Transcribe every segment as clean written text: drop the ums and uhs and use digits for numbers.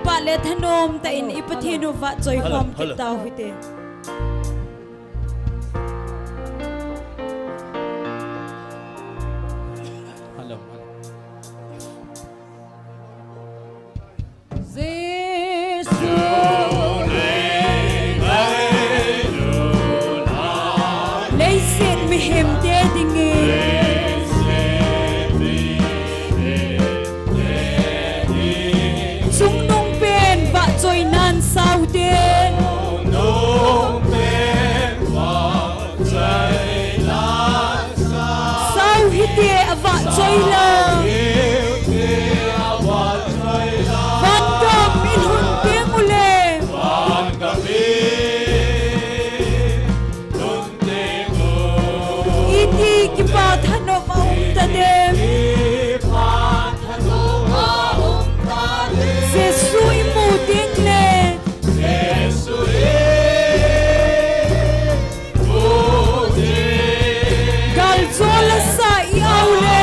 pa le thanom ta in ipathinu va choi hom ki taw hite Gal zola sa iaw le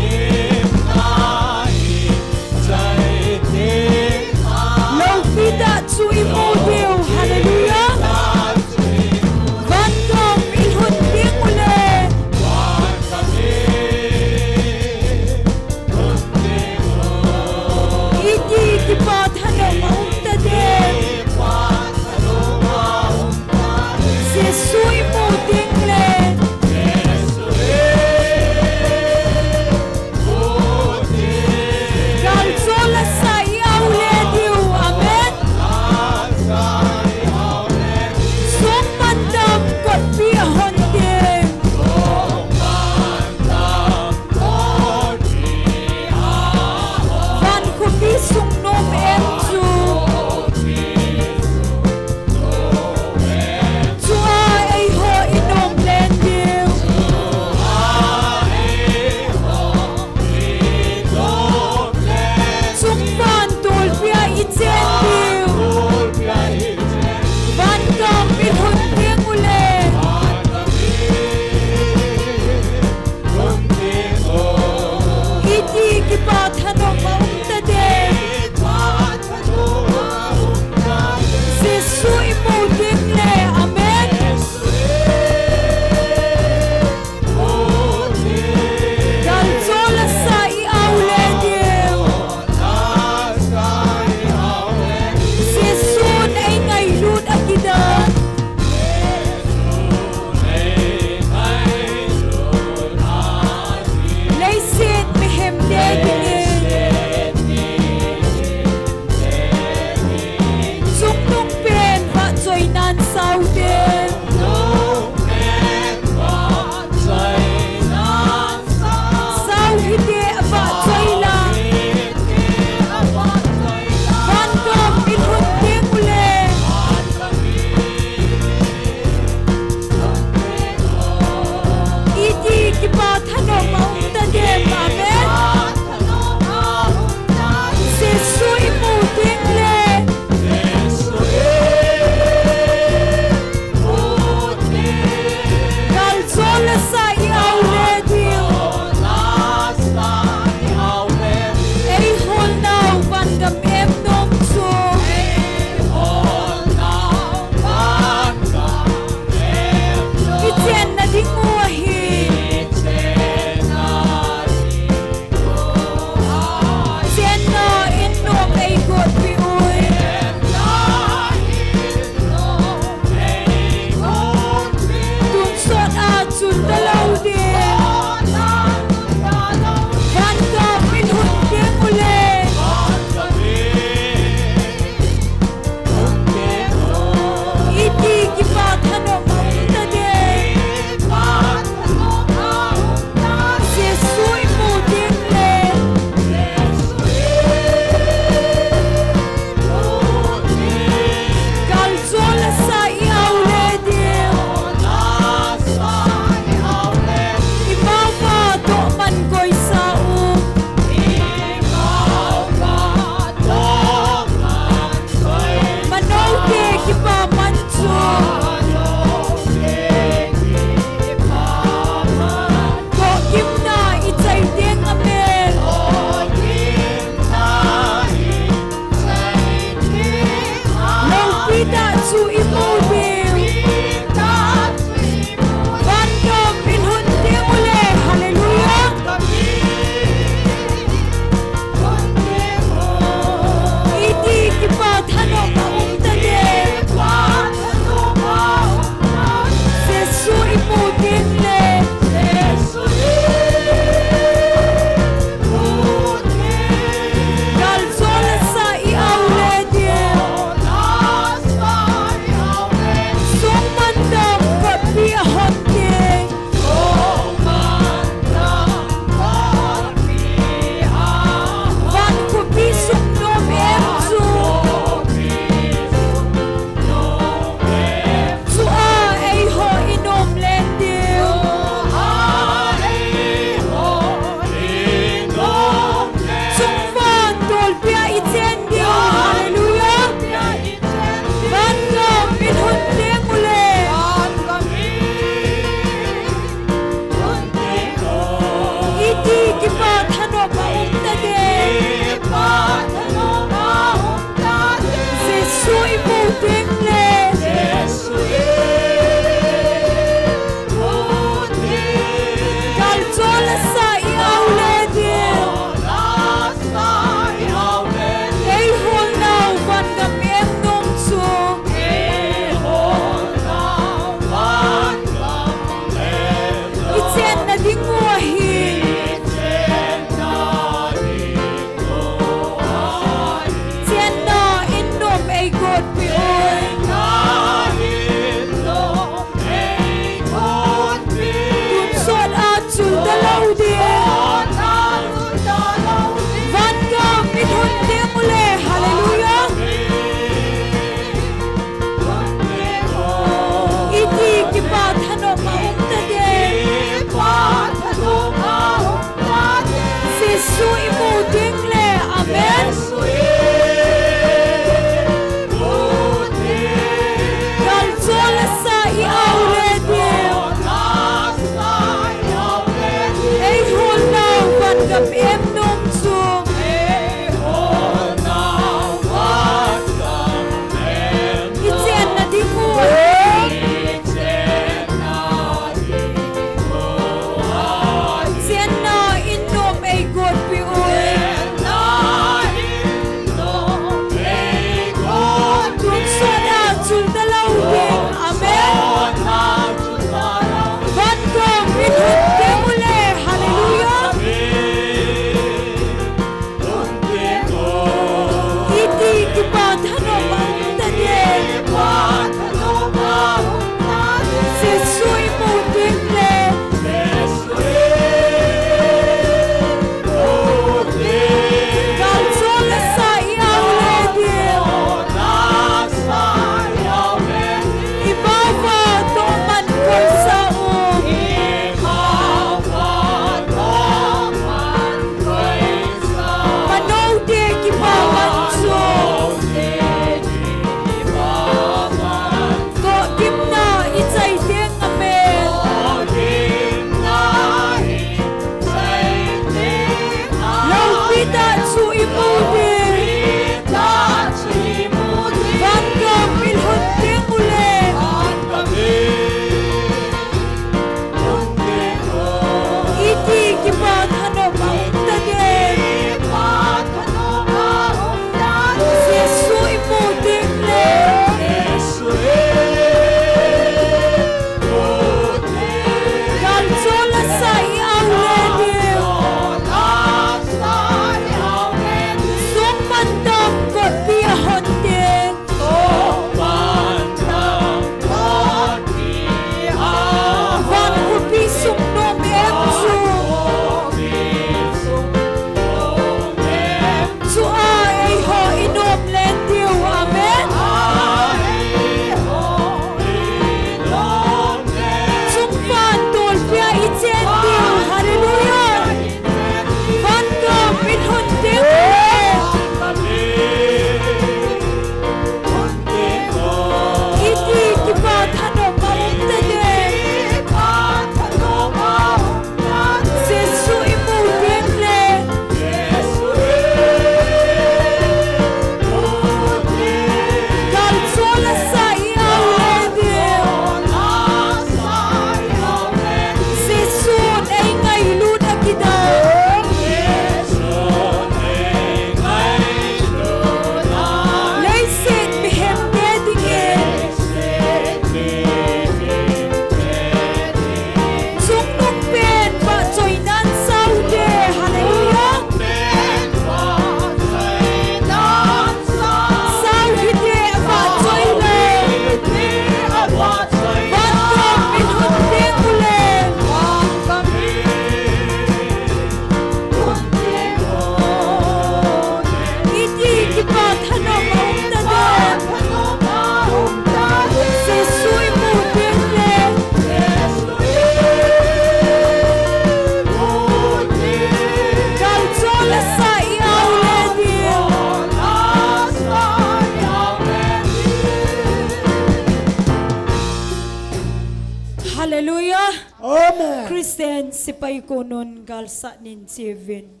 Amen. Kristen si paikunon galsa nin Sivin.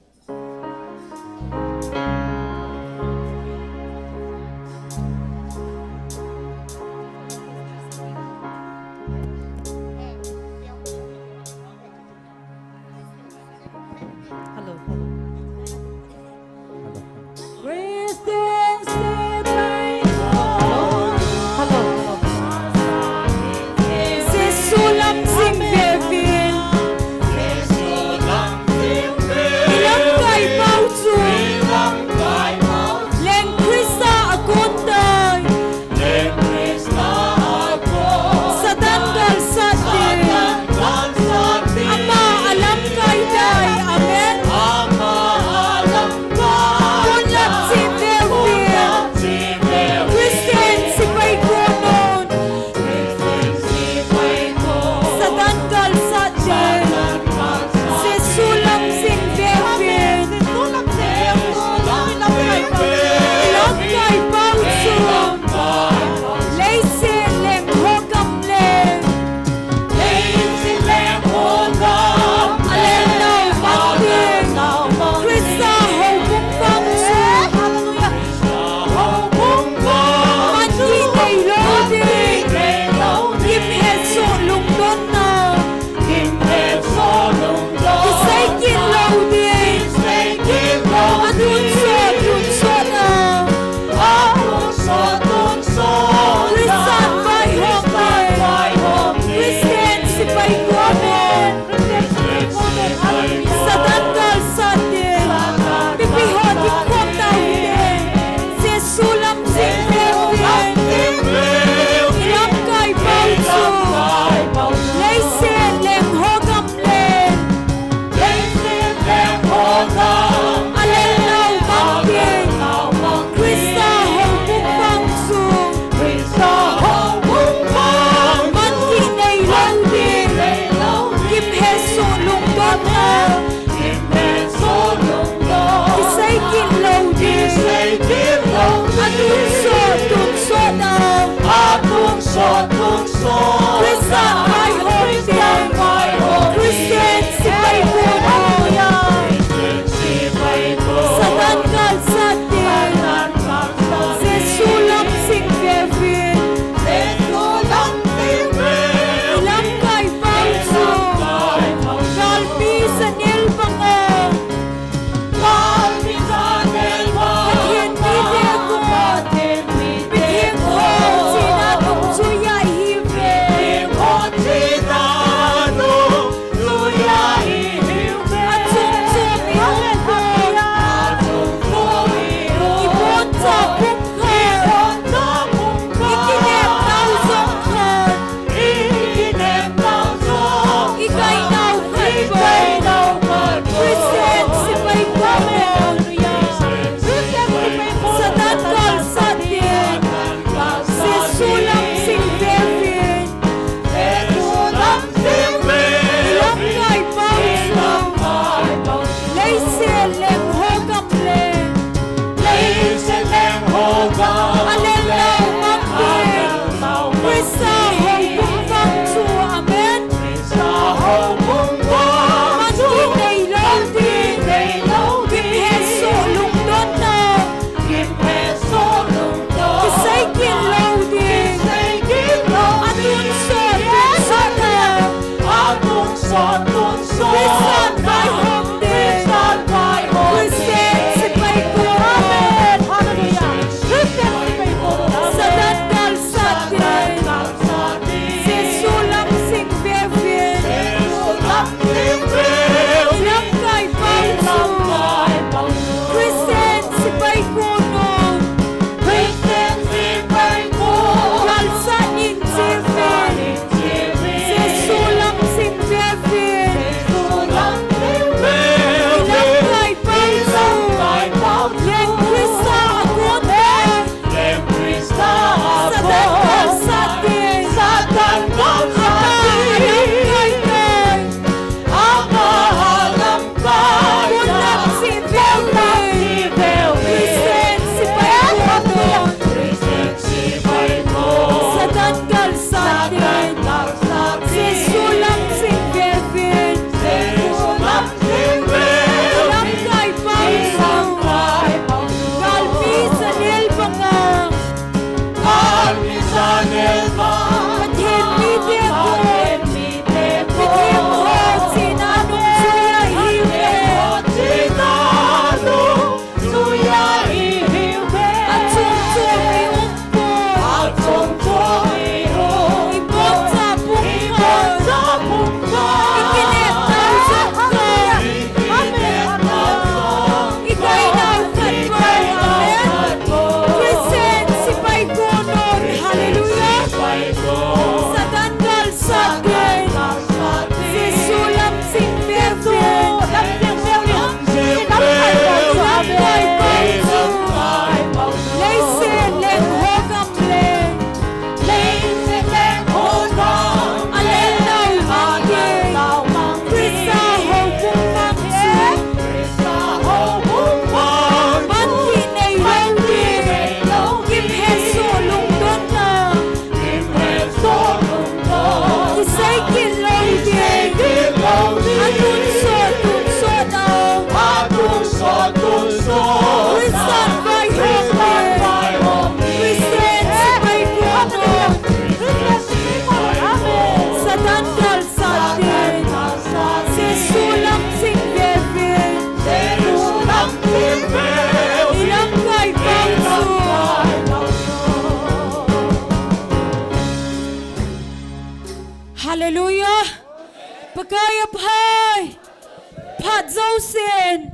Hello. Kristen si paikunon. Hello. Si Sulam sing Bevin. Ilang kay Pauso. Leng Krista Agontay. Sa tanggal sa din. Ama alam kay day. Amen. Kunlat si Bevin. Kristen si paikunon. Sa tanggal sa din. Si Sulam sing Bevin. Ilang kay Pauso. Lacy leng hogam leng. Alenaw mating. Krista hobong Pauso. Mantinay loading. Gimheso lungdon na. Isay kinloading. Adunso na. Krisan by home. Kristen si paikunon. Sa tanggal sa din. Pipihot ikwam tawin. Si Sulam sing Bevin. Ilang kay Pauso. Lacy leng hogam leng. Alenaw mating. Krista hobong Pauso. Mantinay loading. Gimheso lungdon na. Isay kinloading. Adunso na. Krisan by home. Kristen si paikunon. Sa tanggal sa din. Si Sulam sing Bevin. Ilang kay Pauso. Kalpi sa nilbangan. At hindi ko. Bigyan ko. Sinatong suya ihibe. At sumsum ihubo. Ibon sa bukhan. Ikinep nausangkan. Ikay naw kalban. Kristen si paikunon. Sa tanggal sa din. Si Sulam sing Bevin. Ilang kay Pauso. Lacy leng hogam leng. Alenaw mating. Krista hobong Pauso. Amen. Mantinay loading. Gimheso lungdon na. Isay kinloading. Adunso na. Krisan by home din. Kristen si paikunon. Sa tanggal sa din. Si Sulam sing Bevin. Ilang kay Pauso. Kristen si paikunon. Galsa nin Sivin. Si Sulam sing Bevin. Pakaya Pai, Pat Zosin.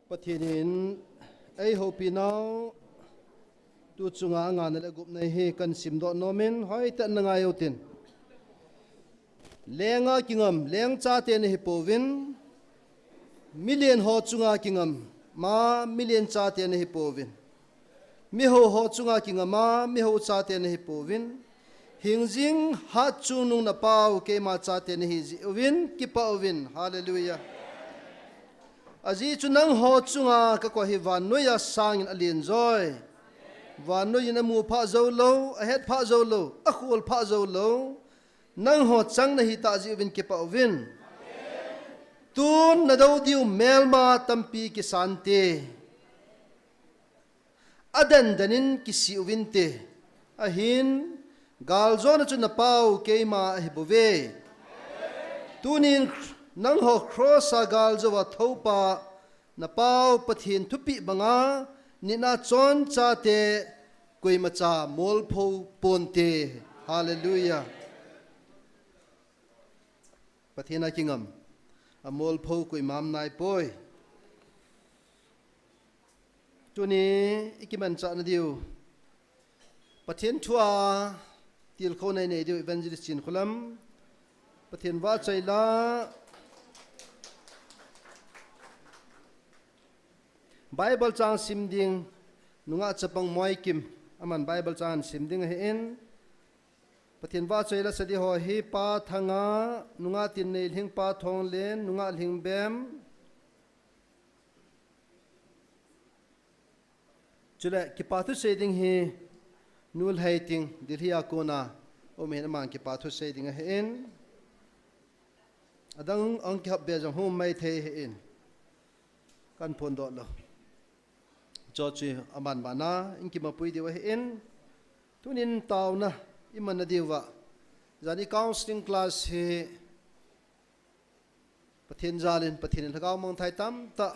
Patinin ay hopi now tu chunga nga na gup na hi kan simdo nomin hoi ta na ngayotin lenga kingam leng cha te ne hi povin million ho chunga kingam ma million cha te ne hi povin mi ho chunga kingam ma mi ho cha te ne hi povin hingjing ha chunung na pau ke ma cha te ne hi win ki pawin hallelujah aji chunang ho chunga ka ko hi van noya sang in alien joy van no ina mu pha zo lo a het pha zo lo a khul pha zo lo nang ho chang na hi ta ji win ke pa win tun na do diu melma tampi ki sante adan danin ki si win te a hin gal zo na chu na pau ke ma hi bove tunin nang ho cross a gal zo wa thopa na pau pathin thupi banga ni na chon cha te koi macha mol pho ponte hallelujah pathina kingam a mol pho koi mam nai poi tuni ikiman cha na diu pathin thua til kho nei nei diu evangelist chin khulam pathin wa chaila Bible chang simding nunga chapang moi kim aman Bible chang simding he in pathin wa chaila sadi ho hi pa thanga nunga tin nei hing pa thong len nunga hing bem chula ki pa thu seding hi nul hating dirhia kona o men man ki pa thu seding he in adang ang ki hab be jang hum mai the he in kan phon do lo George aman bana inki mapui dewa in tunin taw na iman na dewa zani counseling class he pathin jalin pathin thagaw mong thai tam ta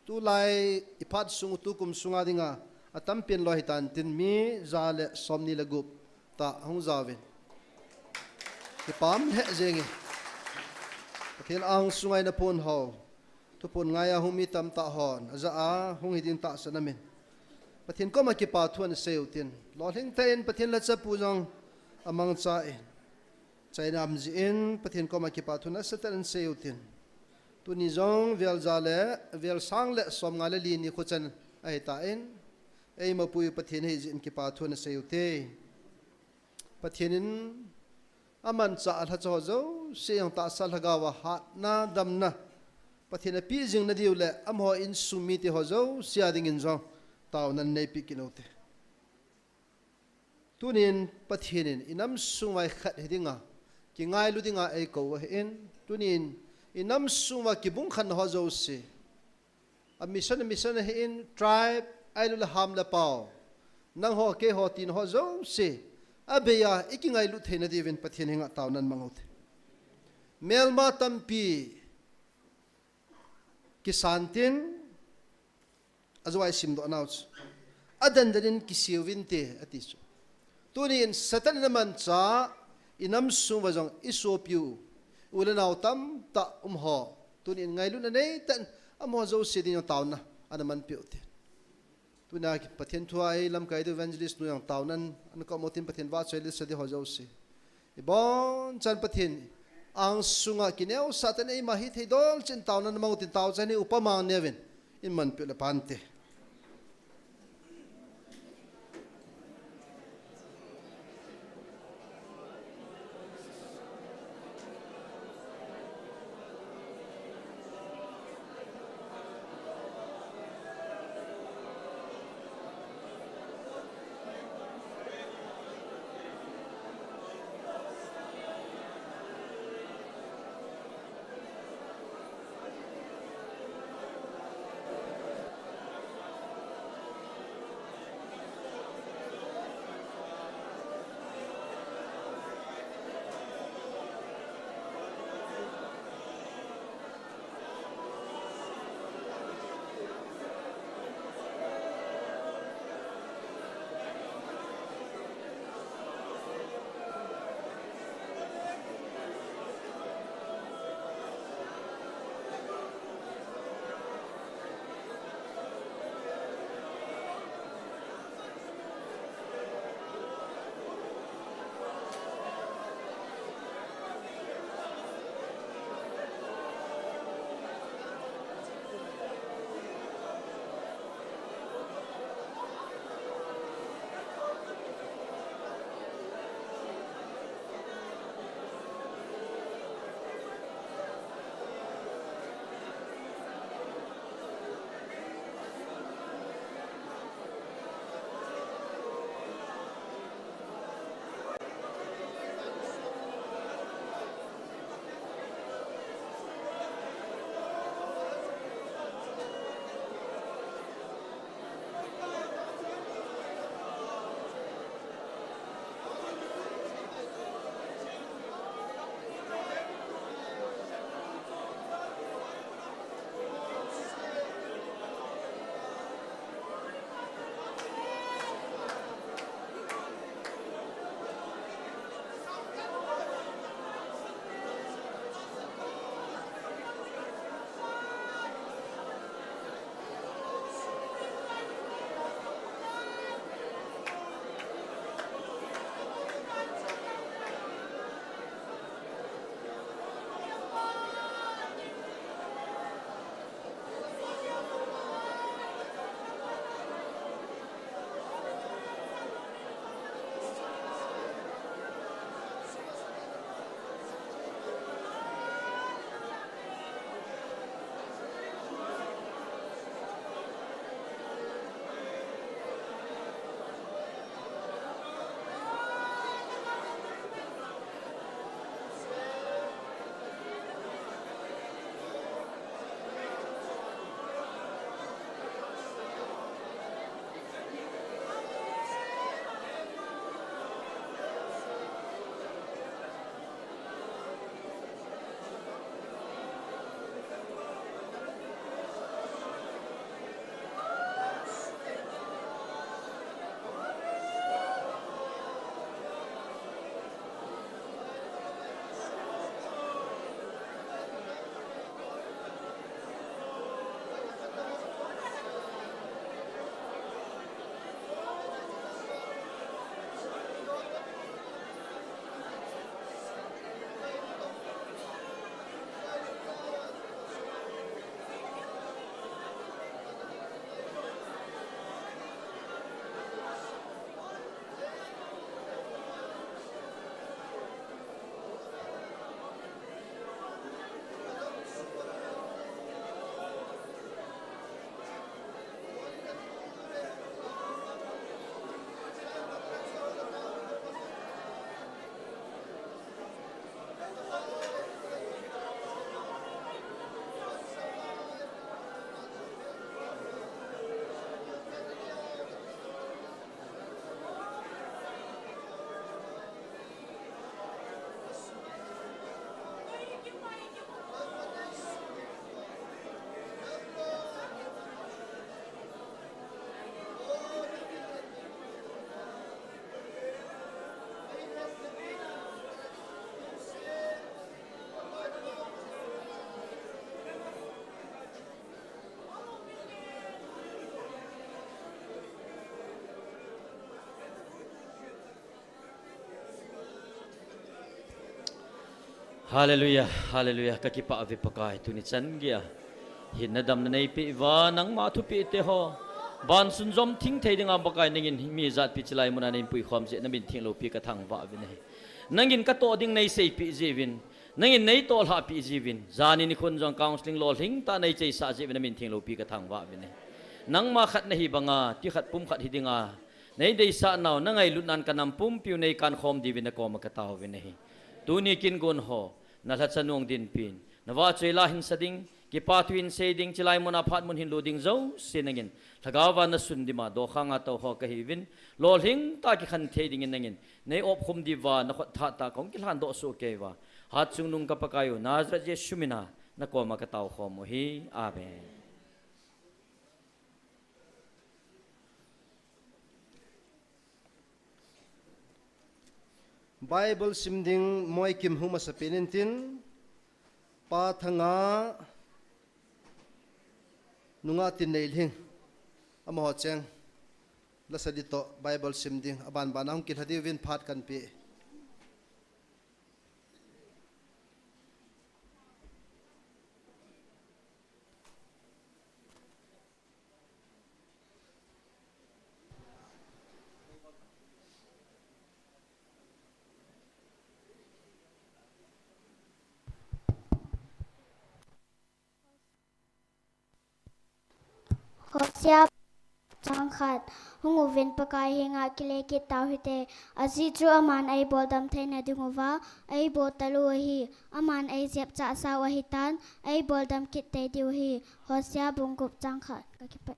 tu lai iphat sung tu kum sunga dinga atam pin lo hitan tin mi zale somni lagup ta hung zawin ipam he zengi pathin ang sungay na pon ho tu pon ngaya humi tam ta hon aza a hung hidin ta sanamin pathin ko makipa thuan seutin loling ten pathin la chapu jong amang cha in chainam ji in pathin ko makipa thuna satan seutin tuni jong vel jale vel sang le som ngale li ni khochan ai ta in ei mapui pathin he jin ki pa thuan seute pathinin aman cha tha cho zo seong ta sal hagawa hat na damna pathina pi jing na diule amho in sumiti ho zo siading in zo taw nan nei pikinote tunin pathinin inam sungwai khat hedinga ki ngai ludinga ei ko in tunin inam sungwa ki bung khan ho zo se a mission he in tribe ai lu ham la pau nang ho ke ho tin ho zo se abeya ikingai lu thena divin pathin hinga taw nan mangote melma tampi kisantin azwai simdo announce adandarin kisiwinte atiso tunin satan naman cha inam sumwajong isopiu ulanaw tam ta umho tunin ngailu na nei tan amho zo sidin yung taon na anaman piute tuna pathin thuai lam kai do evangelist no yung taonan an ko motin pathin wa chele sadi ho zo si ibon chan pathin ang sunga kineu satan ei mahit hedol chin taonan mautin taw chani upama nevin in man pile pante Hallelujah, hallelujah. Kakipa avi pakai tu ni canggia. Hinadam na naipi wa nang matu pi te ho. Ban sun zom ting thei dengan pakai nangin mi zat pi cilai muna nin pui khom je namin ting lo pi ka thang wa vi nei. Nangin ka to ding nei sei pi jivin. Nangin nei tol ha pi jivin. Zani ni kun jong counseling lo hing ta nei chei sa je namin ting lo pi ka thang wa vi nei. Nang ma khat na hi banga ti khat pum khat hidinga. Nei dei sa naw nangai lunan kanam pum piu nei kan khom di vi na ko ma ka taw vi nei. Tuni kin gun ho na latsanung din pin na wa chui la hin sading ki patwin seding chilai mona phat mun hin loading zo sinangin thagawa na sundima do khanga to ho ka hivin lol hing ta ki khan theding in nangin nei op khum diwa na khot tha ta kong ki han do so ke wa hat chung nung ka pakayo nazrat je shumina na ko ma ka taw kho mo hi amen. Bible simding moi kim huma sa pinintin pa thanga nunga tin neilhing ama ho cheng la sadito Bible simding aban banang kin hadi win phat kan pi Hosea Changkhat hungu vin pakai hinga kile ki tauhite azidru aman ai boldam thaina dingova ai botalu hi aman ai zep cha sa wahitan ai boldam kit te diu hi Hosea bungup Changkhat kakipa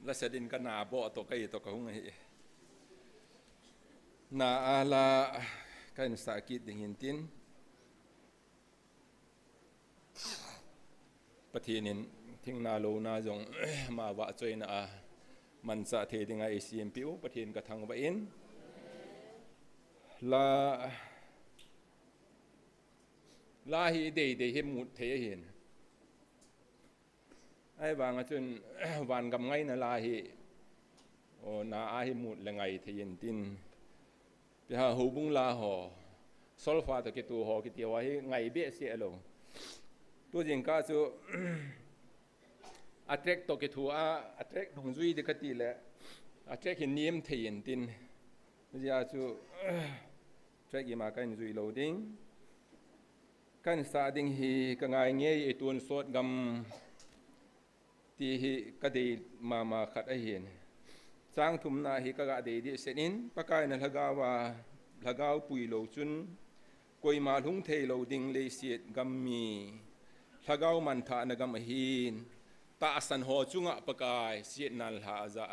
la sedin ka na bo to kai to ka hung hi na ala kain sakit dingin tin pathinin thing na lo na jong ma wa choi na man sa the dinga ACMPU pathin ka thang ba in la hi de hi mut the hin ai vàng chun vàng gầm ngay là hi na ai mut là ngày thì yên tin bây giờ hữu bung la ho solfa to cái tu ho cái tiêu ai ngày biết sẽ lo tu jing ka chu attract to cái tu attract dong duy de cái ti le attract hin niệm thì yên tin bây giờ chu track mà cái duy loading cái sa ding hi cái ngày nghe tuần sốt gầm ti hi ka de mama khat a hin chang thum na hi ka ga de di senin pakai na lagaw pui lo chun koi ma lung thei lo ding le siet gam mi lagaw man tha na gam hin ta san ho chunga pakai siet nal ha za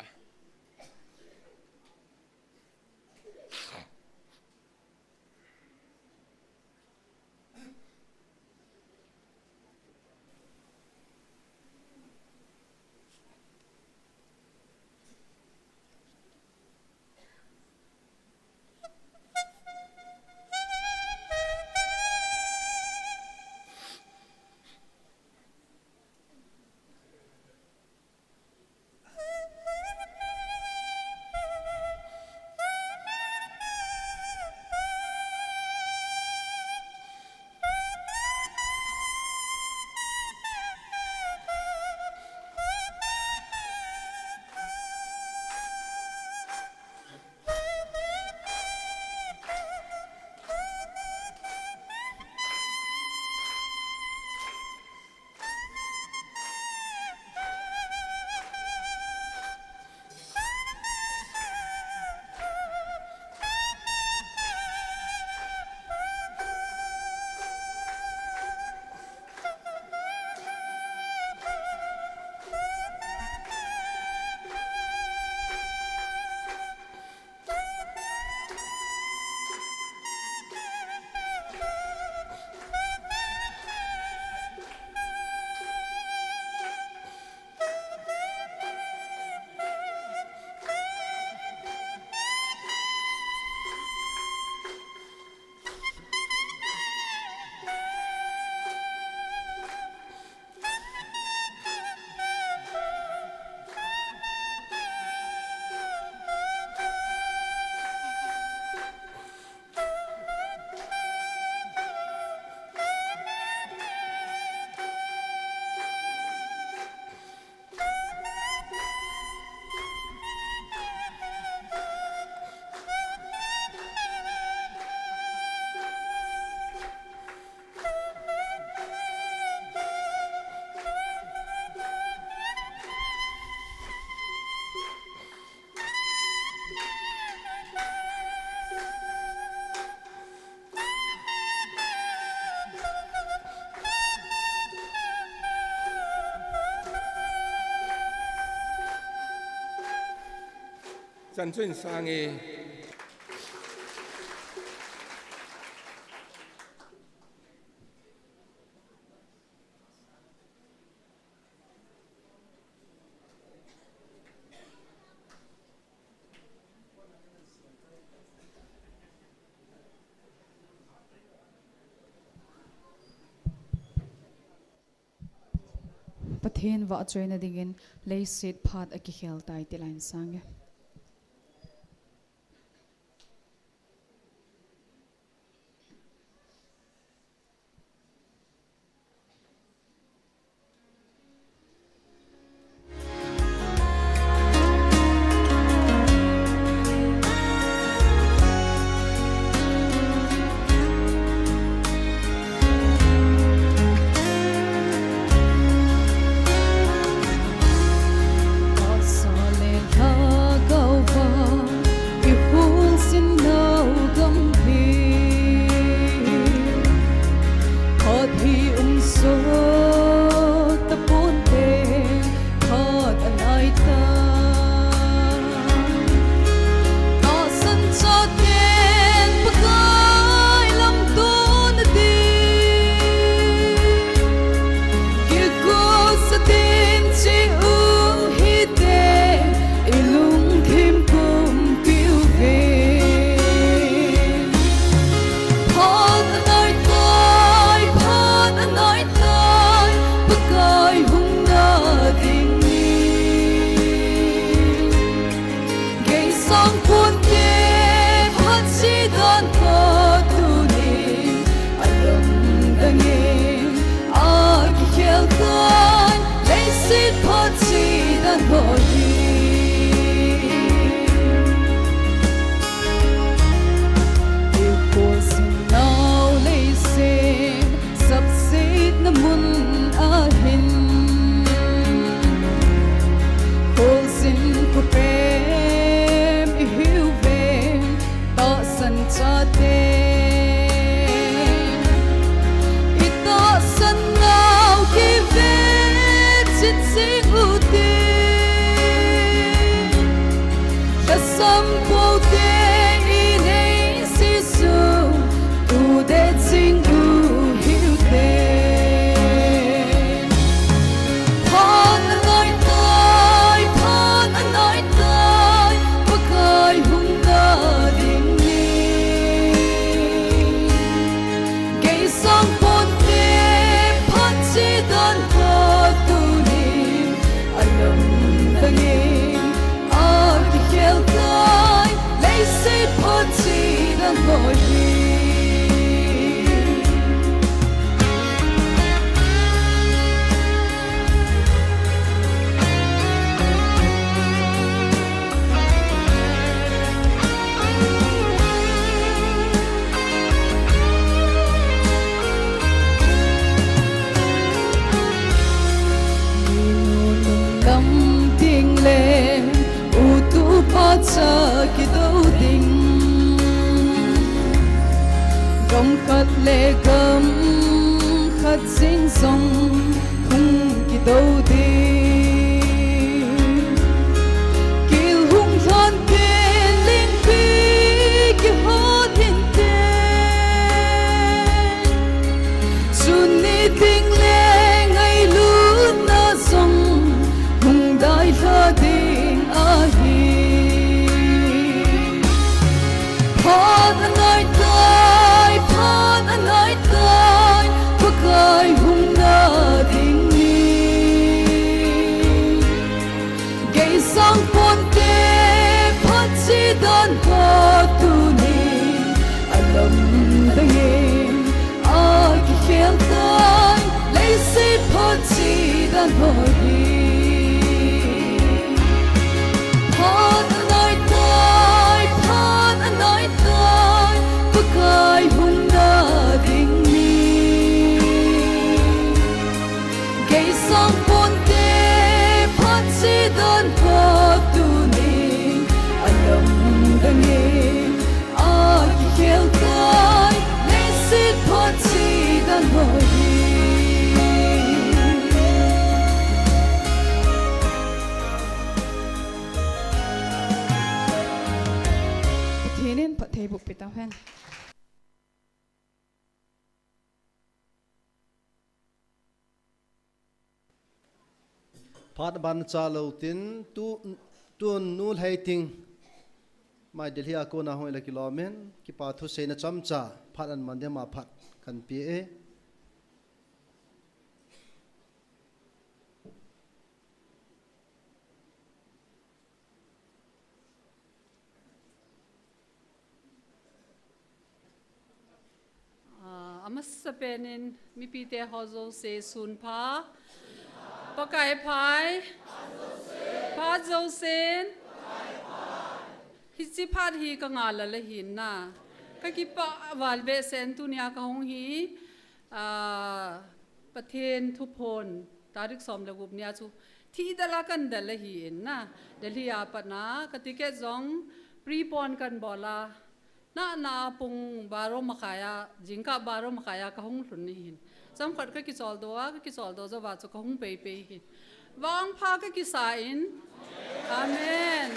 จันทร์สางเอประเทศว่าช่วยนัดดิ่งเลยสิทธิ์พาดอกิเขลตายติลายสังเก ตังเพื่อน พาดบันชาลูตินตัวนูลให้ติงไม่เดลียกูน่าห้อยละกิโลเมตรกิปาทุเซนจำจ่าพัดอันมันเดียมาพัดกันปีอามาสเปนินมีปีเตฮอโซเซซุนพาปะไก่พายพาโจเซนฮิจิพาดฮีกังอาลละหินนะก็กิปะวาลเบเซนตุเนียกงฮีประเทศทุพนตาริกสอมละกุบเนียจูที่ดลากันเดละหินนะเดลียาปนะกติเกจงปรีปอนกันบอลานาปุงบารมขายจิงกะบารมขายกะหงหลุนนี่หินจำกัดก็กิจอลตัวก็กิจอลตัวจะว่าจะกะหงเปย์หินวางพาก็กิสาอินอาเมน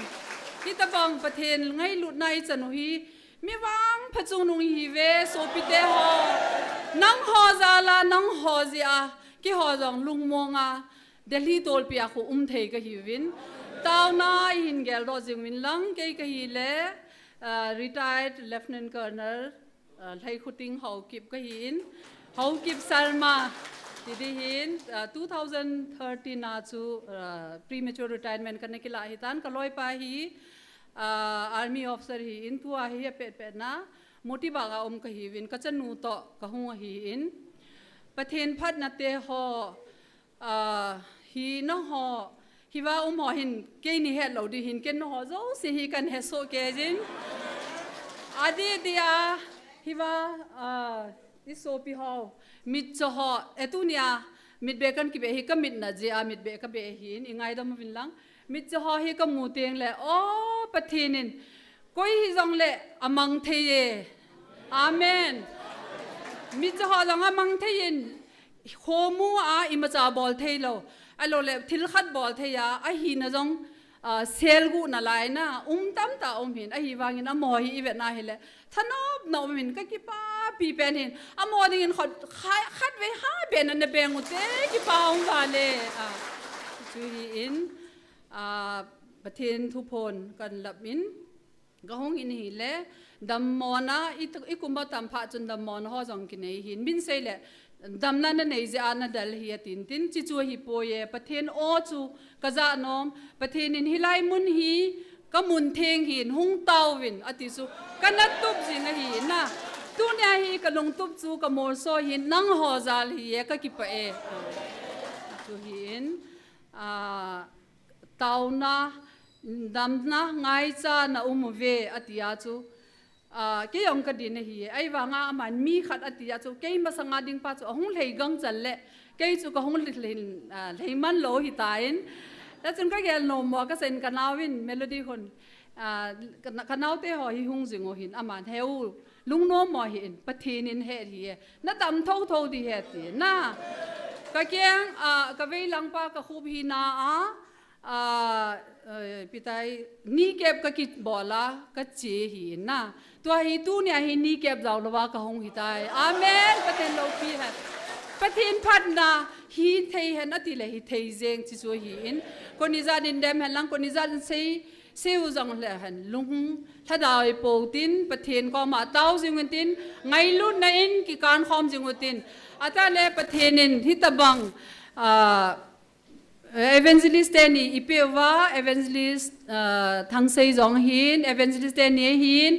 ที่ตะบังประเทศไงหลุดในจันฮีมีวางพระจุนุงฮีเวโซปิเตหอนังหอซาลานังหอเซียกิหอจงลุงมงอาเดลีโตลเปียคูเทกะฮีวินตาวนาหินเกลโรจิงวินลังเกกะฮีเลretired Lieutenant Colonel ไทยคุติงเขากิบก็หินเขากิบซัลมาที่ได้หิน2013น่าจะ premature retirement กันในกีฬาหิตันก็ลอยไปหิarmy officer หินตัวหิเป็ดนะมุติบากาก็หิวินก็จะนูโตก็หัวหินประเทศพัฒนาเตหอหินหอฮิว่าหอหินเกนี่เฮเราดีหินเกนหอโจสิฮิกันเฮโซเกจินอดีเดียฮิว่าดิโซปีฮอมิดจหอเอตุเนียมิดเบกันกิเบฮิก็มิดนะเจอามิดเบก็เบหินยังไงดำวินลังมิดจหอฮิก็มูเตียงเลยโอ้ปะเทนินก้อยฮิจงเลยอมังเทเยอาเมนมิดจหอจงอมังเทยินโฮมูอาอิมาจาบอลเทโลไอ้เราเลยทิลขัดบอลเทียไอ้หินนะจงเซลกูน่ะไรนะตั้มตาหินไอ้หิวางินอ่ะมอฮีเวทน่าเฮเลท่านอบน้องหินก็กี่ป้าปีเป็นหินอ่ะมอดิงินขดขัดไว้5เป็นนั่นเเป็นกุเตกี่ป้าองวาเลจูหินประเทศทุพนกันลับมินก็ห้องอินหิเลดัมมอนะอีกุมบัตัมพะจนดัมมอนห่อจงกินหินบินเซเลดำนั้นในเจ้าหน้าที่เฮียตินจิจูฮิโปเยประเทศโอจูกะจานอมประเทศนินฮิไลมุนฮีก็มุนเทงหินหุงเตาวินอติสุกันนัดตุบจิงหินนะตุนยาฮีก็ลงตุบจูก็มอลโซหินนังฮอซาลฮีก็กิปเอจูหินเตานะดำนะไงจ้านะเวอติยาจูแกยองกดินเฮียไอ้ว่างามันมีขัดอติยาจูแกมาสังอาดิงป้าจูหงเลยกังจันเล่แกจูก็หงเลยมันโลหิตายนแล้วจนก็แกโนมว่าก็เซนกันนาวินเมโลดี้คนกันนาเตหอฮิฮงจิงโอหินอามันเฮวลุงโนมอหินปะทีนินเฮดเฮียน่าดำเท่าดีเฮดตีน่าก็แกงก็เวลังป้าก็คูบีนาพิทัยนี่เก็บก็คิดบอละก็เจหินนะตัวฮิตูเนี่ยฮินี่เก็บเราละว่าก็หงหิตายอาเมนประเทศโลกีฮะประเทศพัฒนาฮิเทยฮะนั่นที่เลยฮิเทยเจงที่ชัวหินคนนิจาดินเดมเห็นลังคนนิจาดินเซลจังเลยเห็นลุงถ้าดาวโปตินประเทศก็มาเต้าจิงวันตินไงลุ่นในอินกิการคอมจิงวันตินอาจารย์เลยประเทศนินที่ตะบังevangelist ni ipewa evangelist thang sei jong hin evangelist ni hin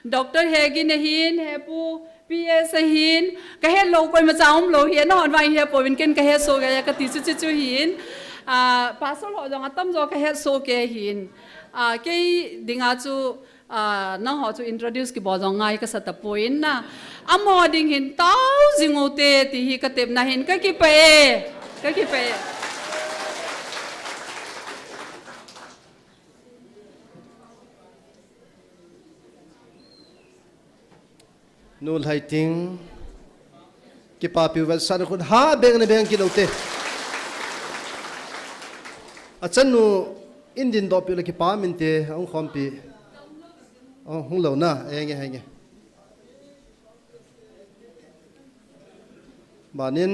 doctor hegin hin hepu ps hin ka he lo koi ma chaum lo hian hon vai he povin ken ka he so ga ka ti chu hin pastor ho jong atam jo ka he so ke hin ke dinga chu na ho chu introduce ki bo jong ngai ka sat point na amo ding hin tau jingote ti hi ka tep na hin ka ki peนูลไฮติงกิปาปิวเวลสันคนหาเบงในเบงกิโลเตอาจารย์นูอินดินดอปิวเลกิปามินเตองคอมปีหงเหล่าน่ะเองไง banin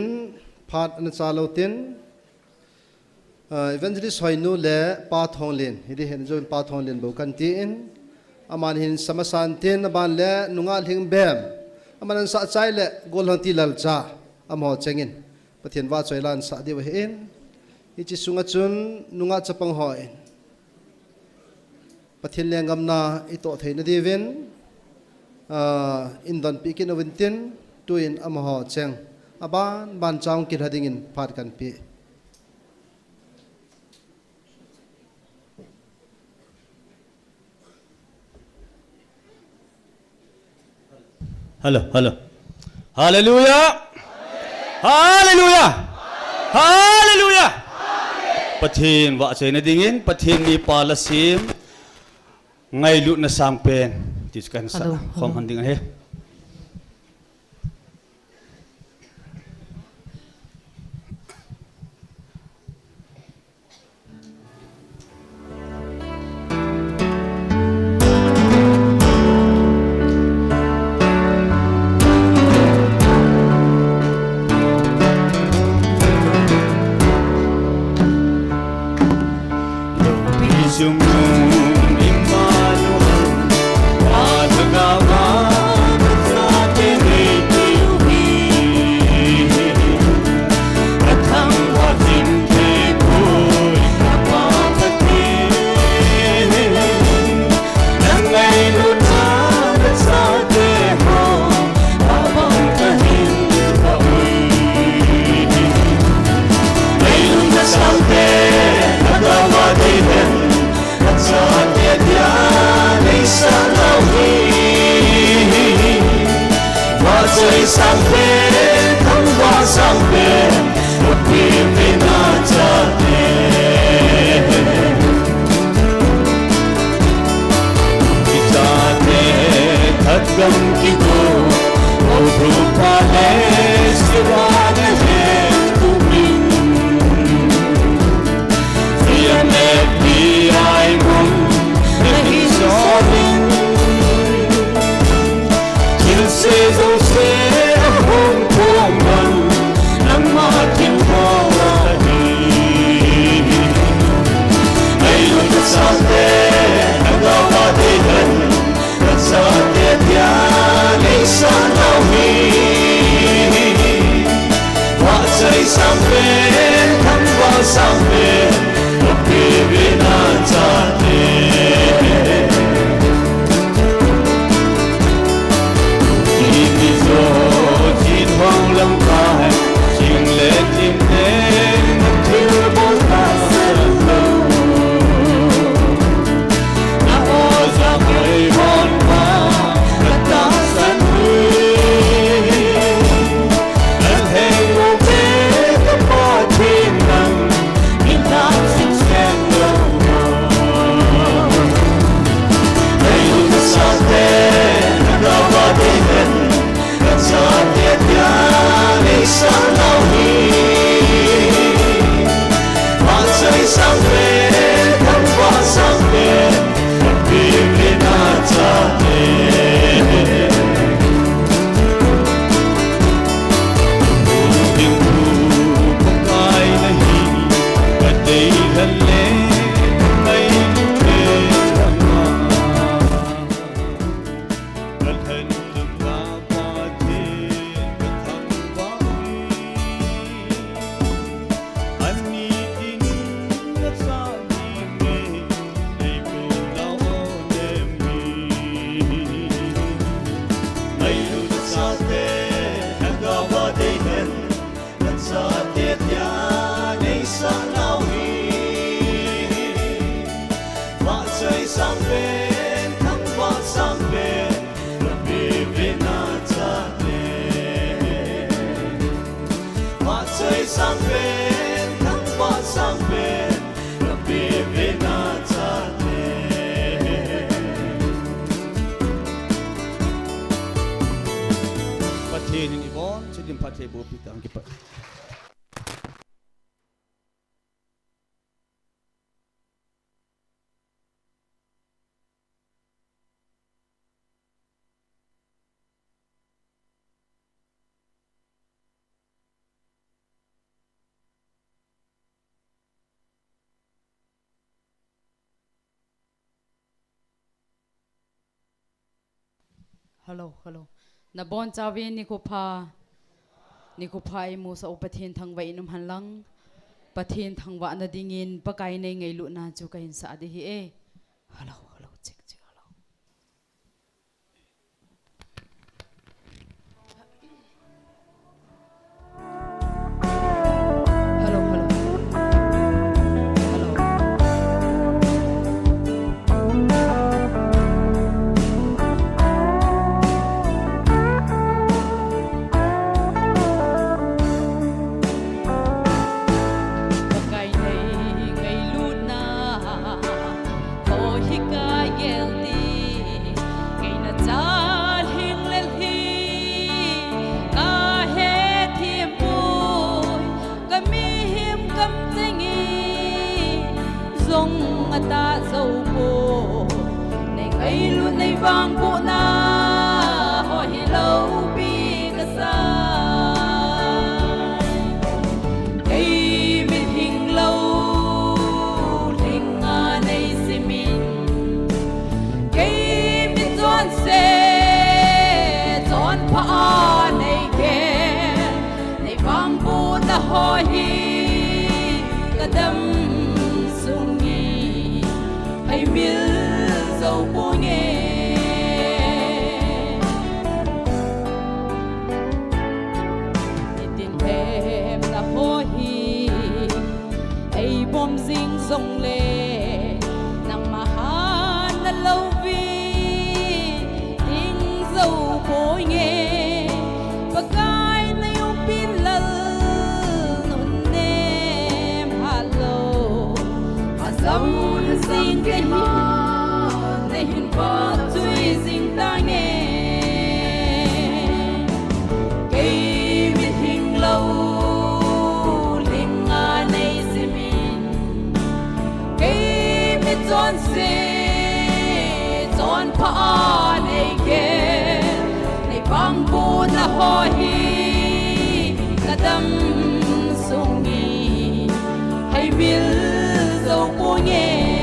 phat an chalotin evangelist hoinu le pa thonglin hidi hen join pa thonglin bo kan ti in aman hin samasan tin ban le nunga hing bem aman sa chai le gol hang ti lal cha amo chengin pathian wa choilan sa de we in ichi sunga chun nunga chapang hoi pathian lengam na ito theina divin in don pikin avintin tuin amaho cheng aban ban chang kir hadingin phat kan pi Hello. Hallelujah. Hallelujah. Hallelujah. Pathin wa chei na dingin pathin ni palasim ngai lu na sang pen tis kan sa khom handing he. hello na bon chawi ni ko pha I mu sa upathin thang vai num hanlang pathin thang wa na dingin pakai nei ngei lu na chu kain sa de hi e hello chik hello vang bu na ho hi lo bi ka sa ei mi hing lo ling a nei si min ei mi chuan se chuan pha nei ke nei vang bu na ho hi ka dam sung ni ai mil zo bu nge bom ding dong le nang mahan na lâu vi ding dâu bôi nghe bagai na yung pilal nun nem hello azam sing ke hi na hin pa tui sing ta nghe ke mi hing lâu John se John pa nei ke nei bang bu na ho hi kadam sungi hai mil zo bu nge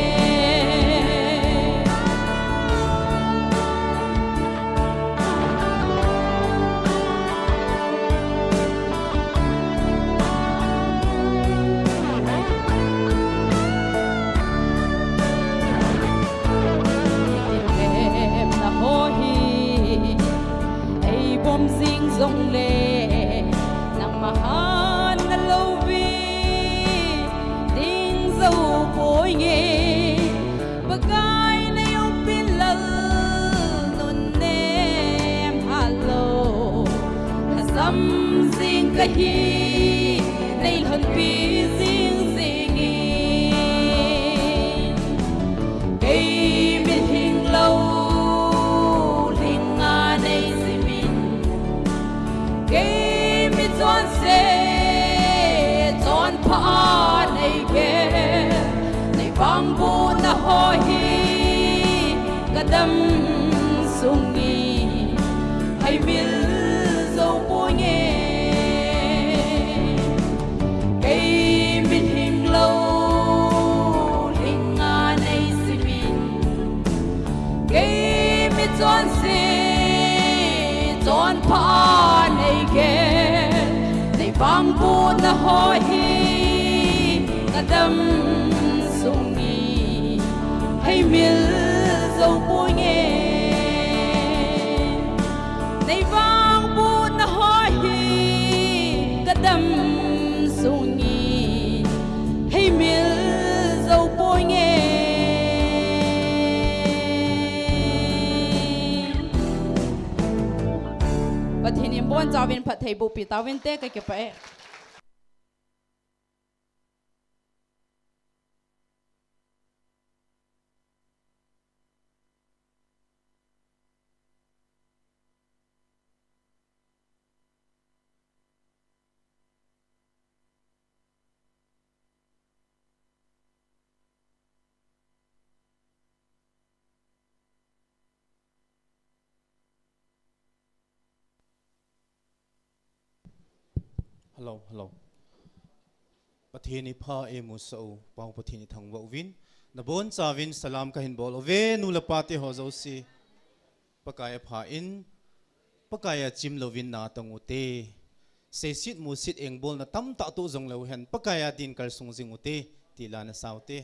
bom ding dong le nang mahan na lâu vi ding dâu bôi nghe bagai na yung pilal nun nem hello hazam sing ka hi nei lon pi sing singi ei mi hing lâu John se John pa nei ke nei bang bu na ho hi kadam sungi hai mil zo bu nge ei min hing lo ling a nei si min ei mi John se John pa nei ke bang bu na ho hi kadam sungi hai mil zo bu nge nei bang bu na ho hi kadam sungi hai mil zo bu nge Pathin im bon chawin phat thei bu pi tawin te ka ke pa e hello Pathini pha e musau pau pathini thang wa win na bon chawin salam ka hin bol ve nu la pati ho zo si pakai pha in pakaya chim lovin na tangute se sit mu sit engbol na tam ta tu zong lo hen pakaya din kal sung jing ute tila na saute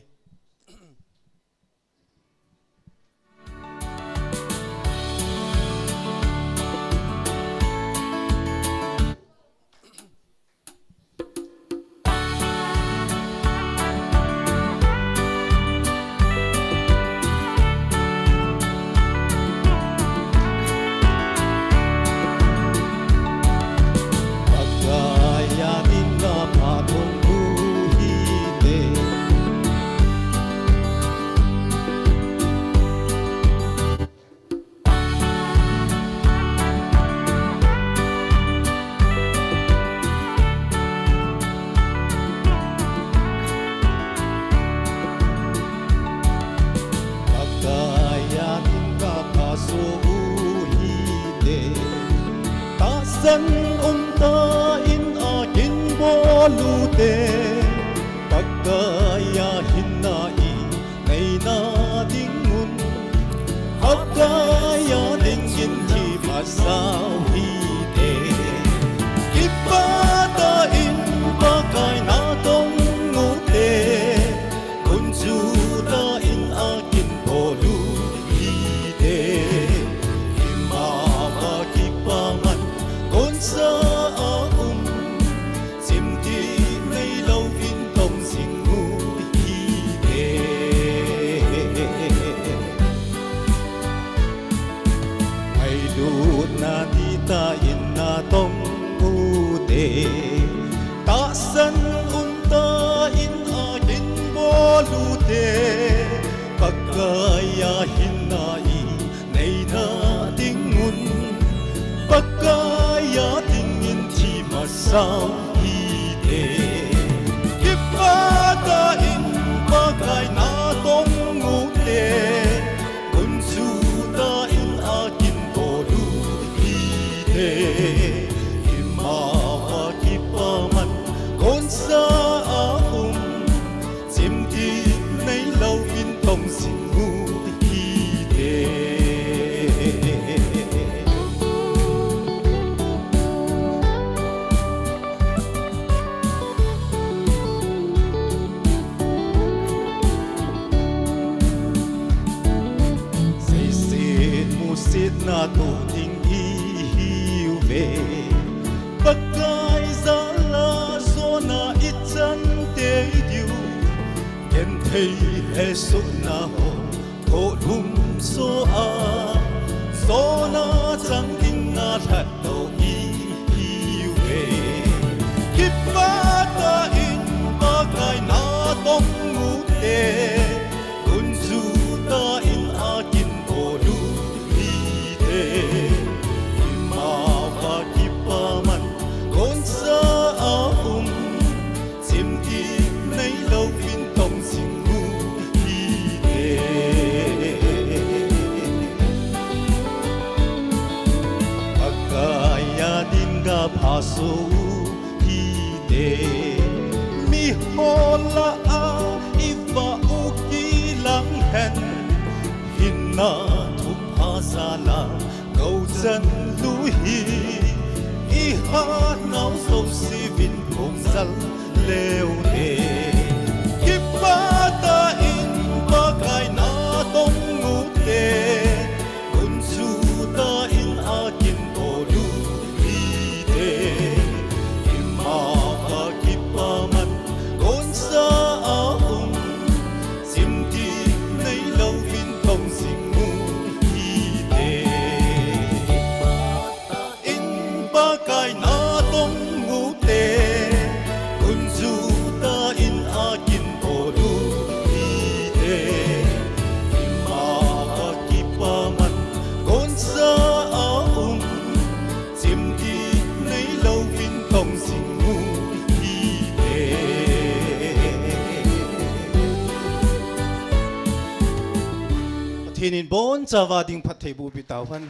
Hinin bon Java ding pathai bu bitauhan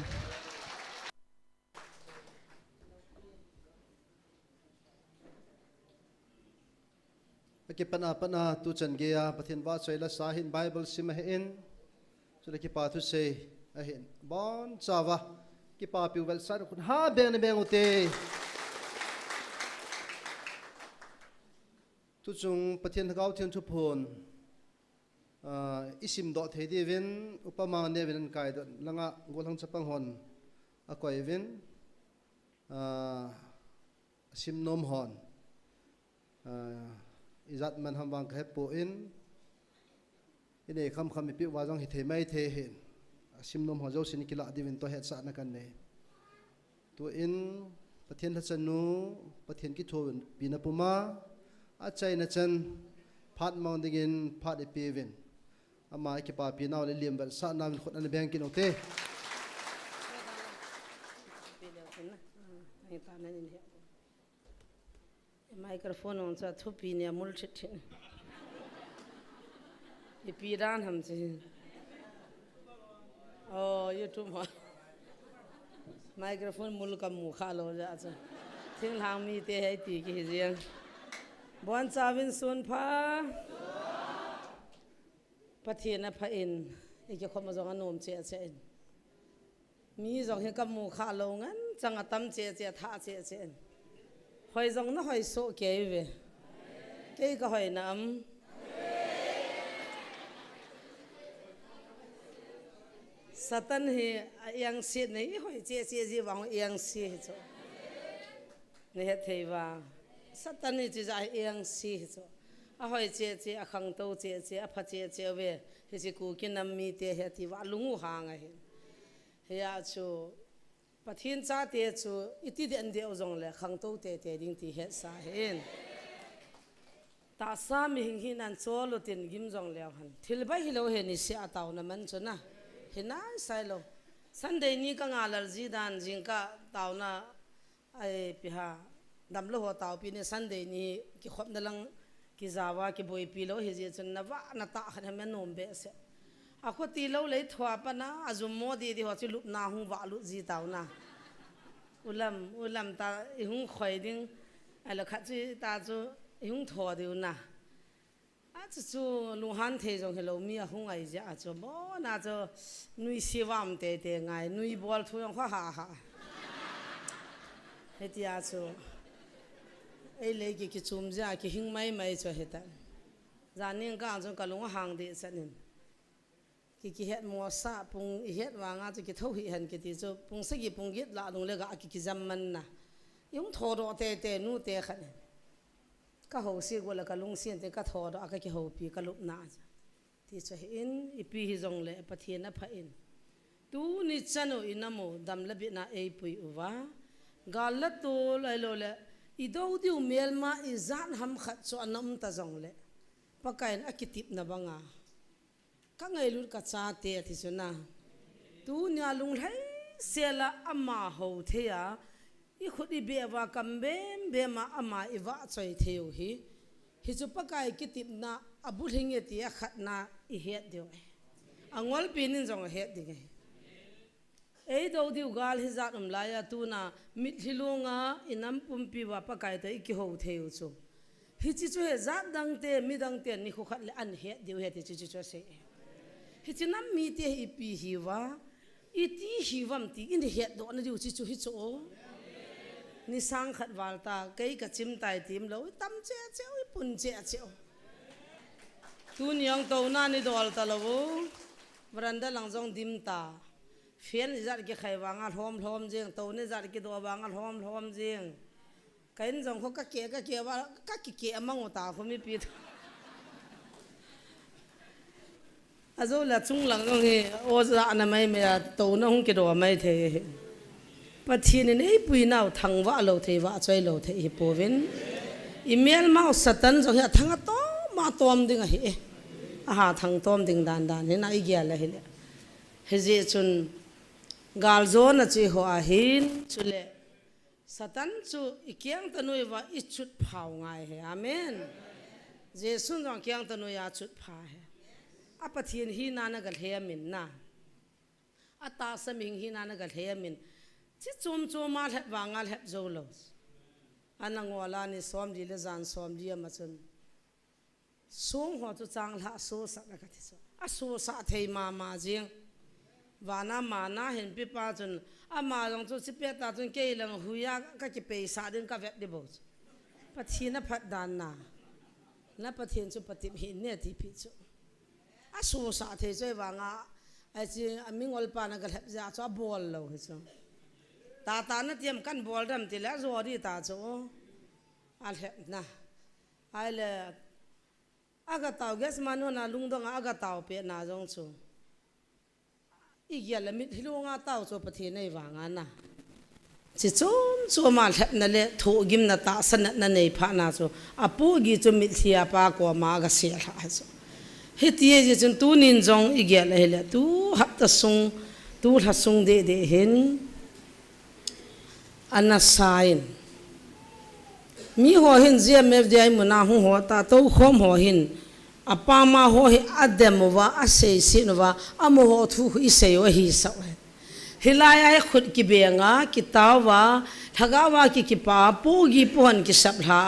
Ki pana tu chan gea pathin wa choila sahin Bible sim in so ki pa tu say ahin bon Java ki pa piu vel san kun ha beng na beng ute tu chung pathian thakau thian thu phon isim do the di vin upama ne vin kai do langa golang chapang hon akoi vin sim nom hon izat man ham wang khe po in ine kham kham pi wa jong hi the mai the hin sim nom ho jo sin kila di vin to het sa na kan ne tu in pathian tha chanu pathian ki tho pi na puma a chai na chan phat mong dingin phat e pi vin ama ki pa pi naw le liam bal sa na min khot an bang ki no te microphone on sa thupi ne mul chit e pi ran ham chi oh youtube ma microphone mul kam mu kha lo ja cha thing hang mi te hai ti ki riang bon chawin sun pha pathian na pha in e ke khom jong anom che che mi jong he kam mu kha lo ngan chang atam che che tha che che hoi jong na hoi so ke ve ke ka hoi nam satan he yang sit nei hoi che che ji wang yang si cho ne he theiwa satan ni ji ja yang si cho a hoi che che a khang to che che a pha che che ve he ji ku ki nam mi te he ti wa lungu hang a he ya chu pathian cha te chu iti den de ozong le khang to te te ding ti he sa hen ta sa mi hing hin an cho lo tin gim jong le han thil ba hi lo he ni se ataw na man chu na he na sai lo sunday ni ka ngalal ji dan jing ka taw na ai pi ha dam lo ho taw pi ne sunday ni ki khop na lang ki zawa ki boi pi lo he je chun na wa na ta khan me nom be se a kho ti lo le thwa pa na azum mo di di ho chu lup na hu wa lu ji taw na ulam ta i hung khoi ding ala kha chi ta chu i hung tho de na a chu lu han the jong hello mi a hung ai ja chu bo na chu nui si wam te te ngai nui bol thu yong kha ha he ti a chu ei le ki chum ja ki hing mai chu he ta zanin ka chu ka lu hang de chanin ki het mo sa pung het wa nga chu ki tho hi han ki ti chu pung se ki pung git la lung le ga ki jam man na yung tho do te nu te khan ka ho si go la ka lung sien te ka tho do aka ki ho pi ka lup na ti chu in i pi hi jong le pathian na pha in tu ni chano inamo dam la bi na ei pui uwa gal la to lai lo le i do diu mel ma i zan ham khat chu anam ta jong le pakain akitip na banga ka ngai lut ka cha te thi chuna tu nya lung lai sela ama ho the ya i khudi be wa kam be ma ama i wa choi theu hi chu pakai ki tip na abu hinge ti a khat na i het deu angol pinin jong het ding ei do diu gal hi zat la ya tu na mit hilunga inam pumpi wa pakai te ki ho theu chu hi chi chu he zat dang te mi dang te ni khu khat le an het deu he ti chi chu se hitinam mi te hi pi hi wa iti hi wam ti in het do na diu chi chu hi chu ni sang khat wal ta kai ka chim tai tim lo tam che che pun che che tu nyang to na ni dol ta lo branda lang jong dim ta fian zat ki khai wa nga hlom jeng to ne zat ki do wa nga hlom jeng kain jong kho ka ke wa ka ki amang ta kho mi pi azo la chung lang nge o za na mai me to na hung ki do mai the pathin nei pui nau thang wa lo the wa choi lo the hi povin email ma satan zo ya thang to ma tom ding hi a ha thang tom ding dan ne na i gya la hi le he je chun gal zo na chi ho a hin chule satan chu ikyang ta noi wa i chut phau ngai he amen je sun jong kyang ta noi ya chut pha he apathin hi na na gal he min na ata saming hi na na gal he min chi chum ma het wa ngal het zo lo anang wala ni som di le zan som di ma chun som ho chu chang la so sa na ka thi so a so sa thei ma jing vana mana hin pi pa chun ama long chu sipe ta chun ke lang huya ka ki pe sa din ka vet de bo pathina phat dan na na pathin chu patip hin ne ti pi chu a su sa the choi wanga a chi amingol pa na ka lep ja cha bol lo he chu ta na tiam kan bol dam ti la zo ri ta chu al he na ai le aga taw ges manu na lungdong aga taw pe na jong chu igya lamit hilunga taw chu pathin nei wanga na chi chum chu ma lep na le thu gim na ta san na nei pha na chu apu gi chu mit thia pa ko ma ga se ha chu hitie je chun tu nin jong igya le hele tu hap ta sung tu tha sung de hin ana sain mi ho hin je me de ai muna hu ho ta to khom ho hin apa ma ho hi adem wa ase sin wa amo ho thu hi se wa hi sa hilaya ai khut ki benga ki tawa thagawa ki pa pu gi pon ki sabha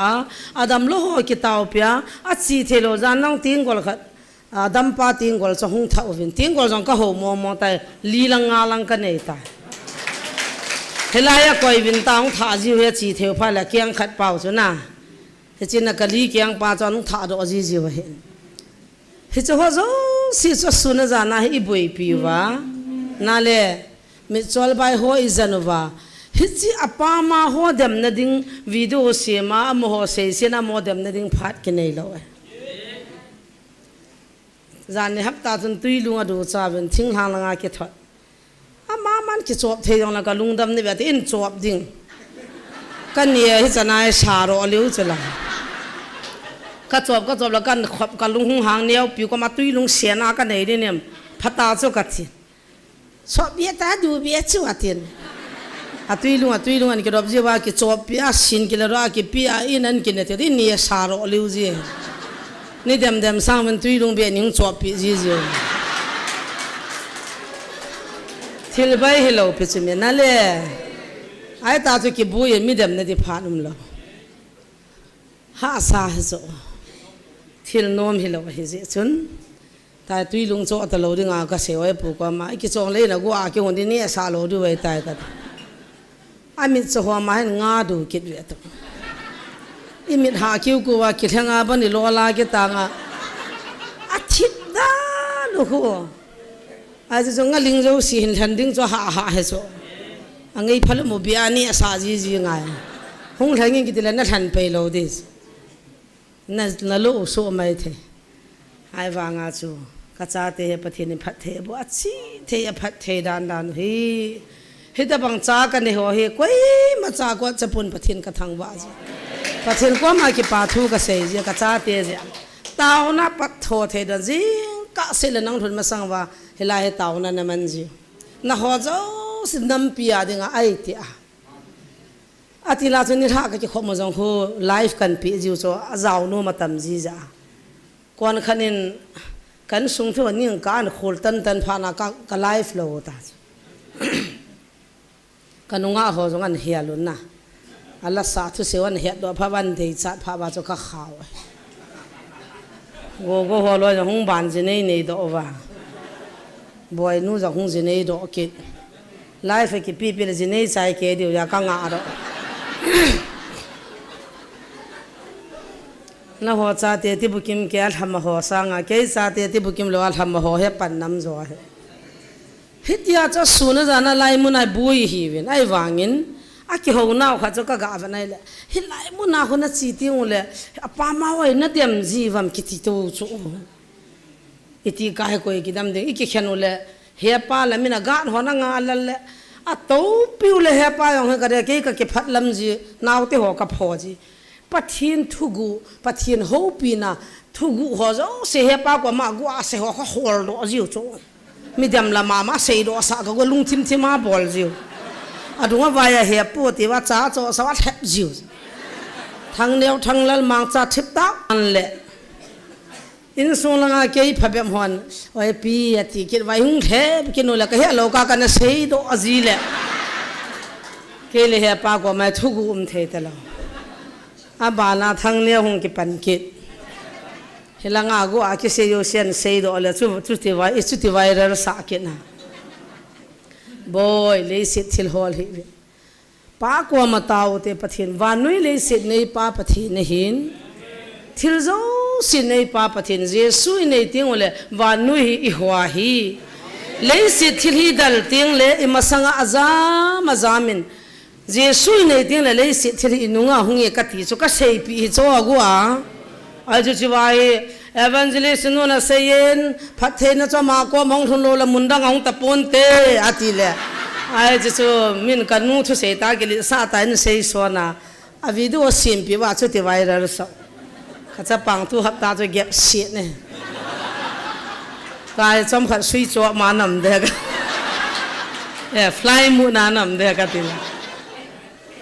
adam lo ho ki taw pya a chi thelo jan nang ting gol khat adam pa ting gol cha hung tha ovin ting gol jong ka ho mo mo tai li lang nga lang ka nei ta hilaya koi vin taung tha ji he chi theu pha la kyang khat pau chu na he chin na kali kyang pa chon tha do ji ji wa he he cho ho zo si cho su na za na hi boi pi wa na le mi chol bai ho izanwa hichi apa ma ho dem na ding video se ma mo ho se se na mo dem na ding phat ki nei lo zan ne hap ta chun tui lunga do cha ben thing hang langa ki thot ama man ki chop the yong la ka lung dam ne ba in chop ding kan ye hi chana sa ro liu chala ka chop la kan khop ka lung hang neu pi ko ma tui lung se na ka nei de nem phata cho ka thi so bia ta du bia chu atin atui lung an ki rob je wa ki chop pia sin ki la ra ki pia in an ki ne te ni sa ro liu ji ni dem sang men tui lung bia ning chop pi ji ji thil bai hello pe chu me na le ai ta chu ki bu ye mi dem ne di pha num lo ha sa he zo thil nom hello he je chun ta tui lung cho ta lo dinga ka se wai pu ko ma ki chong le na go a ki hon di ni sa lo du wai tai ka amit cho ho ma nga du ki we to imit ha ki ku wa ki thanga ba ni lo la ki ta nga athit da lu ho ai zo nga ling zo si hin than ding cho ha he so angai phal mo bia ni sa ji ji ngai hong thang ki ti la na than pe lo dis na lo so mai the ai wa nga chu ka cha te he pathin phat the bo achi the ya phat the dan hi ta bang cha ka ne ho he koi ma cha ko chapun pathin ka thang wa ji pathin ko ma ki pa thu ka se ji ka cha te ji taw na pat tho the da ji ka se le nang thun ma sang wa hela he taw na na man ji na ho zo sin nam pia dinga ai ti a atila chu ni tha ka ki khom jong ho life kan pi ji so azaw no matam ji ja kon khanin kan sung thu ning kan khol tan phana ka life lo ta kanunga ho jong an hialun na ala sa thu sewan he do phawan dei chat pha ba cho kha khaw go ho lo hong ban ji nei do wa boy nu ja hong ji nei do ki life ki pi pi ji nei sai ke dio ya ka nga do na ho cha te ti bukim ke al ham ho sanga ke cha te ti bukim lo al ham ho he pan nam zo he hitia cha suna jana lai munai bui hi wen ai wangin aki ho naw kha cho ka ga vanai le hi lai muna ho na chi ti ule apa ma wai na dem ji wam ki ti to chu iti ka he koi ki dam de iki khenule he pa la mina ga ho na nga la le a to piu le he pa yong he ka de ke ka ki phat lam ji naw te ho ka pho ji pathin thugu pathin ho pi na thugu ho zo se he pa ko ma gwa se ho kha hol do ji chu mi dem la ma se do sa ka go lung thim thima bol ji adunga vaya he pu ti wa cha cho sa wa thep ji thang neu thang lal mang cha thip ta an le in sung langa ke phabem hon oi pi ati ki vai hung the ki no la ka he lo ka na sei do aji le ke le he pa ko ma thugu the ta lo abana thang ne hung ki pan ki helanga go a ki se yo sen sei do le chu ti vai ra sa ki na boy le sit thil hol hi pa ko ma taw te pathin vanui le sit nei pa pathi ne hin thil zo sin nei pa pathin jesu nei ting ole vanui i hwa hi le sit thil hi dal ting le imasanga azam azamin jesu nei ting le sit thil inunga hungi ka ti chu ka sei pi cho agwa ai chu chiwai evangelist no na sayen phathe na chama ko mong thun lo la mundang ong tapon te atile ai chu min kanu thu se ta geli sa ta in sei so na a video sim pi wa chu ti viral so kha cha pang tu hap ta chu gap shit ne kai chom khat sui cho ma nam de ga fly mu na nam de ka ti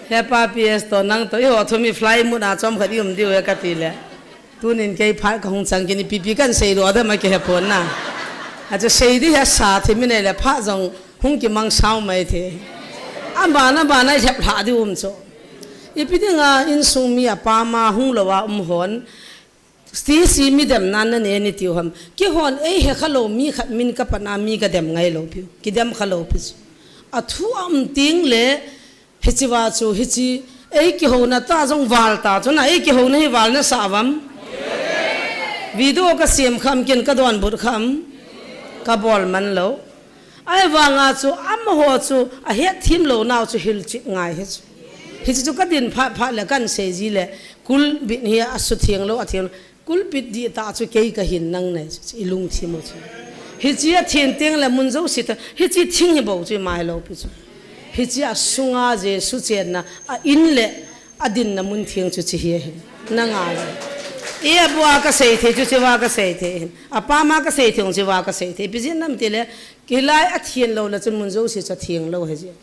le pa ps to nang to yo thu mi fly mu na chom khat yum diu ka ti le tu nên cái phải không chẳng cái này bị cái xây rồi đó mà cái hệ phone na, à cho xây đi hết sa thì mình này là phá rằng không cái mang sao mấy thế, à bà này chập hạ đi cho, ý bị tiếng in sung mi pa ma hung lo wa hòn, si mi dem nan này này tiêu ham, cái hòn ấy hệ khalo mi khát min cái pana mi cái dem ngay lo piu, cái dem khalo piu, à thu tiếng lệ, hết chi vào cho hết chi, ấy cái hòn na ta trong val ta cho na ấy cái hòn này val na sa vam video ka sim kham ken ka don bur kham ka bol man lo ai wanga chu am ho chu a he thim lo naw chu hil chi ngai he chu ka din pha le kan se ji le kul bin hi asu thiang lo athiang kul pit di ta chu ke ka hin nang ne chi lung thi mo chu hi chi a thien teng le mun zo si ta hi chi thing hi bo chu mai lo pi chu hi chi a sunga je su chen na a in le adin na mun thiang chu chi hi na nga ये बुआ का सही थे जो सेवा का सही थे अपा माँ का सही थे उन सेवा का सही थे बिजी नम तेले किलाय अथियन लो लचन मुंजो से चथियन लो है जे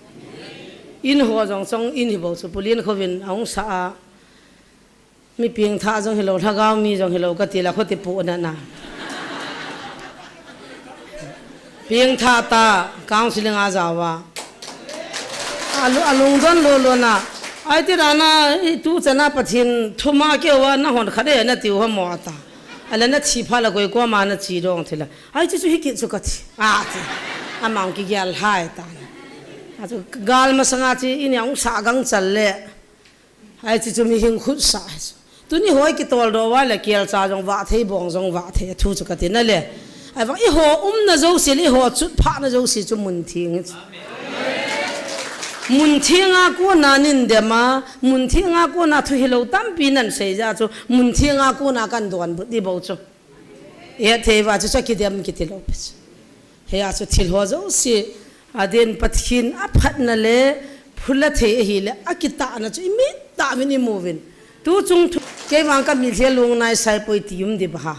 इन हो जोंग जोंग इन ही बहुत पुलिन खोविन आउं सा मी पिंग था जोंग हिलो थगाव मी जोंग हिलो का तिला खोति पु ना ना पिंग था ता काउंसलिंग आ जावा अलुंग दोन लो लो ना ai ti rana tu chana pathin thuma ke wa na hon khade na tiu ha mota ala na chi phala koi ko ma na chi rong thila ai chu hi ki chu ka thi a ti amang ki gyal hai ta a chu gal ma sanga chi in yang sa gang chal le ai chu mi hing khut sa tu ni hoi ki tol do wa le kial cha jong wa thei bong jong wa thei thu chu ka ti na le ai wa i ho na zo si le ho chut pha na zo si chu mun thing mun thianga ko na nin de ma mun thianga ko na thu hilo tam pi nan sei ja chu mun thianga ko na kan don bu di bo chu e the wa chu ki dem ki ti lo pis he a chu thil ho zo si aden pathin a phat na le phula the hi le akita na chu mi ta mi ni movin tu chung ke wang ka mi le lung nai sai poi ti yum di ba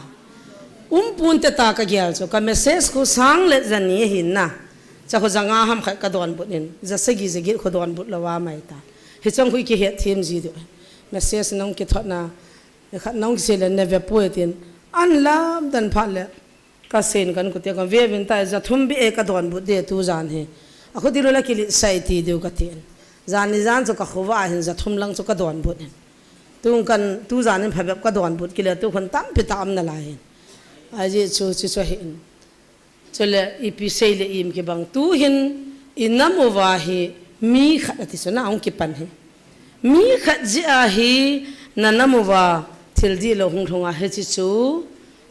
pun te ta ka gyal chu ka message ko sang le zani hin na cha ko janga ham kha ka don bunin ja sagi jagi ko don but lawa mai ta he chang hui ki he thim ji do message nong ki thona kha nong se le ne ve poetin an lam dan pha le ka sen kan ko te ka ve vin ta ja thum bi e ka don but de tu jan he a ko dilo la ki sai ti de ka ten jan ni jan chu ka khuwa hin ja thum lang chu ka don but tu kan tu jan ni pha ka don but ki le tu khon tam pi tam na la hin a ji chu chu hin chole ipisei le im ke bang tu hin inam owahi mi khati sona ong ki pan he mi khat ji a hi nanamuwa thildi lo hung thonga he chi chu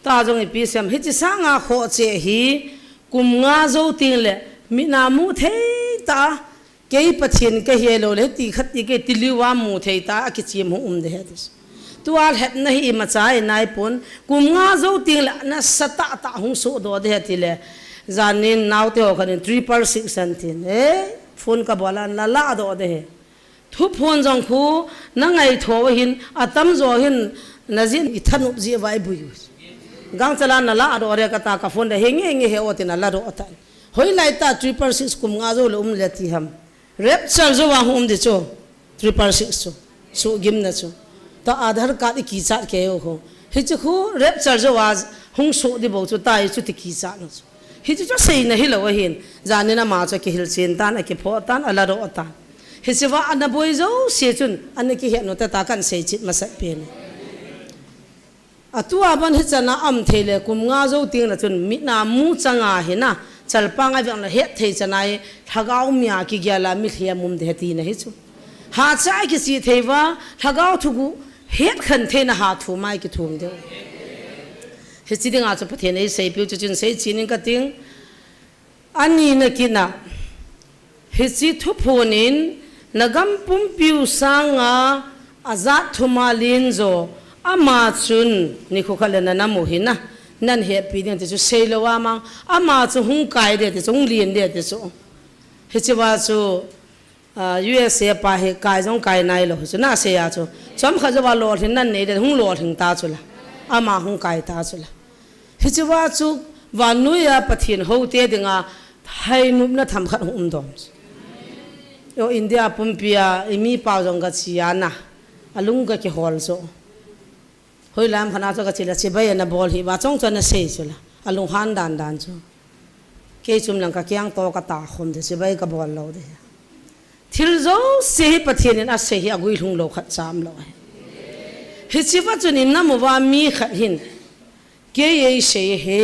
ta jong ipisem he chi sanga kho che hi kum nga zo ting le mi na mu the ta ke pathin ke he lo le ti khat ti ke tiliwa mu the ta ki chim hu de he dis tu al het nahi ma chai nai pon kum nga zo ting la na sata ta hung so do de ti le zanin naw te ho khanin 666 antin phone ka bola la la do de he thu phone jong khu na ngai tho hin atam zo hin nazin ithan up ji vai bu gang chala na la do re ka ta ka phone de henge he otin la do atan hoi lai ta 666 kum nga zo lum le ti ham rep chal zo wa hum de cho 666 so gim na cho ta aadhar card ki cha ke ho hi chu khu rep chal zo wa hung so di bo chu tai chu ti ki cha no hi chu sei na hi lo hin janina ma cha ki hil chen tan ki pho tan ala ro tan hi siwa ana boi zo se chun an ki he no ta kan sei chit ma sa pe ni atua ban hi chana am thele kum nga zo ting na chun mi na mu changa hi na chal pa nga jang la het thei chanai thagau mia ki gyala mi thia mum de ti na hi chu ha chai ki si theiwa thagau thugu het khan the na ha thu mai ki thum de he chi dinga chu pathen ei sei piu chu chin sei chin ka ting ani na kina he chi thu phonin nagam pum piu sanga azat thumalin zo ama chun ni khu khalena na mu hina nan he pi den te chu sei lo wa ma ama chu hung kai de te chung lien de te chu he chi wa chu USA pa he kai jong kai nai lo chu na se ya chu chom kha wa lo thin nan ne de hung lo thing ta chu la ama hung kai ta chu la he chi wa chu wa nu ya pathin ho te dinga hai nup na tham khat hum dom yo India pumpia imi pa jong ga chiana alung ga ki hol so hoi lam khana cho ka chila chibai na bol hi ba chong chona sei chula alung han dan dan chu ke chum lang ka kyang to ka ta khom de chibai ka bol lo de thil zo se pathin a se hi agui lung lo khat cham lo hi chiwa chunin na mo wa mi khat hin ke ye se he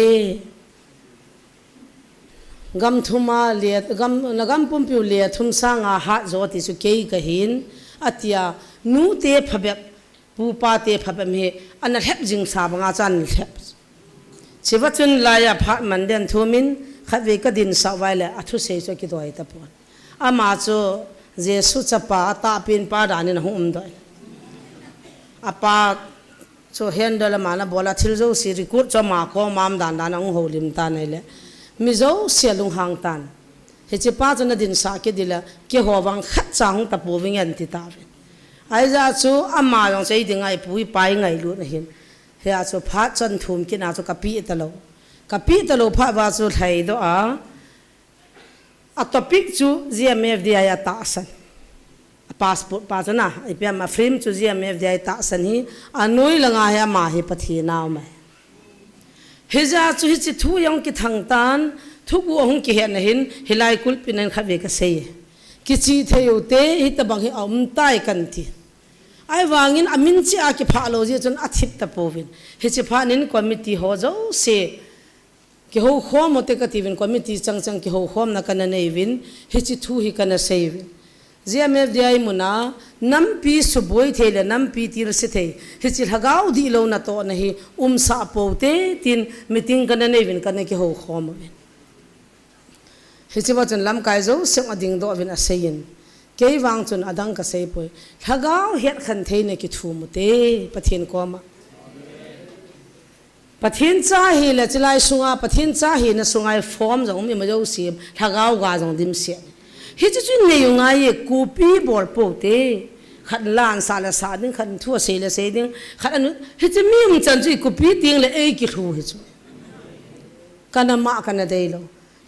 gam thuma le gam pum piu le thum sanga ha zo ti chu ke ka hin atia nu te phabek pu pa te phabam he an hep jing sa banga chan hep chiwa chun la ya pha man den thumin khawe ka din sa waile athu se so ki doi ta pon ama cho jesu chapa ta pin pa danin hum doi apa cho handle mana bola thil zo si record cho ma ko mam dan dan ang holim ta nei le mi zo selung hang tan he che pa chana din sa ke dila ke howang khat chang ta pu wing an ti ta ai za chu ama yong sei dingai pui pai ngai lu na hin he a chu pha chan thum ki na chu kapi ta lo pha wa chu thai do a topic chu GMF dia ya ta san passport pa chana ai pia ma frame chu GMF dia ta san hi anoi langa ya ma hi pathi naw mai heja chu hi chi thu yong ki thang tan thu gu hong ki hen hin hilai kul pinan khawe ka sei ki chi theu te hi ta bang hi om tai kan ti ai wangin amin chi a ki pha lo ji chun athip ta povin hi chi pha nin committee ho zo se ki ho khom mote ka tivin committee chang chang ki ho khom na kana nei vin hi chi thu hi kana sei vin GMF dai muna nam pi suboi thele nam pi tir se the hi chi hagau di lo na to na hi sa po te tin meeting kana nei vin kana ki ho khom vin hi chi wa chan lam kai zo sem ading do vin a sein ke wang chun adang ka sei poi hagau het khan the ne ki thu mu te pathin ko ma pathin cha hi le chilai sunga pathin cha hi na sungai form jong mi ma jo sim hagau ga jong dim se hi chu chu ne yu nga ye copy bor po te khat lan sa la sa ding khan thu se le se ding khat anu hi chu mi chan chu copy ting le e ki thu hi chu kana ma kana dei lo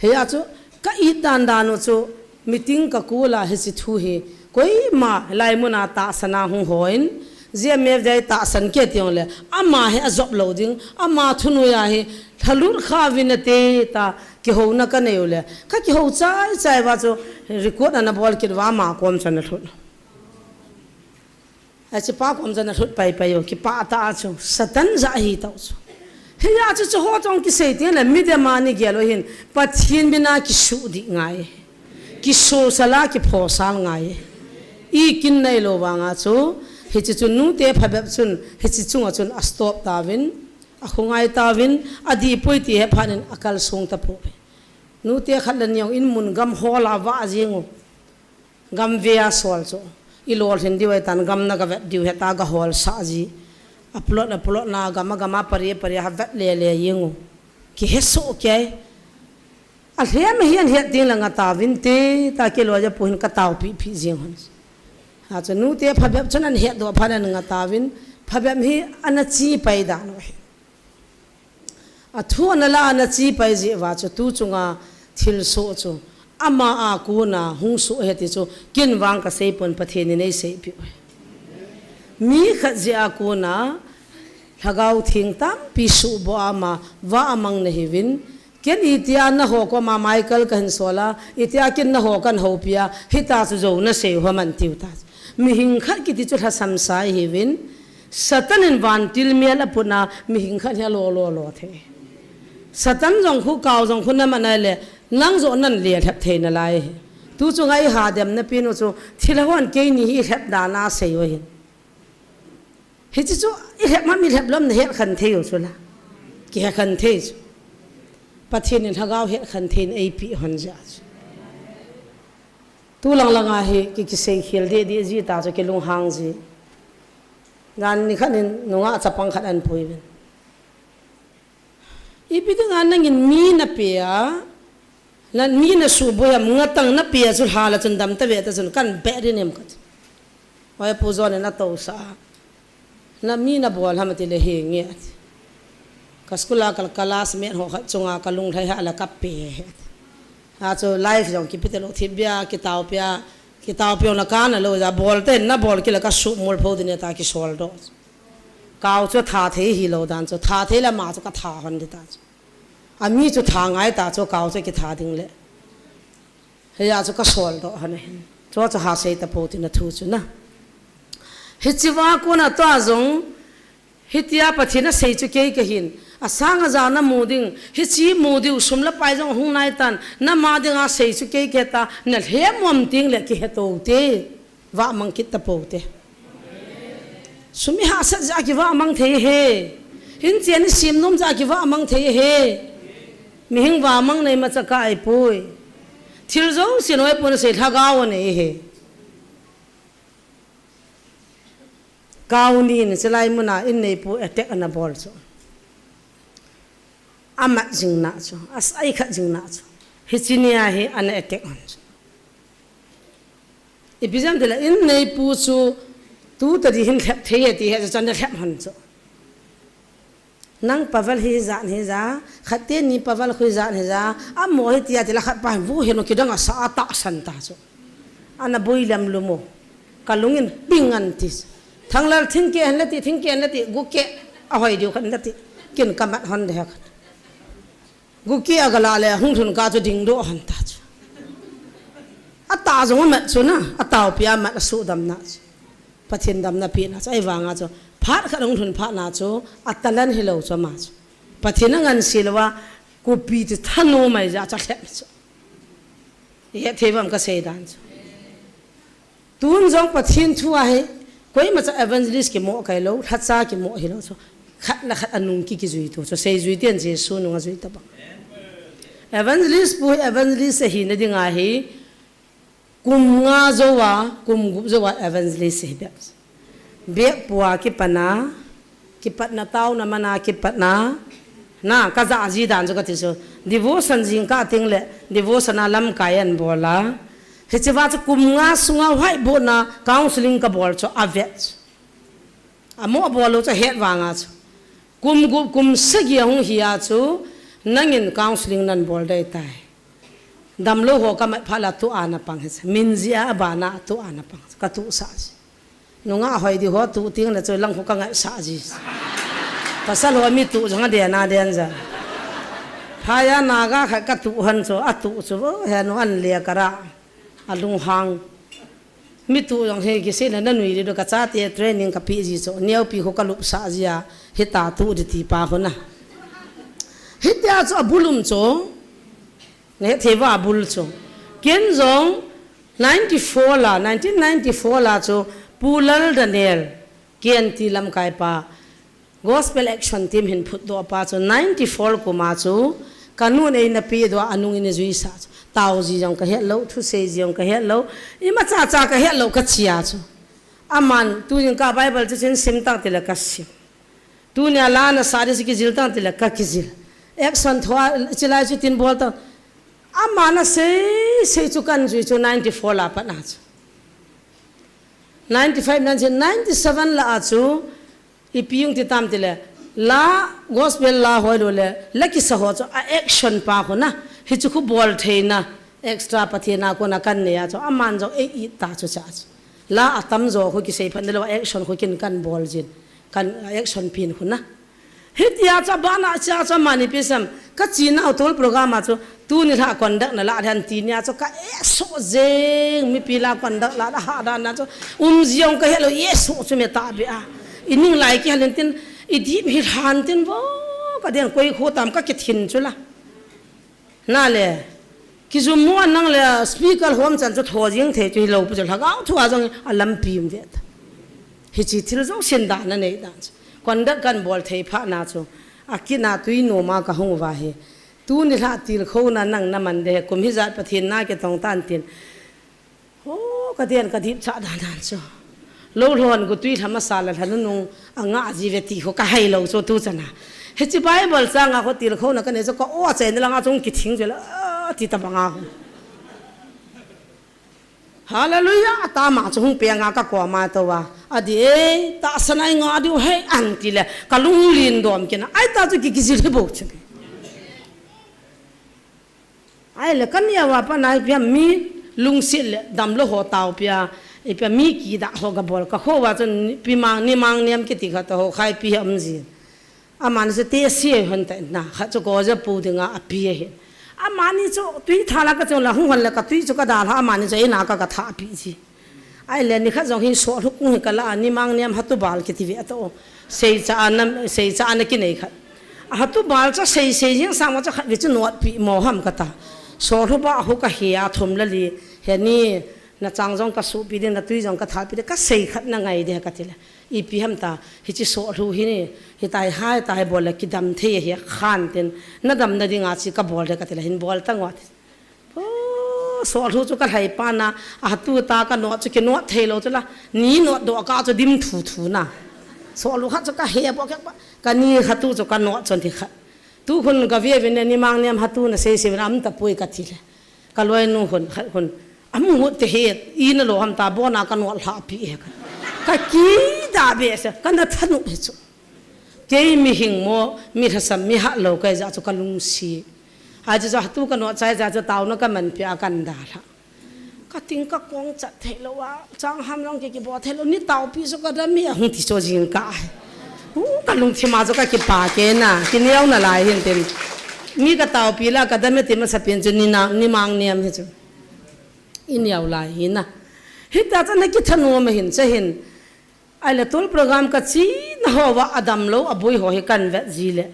he a chu ka I dan dan no chu meeting ka kula he si thu he koi ma lai muna ta sana hu hoin GMF dai ta san ke tiong le ama he azob loading ama thunu ya he thalur kha vinate ta ki ho na ka ne le ka ki ho chai chai wa chu record na bol ki wa ma kom chan na thut a chi pa kom chan na thut pai pai yo ki pa ta chu satan za hi ta chu he ya chu ho chong ki sei te le mi de ma ni ge lo hin pathin bina ki su di ngai ki so sala ki pho sal ngai I kin nei lo wa nga chu he chi chu nu te phabep chun he chi chunga chun a stop tawin a khungai tawin adi poi ti he phanin akal sung ta po nu te khalan yong in mun gam hola wa jingu gam via sol cho I lol hin diwai tan gam na ga vet diu he ta ga hol sa ji upload na gama pare ha vet le yingu ki he so ke al hiam hian he ding langa tawin te ta ke lo ja puhin ka taw pi jing hon ha chu nu te phabep chun an he do phanan nga tawin phabep hi anachi pai da no he a thu na la anachi pai ji wa chu tu chunga thil so chu ama a ku na hu so he ti chu kin wang ka sei pon pathe ni nei sei pi mi kha ji a ku na hagau thing tam pi su bo ama wa amang na hivin ken itia na ho ko ma Michael kan sola itia kin na ho kan ho pia hita su zo na se ho man tiu ta mi hing khat ki ti chu sam sai hivin satan in van til mel apuna mi hing khat ya lo the satan jong khu kaw jong khu na manai le nang zo nan le thap the na lai tu chu ngai ha dem na pin chu thilhawan ke ni hi thap da na sei wa hin hi chu i thap ma mi thap lom na he khan the yo chu la ki ha khan the pathin in thagau he khan the ai pi hon ja tu lang langa hi ki sei khel de di ji ta chu ke lung hang ji gan ni khan nunga chapang khat an pui ben ipi ka nang in mi na pia lan mi na su boya ngatang na pia chu hala chun dam ta ve ta chun kan be ri nem khat oi pu zo na to sa na mi na bol ham ti le he nge ka skula kal class me ho kha chunga ka lung thai ha la ka pe ha chu live jong ki pitelo thibia ki tau pia na kana lo ja bol te na bol ki la ka su mol pho din ta ki sol do kaw chu tha the hi lo dan chu tha the la ma chu ka tha hon de ta ami chu tha ngai ta chu kaw chu ki tha ding le he ya chu ka sol do hane chu chu ha sei ta pho tin thu chu na hi chiwa ko na to zong hitia pathina sei chu ke ka hin asanga za na muding hi chi mudi usum la pai jong hung nai tan na ma ding a sei chu ke ta na he mom ting le ki he to te wa mang kit ta po te sumi ha sa za ki wa mang the he hin chen sim nom za ki wa mang the he mi hing wa mang nei ma cha ka ai pui thil zo sinoi pun se tha ga wa nei he kauni ni selai muna in nei pu attack ana bol so amat jing na cho as ai kha jing na cho hichinia he an attack on ipizam de la in nei pu chu tu ta di hin khap the ti he chan da khap han cho nang paval hi za khate ni paval khu za a mo hi tia ti la khat pa vu he no kidanga sa ta san ta cho ana boilam lumo kalungin pingan tis thanglal thingke han lati gu ke a hoi diu khan lati kin kamat hon de khat gu ke agala le hung thun ka chu ding do han ta chu ata zong ma chu na ataw pia ma su dam na pathin dam na pi na chai wanga chu phat kha hung thun pha na chu atalan hilo chu ma chu pathin ngan silwa ku pi ti thano mai ja cha khle chu ye thewam ka sei dan chu tun jong pathin thu a he koi ma cha evangelist ki mo kai lo thatcha ki mo hi lo chu khat la khat anung ki zui to so sei zui ten je su nunga zui ta ba evangelist hi na dinga hi kum nga zo wa kum gup zo wa evangelist hi be puwa ki patna taw na mana ki patna na ka za ji dan zo ka ti so devotion jing ka ting le devotion alam kayan bola he chewa chu kum nga sunga white bo na counseling ka bol cho avet amo bolo cha het wa nga chu kum gup kum sagi hung hiya chu nangin counseling nan bol dai tai damlo ho ka ma phala tu ana pang he minzia bana tu ana pang ka tu sa nunga hoi di ho tu ting na choi lang ho ka ngai sa ji pasal ho mi tu janga de na den za phaya naga kha ka tu han cho atu chu he no an le kara alung hang mi tu jang he ki se na nui ri do ka cha te training ka pi ji cho neu pi ho ka lup sa ji ya he ta tu di ti pa ho na he tia cho bulum cho ne theva bul cho ken jong 1994 la cho pulal daniel ken ti lam kai pa gospel action team hin phut do pa cho 94 ko ma cho kanun ei na pi do anung in zui sa tao ji jong ka het lo thu se jong ka het lo I ma cha ka het lo ka chia cho aman tu jing ka bible che chen sim ta te la ka sim tu nya la na sa ri ki jil ta te la ka ki jil action thwa chilai chu tin bol ta amana se chu kan zui chu 94 la pa na chu 95 1997 la chu ipiung ti tam te le la gospel la hoi le laki sa ho chu action pa ko na hi chu khu bol theina extra pathina ko na kan ne ya chu aman jo e ta chu cha la atam zo khu ki sei phan lo action khu kin kan bol jin kan action pin khu na hitia cha bana cha mani pisam ka china otol program chu tu ni tha conduct na la dhan ti nya chu ka so jeng mi pila conduct la ha da na chu jiong ka helo yesu chu me ta be a ining lai ki halen tin idi hi han tin bo ka den koi kho tam ka ki thin chu la na le ki zu mo nang le speaker hom chan chu tho jing the chu lo pu chu lagao thua jong alam pim ve hi chi thil zo sin da na nei da kon da kan bol thei pha na chu akina tui no ma ka hong wa he tu ni la til kho na nang na man de kum hi zat pathin na ke tong tan tin ho ka dian ka dip cha da nan chu lo lon gu tui thama sal la than nu anga ji ve ti ho ka hai lo so tu chana he chi bible sa nga ko til kho na ka ne so ko o chen la nga chung ki thing je la ti ta banga hallelujah ta ma chung pe nga ka ko ma to wa adi ta sanai nga du he an ti le ka lung lin dom ke na ai ta chu ki ki ji bo chu ai le kan ya wa pa nai pia mi lung sil dam lo ho taw pia e pia mi ki da ho ga bol ka ho wa chun pi mang ni mang niam ki ti kha to ho khai pi am ji aman se te sie hon ta na kha chu ko ja pu de nga a pi he amani chu tui thala ka chu la hung hon la ka tui chu ka da la amani chu e na ka tha pi ji ai le ni kha jong hin so lu ku ka la ni mang niam hatu bal ki ti ve to sei cha an ki nei kha hatu bal cha sei jing sang ma cha kha ve chu not pi mo ham ka ta so lu ba ho ka hiya thum la li he ni na chang jong ka su pi de na tui jong ka tha pi de ka sei khat na ngai de ka ti la i pi ham ta hi chi so lu hi ni hi tai hai tai bol la ki dam the hi khan ten na dam na dinga chi ka bol de ka ti la hin bol ta ngot so lu chu ka hai pa na a tu ta ka no chu ke no the lo chu la ni no do ka chu dim thu na so lu kha chu ka he bo ka ni kha tu chu ka no chon thi kha tu khun ka ve ve ni mang niam ha tu na se ram ta pui ka thi le ka loi nu khun amu te he I na lo ham ta bo na ka no la pi ka ki da be se ka na thanu be chu ke mi hing mo mi thasam mi ha lo ka ja chu ka lung si a ja tu ka no chai ja taw na ka man pia kan da la ka ting ka kong cha the lo wa chang ham long ke bo the lo ni taw pi so ka da mi hung ti so jing ka ka lung thi ma zo ka ki pa ke na ki niaw na lai hin ten mi ka taw pi la ka da me ti ma sa pin chu ni mang niam hi chu in yaw lai hin na hi ta cha na ki thanu ma hin cha hin ai la tol program ka chi na ho wa adam lo aboi ho he kan ve ji le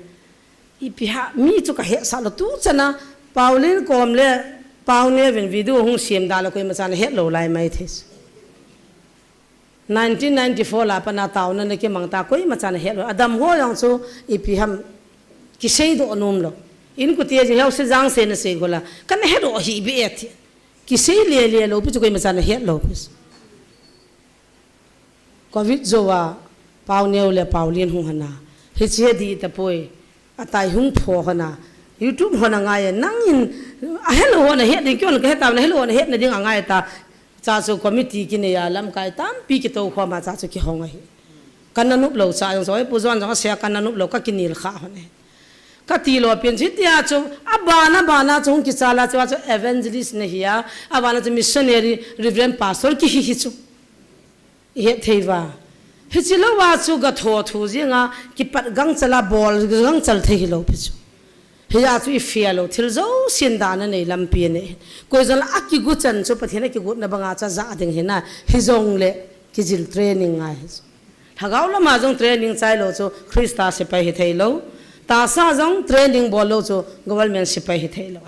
I pi ha mi chu ka he sa lo tu chana paulin kom le paune ven video hung siam da la koi ma chan he lo lai mai this 1994 la pa na taw na ke mang ta koi ma chan he lo adam ho yang chu I pi ham ki sei do nom lo in ku tie je heu se jang se na se gola kan he ro hi bi et ki sei le lo pi chu koi ma chan he lo pis covid zo wa paune le paulin hung hana he che di ta poi atai hung pho hana YouTube hona ngai nangin a hello hona he de kyon ka ta na hello hona he na ding ngai ta cha so committee ki ne ya lam kai tam pi ki to kho ma cha so ki hong ai kan nup lo cha yong soi pu zon jong se kan nup lo ka ki nil kha hone ka ti lo pin chi tia chu abana chung ki chala chu evangelist ne hiya abana chu missionary reverend pastor ki hi chu he theiwa hi chi lo wa chu ga tho thu jinga ki pat gang chala bol gang chal thei lo pi chu he ya chu fia lo thil zo sin da na nei lam pi ne ko jal aki gu chan chu pathina ki gu na banga cha za ding hina hi zong le ki jil training ai thagaw la ma jong training chai lo chu krista se pai hi thei lo ta sa jong training bol lo chu government se pai hi thei lo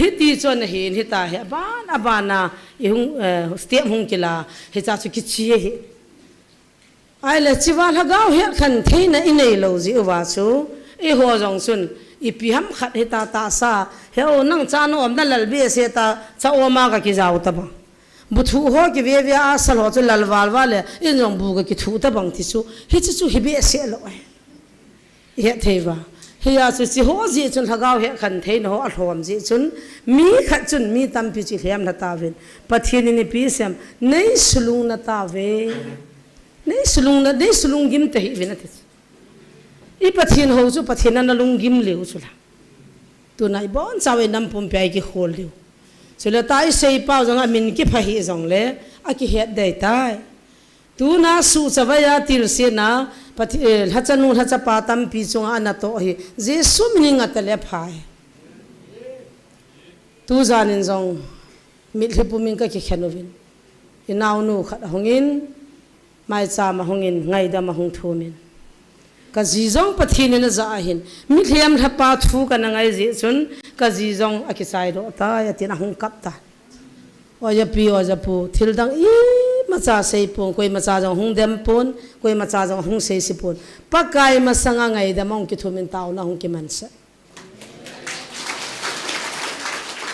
hi ti chon hin hi ta he abana I hung step hung kila he cha chu ki chi he ai le chiwal hagaw he khan theina inei lo ji wa chu I ho jong sun I pi ham khat he ta sa he o nang cha no om na lal be se ta cha o ma ka ki jaw ta ba bu thu ho ki ve a sal ho chu lal wal wa le in jong bu ka ki thu ta bang ti chu he chu hi be se lo he theiwa he ya chu ho ji chun hagaw he khan thein ho a hlom ji chun mi khat chun mi tam pi chi hlem na ta ven pathin ni pi sem nei sulung na ta ve nei sulung gim te hi ven ati I pathin ho chu pathin na lung gim leu chu la tu nai bon chawe nam pum pai ki hol leu chule tai sei pau jong a min ki pha hi jong le a ki het dei tai tu na su chawaya til se na pathi hachanu hacha pa tam pi chung ana to hi je sumning atale phai tu janin jong mil hipumin ka ki khenovin inaw nu khat hongin mai cha ma hongin ngai da ma hong thumin ka ji jong pathin na za hin mi thlem thapa thu ka na ngai ji chun cái gì dòng cái sai đó ta ya tiền hung cấp ta ôi pi ôi pu thil dang ý mà cha sei pun koi mà cha dòng hung dem pun koi mà cha dòng hung sei si pun pakai mà sanga ngai da mong ki thumin tao na hung ki man sa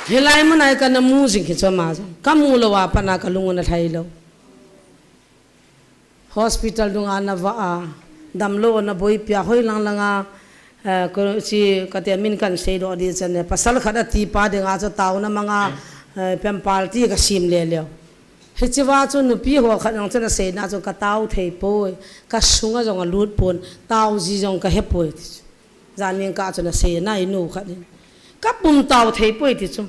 hilai man ai ka na mu jing ki chama kamu lo wa pana ka lungun na thai lo hospital dung ana wa damlo na boi pya hoi lang langa ko si kate min kan sei do di chan pasal khada ti pa de nga cho taw na manga pem party ka sim le le he chiwa chu nu pi ho khan chana sei na cho ka taw thei poi ka sunga jong lut pon taw ji jong ka he poi zanin ka chana sei na inu khan ka pum taw thei poi ti chu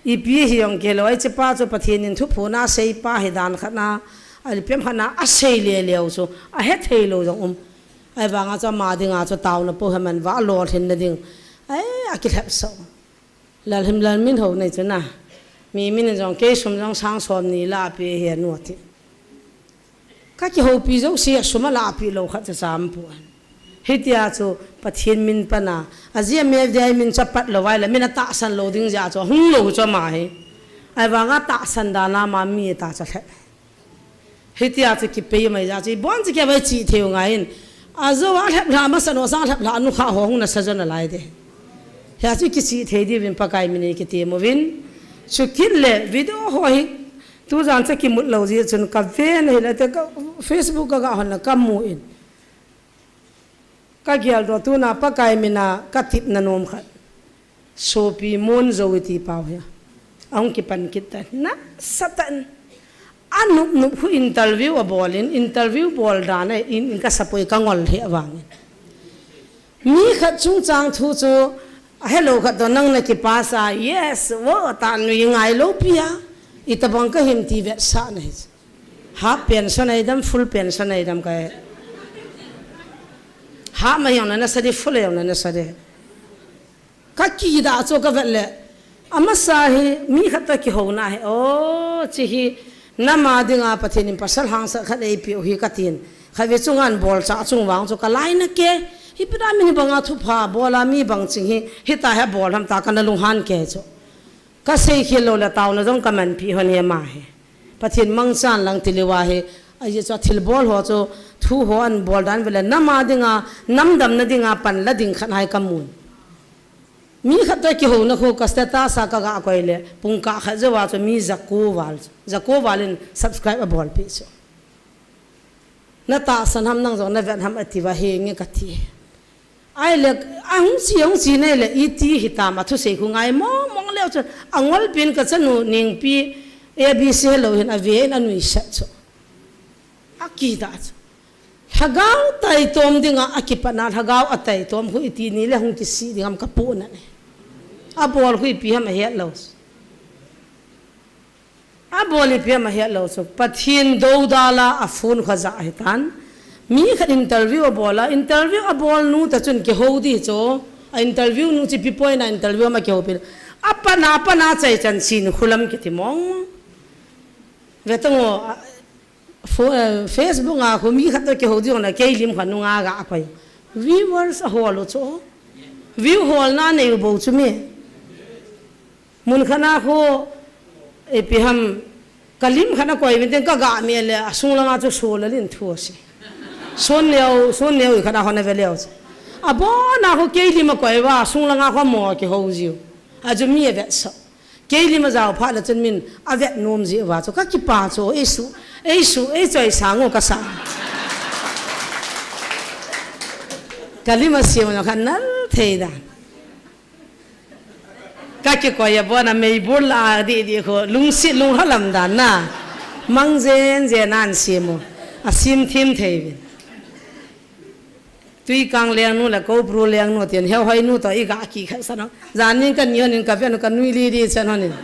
i pi hi yong ke lo ai chipa chu pathin in thu phu na sei pa he dan khana ai pem khana a sei le le chu a he thei lo jong ai wanga cho ma dinga cho taw na po haman wa lo thin na ding ai akil hap so lal him lal min ho nei chana mi min jong ke sum jong sang som ni la pe he no ti ka ki ho pi zo si suma la pi lo kha cha sam pu hitia cho pathin min pana azia me dai min chapat lo wai la min ta san lo ding ja cho hung lo cho ma he ai wanga ta san da na ma mi ta cha the hitia cho ki pe mai ja chi bon chi ke bai chi theu ngain azo wa thap la ma sano sa thap la nu kha ho hung na sajon la lai de ya chi ki chi thei di vin pakai mini ki ti mo vin chu kin le video ho hi tu jan cha ki mut lo ji chun ka ve nei la te ka Facebook ka hon na kam mu in ka gyal ro tu na pakai mina ka tip na nom khat so pi mon zo ti pau ya ang ki pan kit na satan anu nu hu interview a bolin interview bol dane in ka sapoi ka ngol he awang mi khat chung chang thu chu hello khat do nang na ki pasa yes wo ta nu ngai lo pia itabang ka him ti ve sa nei half pension ai dam full pension ai dam ka ha ma yong na sa di full yong na sa de ka ki da cho ka vele ama sa hi mi khat ta ki ho na he o chi hi nama dinga pathin pasal hang sa khadei pi hi katin khawe chungan bol cha chung wang chu ka lai na ke hi pira mi banga thu pha bola mi bang ching hi hita ha bol ham ta kan lung han ke chu ka sei khilo la taw na jong kaman pi hon he ma he pathin mang chan lang tiliwa he ai cha thil bol ho chu thu ho an bol dan vela nama dinga nam dam na dinga pan la ding khan hai kamun mi khata ki ho na kho kastata sa ka ga koile pungka kha jawa cho mi zako walin subscribe bol pi so na ta san ham nang zo na ven ham ativa he nge ka thi ai le ang si ne le iti hita ma thu sei khu ngai mong le cho angol pin ka chanu ning pi abc lo hin ave na nui sa cho akida hagaw tai tom dinga akipana hagaw atai tom hu iti ni le hung ki si dingam ka pu na ne abol hui pi ham he lo abol pi ham he lo so pathin do dala afun khaza hitan mi khat interview abola interview abol nu ta chun ke hodi cho interview nu chi pi point na interview ma ke hopil apana chai chan sin khulam ki timong vetango Facebook nga ko mi khat ke hodi ona ke lim khanu nga ga pai viewers a holo cho view hol na nei bo chu me mun khana ko epiham kalim khana koi min ka ga me le asung langa chu so la lin thu se son leo khana hona veleo abo na ko ke lim koi wa asung langa ko mo ke ho jiu a ju mi ve so ke lim za pha la chen min a vet nom ji wa cho ka ki pa cho esu ei choi sango ka sa kalima siam no khanal theida ka ki ko ya bona mei burla di ko lungsi lung halam dan na mangzen je nan simo asim thim thei tui kang leng nu la ko pro leng nu tian heu hoi nu to i ga ki kha sa no zanin kan yon in ka ven kan nui li di chan honin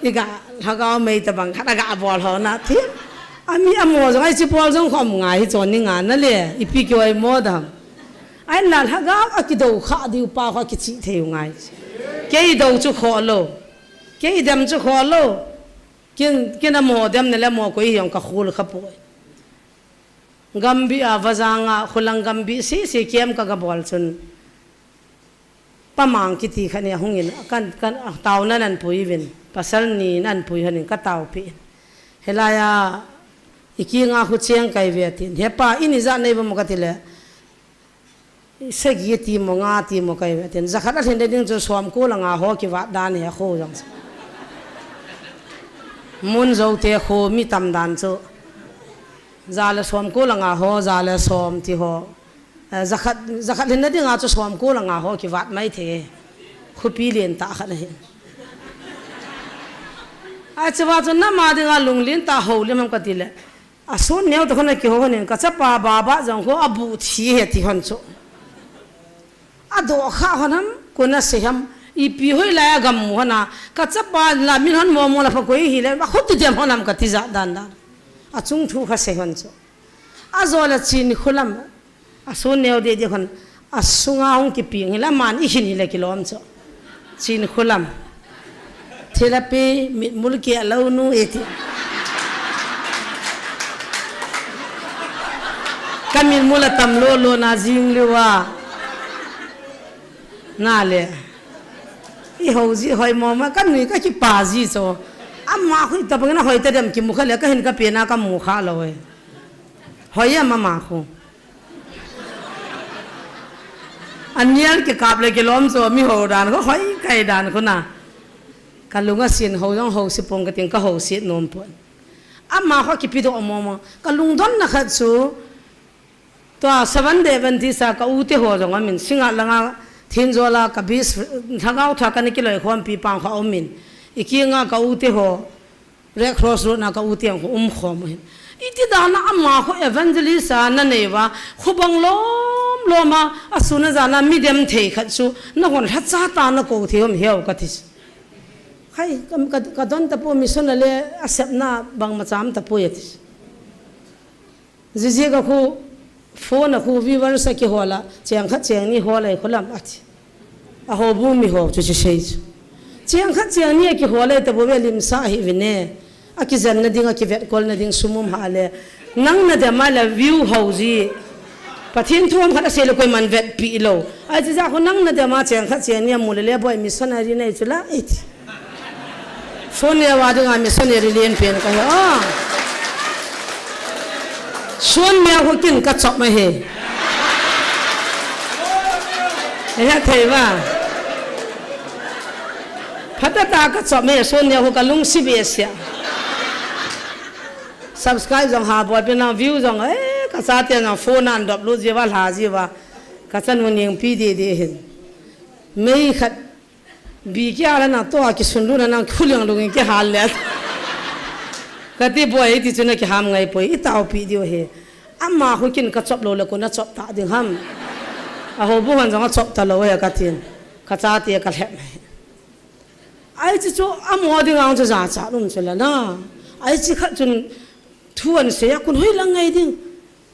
i ga hagaw mei ta bang khada ga bol ho na thi ami amo jong ai chi bol jong khom ngai chon ni nga na le i pi kyo ai mo dam ai lal hagaw akido kha di pa kha ki chi theu ngai ke do chu kho lo ke dam chu kho lo kin amo dam ne le mo ko i yong ka khul kha po gambi a wazanga khulang gambi si kem ka ga bol chun pamang kiti khani hungin kan taw nan pui vin pasal ni nan pui hanin ka taw pi helaya ikinga hu cheng kai vetin hepa ini za nei bam katile segi ti mo nga ti mo kai vetin zakhat athen de ding cho som ko la nga ho ki wa dan he kho jang mun zo te kho mi tam dan cho zala som ko la nga ho zala som ti ho zakhat len de nga cho som ko la nga ho ki wat mai the khupi len ta kha ne a chwa cho na ma de nga lung len ta ho le mam katile a so neo to khona ki ho ne ka cha pa ba ba jang ko abu thi he ti hon cho a do kha honam ko na se ham i pi hoi la gam mo na ka cha pa la min hon mo mo la pha ko hi le ba khut de honam ka ti za dan dan a chung thu kha se hon cho a zo la chin khulam a so neo de de khon a sunga hong ki pi ngila man i hin le kilom cho chin khulam therapy mit mulki alo nu eti kamil mula tam lo na jing lewa na le i hoji hoi mama kan ni ka ki pa ji so amma khu ta bang na hoi ta dem ki mukha le ka hin ka pe na ka mukha lo we hoi amma ma khu anyal ke kap le ke lom so mi ho dan ko hoi kai dan ko na kalunga sin ho jong ho si pong ka ting ka ho si nom pon amma kho ki pi do mo kalung don na khat su to 7 day ban ti sa ka u te ho jong amin singa langa thin zola ka bis thangau tha kan ki loi khom pi pang kha omin ikinga ka u te ho red cross road na ka u te khom hin iti dana amma kho evangelist na newa khubang loma asuna jana medium thei khat su na gon tha cha ta na ko theom heu ka this khai ka don ta po mission le asep na bang macham ta po yetis jiji ka khu phone khu viewer sa ki hola cheng kha cheng ni holai kholam ati a ho bu mi ho chu sei cheng kha cheng ni ki holai ta bo lim sa hi vine a ki zan na dinga ki vet kol na ding sumum ha le nang na de mala view ho ji pathin thom kha se le koi man vet pi lo a ji za ko nang na de ma cheng kha cheng ni mu le boy missionary nei chula it phone ya wa dinga missionary len pen ka ha xuân mèo có kinh cắt chọc mày hề, nghe thấy ba, phát ta cắt chọc mày xuân mèo có cả lung xí bê xia, subscribe dòng hà bồi bên nào view dòng ấy, cả sa tiền nào phone ăn đập lúa gì va hà gì va, cả chân muốn những pi đi hình, mấy khát bị kia là nào to cái xuân luôn là nào khuliang luôn cái hal lẹ. cái tí bồi thì chúng nó cái ham ngày bồi ít tao pi điều hè, amma hồi kinh cái chop lô là con nó chop ta tiếng ham, hồi bữa hôm chúng chop ta lô hè cái tiền, cái cha tiền cái hẹp, ai chỉ cho amma đi ngang cho giá trả luôn cho là na, ai chỉ khát chun thuần sẽ con hơi lăng ngày đi,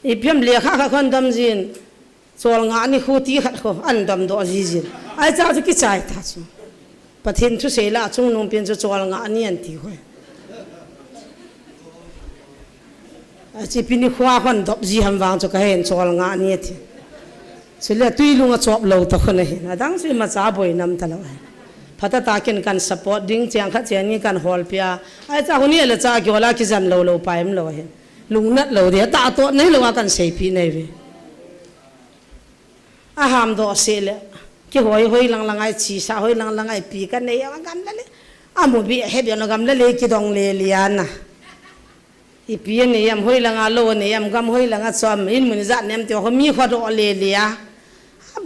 ipiam lệ khác con đâm gì, cho ngã ni khu tí khát khó ăn đâm đó gì, ai cha cho cái trái ta chứ, bắt thiên thu sẽ là chúng nông biên cho ngã ni ăn tí thôi. chỉ pin khoa con đọc gì ham vàng cho cái hình cho ngã nhẹ thì, chỉ là tuy luôn chọc lâu tao không này, đang suy mà trả bồi năm tao rồi, phát ta kiến can support đinh chàng khác chàng như can hall pia, ai cha hôm nay là cha kêu là cái dân lâu lâu phải em lâu hết, lùng nát lâu thì ta tốt này lâu can xây pin này về, ham đó sẽ là cái hồi lăng ai chỉ sa hồi lăng ai pi cái này ăn gan đấy, một bị hết rồi nó gam lấy cái dòng lê lian à. ipian ni yam hoi langa lo ni yam gam hoi langa chom in mun za nem te khomi kho do le lia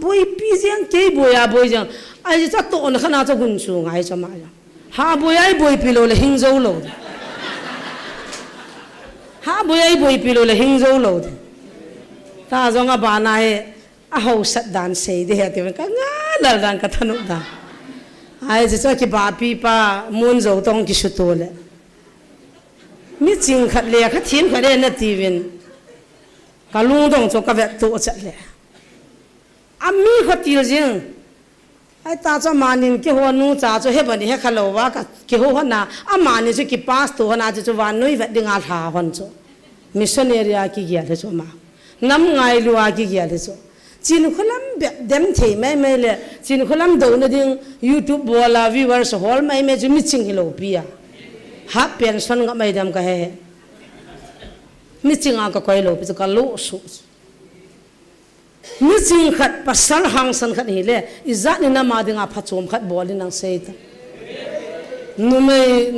boi pi jeng ke boya boi jang ai cha to na khana cha gun chu ngai cha ma ha boi ai boi pi lo le hing zo lo ha boi ai boi pi lo le hing zo lo ta zonga ba na he a ho sat dan sei de he te ka nga la dan ka thanu da ai cha ki ba pi pa mun zo tong ki su to le mi ching khat le kha thin kha re na tivin kalung dong cho ka vet to chat le ami khatil jing ai ta cha manin ke ho nu cha cho he bani he khalo wa ka ke ho na amani chu ki pass to na chu wan noi vet dinga tha hon cho missionary a ki gya le cho ma nam ngai lu a ki gya le cho จินคนลำแบบเดมเทไม่เลยจินคนลำดูนะดิ้ง YouTube บัวลาวิวเวอร์สฮอลไม่จะมิจิงฮิโลปีอะฮับเปลี่ยนส่วนก็ไม่ดำก็เฮมิจิงอาก็คอยโลปีจะก็โลสุมิจิงขัดปัสสาวะหังสันขัดนี่เลยอิจฉานี่นะมาดิ้งอาพัดโจมขัดบอลนี่นังเซตนุ่ม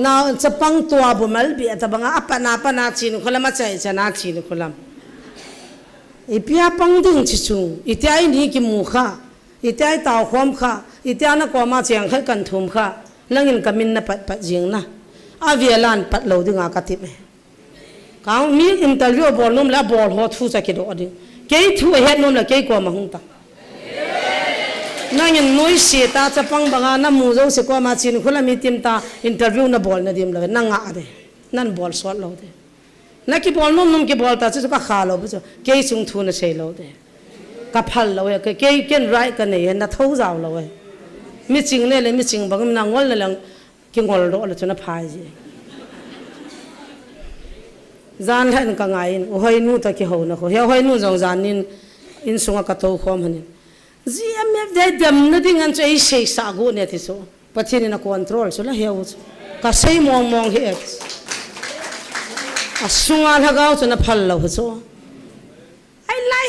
น่าจะปังตัวบุมัลบีแต่บางอาปนาจินคนละมาใจจะน่าจินคนละอีเปียปังดิ้งชิซุงอีเตียนี่กิมูข้าอีเตียตาวความข้าอีเตียนักว่ามาเจียงขัดกันทุ่มข้าแล้วยินกามินนะปัดเจียงนะอาเวลันปัดเหลาดิ้งอากาศไหมกางมีอินเตอร์วิวบอลนุ่มและบอลหัวทูจะคิดดูดิ้งเกย์ทูเฮดนุ่มและเกย์กว่ามาหุ่นตานั่งยินน้อยเสียตาจะปังบางาน้ำมูเจ้าเสียกว่ามาจีนคนละมีทีมตาอินเตอร์วิวนะบอลนะดิมเลยนั่งอาเดนั่นบอลสวดเราเดนักกีบอลนุ่มกีบอลตาจะก็ขาเราไปจ้ะเกย์จุงทูนะเสียเราเดกับพัลเราเกย์เกย์ไรกันเนี่ยนัททูเจ้าเราไม่จริงเนี่ยเลยไม่จริงบางมันนั่งวันละลังกินวันละโดนจนพายจีจานให้นึกง่ายโอ้ยนู่นตะกี้เขานะเขาเฮ้ยนู่นจงจานนี่อินสุงกะโตความมันจีเอ็มเอฟได้ดำนั่นดิ้งอันจะไอ้เสียสากุเนี่ยที่สุดปัจจัยนี่นักคอนโทรลสุดละเหี้ยวก็ใช้มองเหี้ยสุงอะไรก็จะนับพัลเราเหรอไอ้ไล่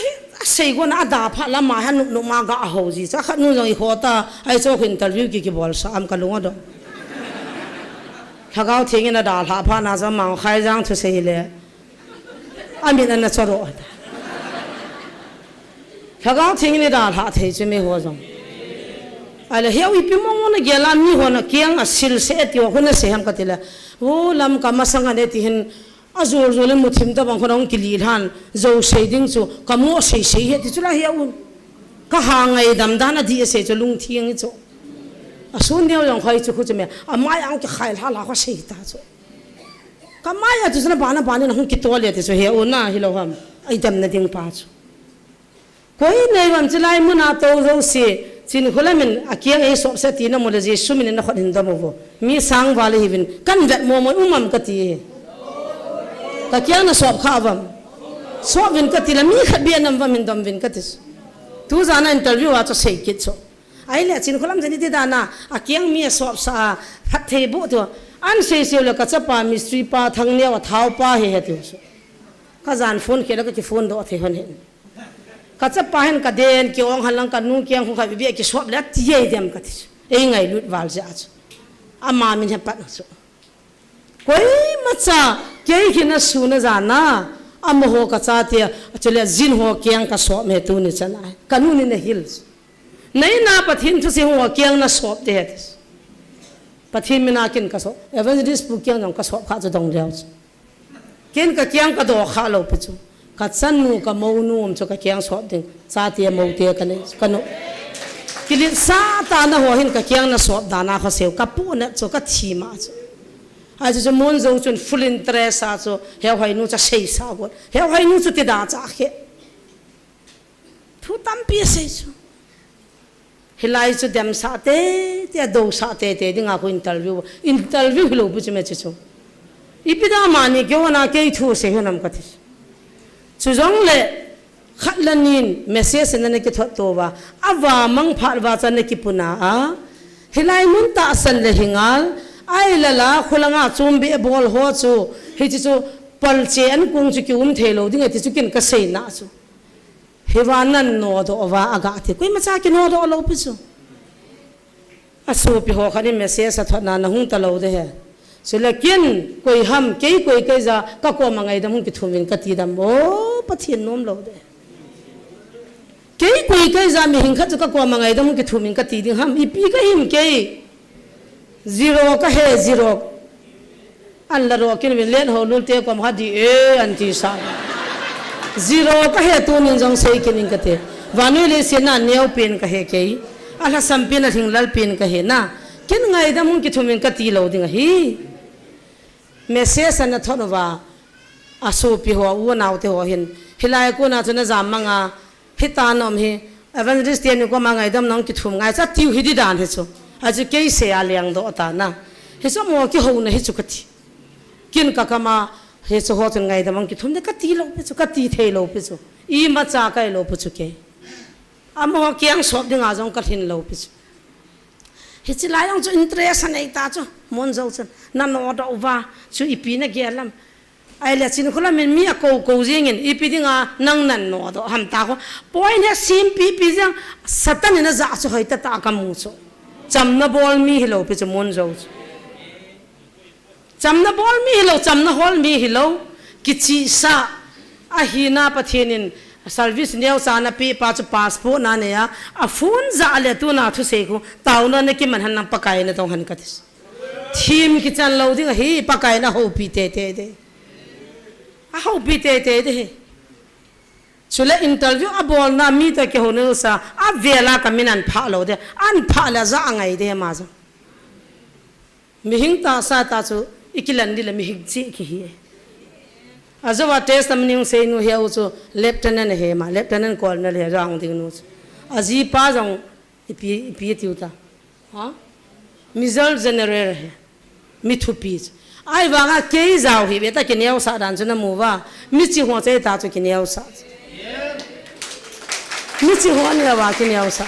ใช้คนอาดาพัลละมาให้นุ่มมากะเอาจีสักนู่นจงอีหัวตาไอ้เจ้าคนอินเตอร์วิวกี่บอลสามกันลงอ่ะดอกถ้าเขาทิ้งนะดาลาพานาจะมาใครจังทุเสียเลยอามินอันนั้นจะรอดถ้าเขาทิ้งนี่ดาลาทิ้งจะไม่หัวจังอะไรเฮียวิปิมองว่าเกลันนี่หัวนักเกียงสิลเสียที่ว่าคนนั้นเสียมกันทีละโอ้ลำกามาสังกันเดที่เห็นอาจูร์จูเลมุทิมตะบางคนองกิลีทันโจเสียดิ้งจูกามัวเสียที่จุละเฮียอุ่นก็ห่างไอ้ดำด้านอดีตเสียจะลุงเทียงจูส่วนเดียวยังใครจะคุยจะไม่ไม่เอาแค่ใครละละก็เสียตาจูก็ไม่เอาจุดนั้นบ้านนั่นหุ่นกิตัวเลยที่จูเฮียอุ่นน่ะฮิโลฮัมไอ้ดำนั่นดิ้งป้าจูก็อีในวันจะไล่มุนาโตโจเสียจีนคนละมันอาเกียงไอ้สอบเสตีนโมเดลเจสุมินนักหินดำโวมีสังวาลีวินกันเวทโมมันมัมกตีตะเกียงน่ะสอบข้าวสอบวินกตีละมีขัดเบียนนำวินดำวินกติทุกจานะอินเตอร์วิวอาจจะเสียกิจโซไอ้เละจีนคนละมันจะนี่ด้านะอาเกียงมีสอบสาพัดเทบุตัวอันเสียเลยก็จะปามิสตรีปาทั้งเนี่ยว่าเท้าปาเฮียตัวก็จานโฟนเกี่ยวกับที่โฟนโดดที่คนเห็นก็จะไปเห็นกันเดินเกี่ยวกับหันหลังกันนู่นเกี่ยวกับใครเบี้ยกี่ชอบแล้วที่ยัยเดียมกันที่เองไงลุดวาลจะอามามินเห็นปัดนะสุก็มาจ้าเกี่ยวกับนักสู้นะจานะอามาหัวกับจ้าที่จะเลี้ยจินหัวเกี่ยงกับสอบเมตุนี่จะไหนกันนู่นนี่ฮิลส์ในนาปะทินทุกสิ่งหัวเกี่ยงนักสอบเดียดปะทินไม่น่ากินกับสอบเอเวนจิสปุกเกี่ยงน้องกับสอบข้าจะต้องเดียวกินกับเกี่ยงกับดอกข้าเราไปจูกัดสันนูกับมูนูมจะกับเกียงสอบดึงซาเตียมูเตียกันเลยกันนุกิลิซาตานะหัวหินกับเกียงนะสอบดานาเขาเสียวกับปูเนี่ยจะกับทีมาจะอาจจะมุนจะจนฟูลินเทรสาจะเฮาไฮนูจะเสียสาวดเฮาไฮนูจะติดาจ้าเขทุตัมปีเสียจะเฮลัยจะเดมสาเตเตียดูสาเตเตดิ้งอาคุอินเตอร์วิวฮิโลบุจิเมจิจูอีพิดามานี่เกี่ยวนาเกี่ยทูเสียนำกันที่สุจงเล่ขัดลันินเมสเซจนั่นกิทตัวว่าอาวามังพาร์วาจันกิปุนาเฮลัยมุนตาสันเลหิงาลไอ้ละละขลังอาจุมเบบอลหัวจูเฮจิจูปัลเจนกุงจูกิอุมเทโลดิ้งเฮจิจูกินกษณะจูเฮวานันโนดอวาอากาศกุยมาจากกินโนดอลอปิจูอาสูปิหัวขันเมสเซจสัทนานะหุ่นตะโลเดะสุดละกินกุยห้ามเกยกุยเกยจะก็กลัวมังไงดำหุ่นกิทุมินกตีดำโอ้ปะเทียนน้อมโลเดะเกยกุยเกยจะมีหิงขัดจะก็กลัวมังไงดำหุ่นกิทุมินกตีดิ้งห้ามอีปีก็หิมเกยzero ก็เฮ zero อันละรอกินวินเล่นหัวนุ่นเตะความฮัดดีอันที่สาม zero ก็เฮตัวนินจงเซกินิงกตีวานุเลเสียน่ะเนียวเป็นก็เฮเกยอันละสัมเป็นถึงลัลเป็นก็เฮน่ะกินไงดำหุ่นกิทุมินกตีโลดิ้งฮีเมสเซจนั้นทอนว่าอาสูปิหัวอ้วนเอาเตหัวเห็นเฮลัยกูน่าจะน่าจำมังอ่ะฮิตานอมเฮเอเวนจิสเตียนก็มังไงดำน้องกิทุมไงจะติวฮิดีดานเฮซูอาจจะเกยเสียเลี้ยงโดตานะเฮซูมัวกิหูนะเฮซูกติกินกะกะมาเฮซูหัวจนไงดำน้องกิทุมเนี่ยกติโลเปซูกติเทโลเปซูอีมาจากไกโลเปซูเกย amo kiang sop ding a jong ka thin lo pi hi chi lai ong chu interest an ei ta chu mon zo chen na no do wa chu ipi na ge lam ai le chin khula men mi a ko jing in ipi ding a nang nan no do ham ta ko point ha sim pi jang satan na za chu hoi ta ta ka mu chu cham na bol mi hi lo pi chu mon zo cham na bol mi hi lo cham na hol mi hi lo ki chi sa a hi na pathin in service neo sana pi pa chu passport na ne ya a phone za le tu na thu se ko taw na ne ki man han nam pakai na tong han ka tis thim ki chan lo ding hi pakai na ho pi te a ho pi te de chule interview a bol na mi ta ke ho ne sa a vela ka minan pha lo de an pha la za ngai de ma za mi hing ta sa ta chu ikilan di la mi hig chi ki hi azawa test amning sei nu he ucho lieutenant he ma lieutenant colonel he rang ding nu aji pa jong ipi tiuta ha major general he mi thu pi ai wanga ke zau hi beta ke neu sa dan chuna mu wa mi chi ho che ta chu ke neu sa mi chi ho ne wa ke neu sa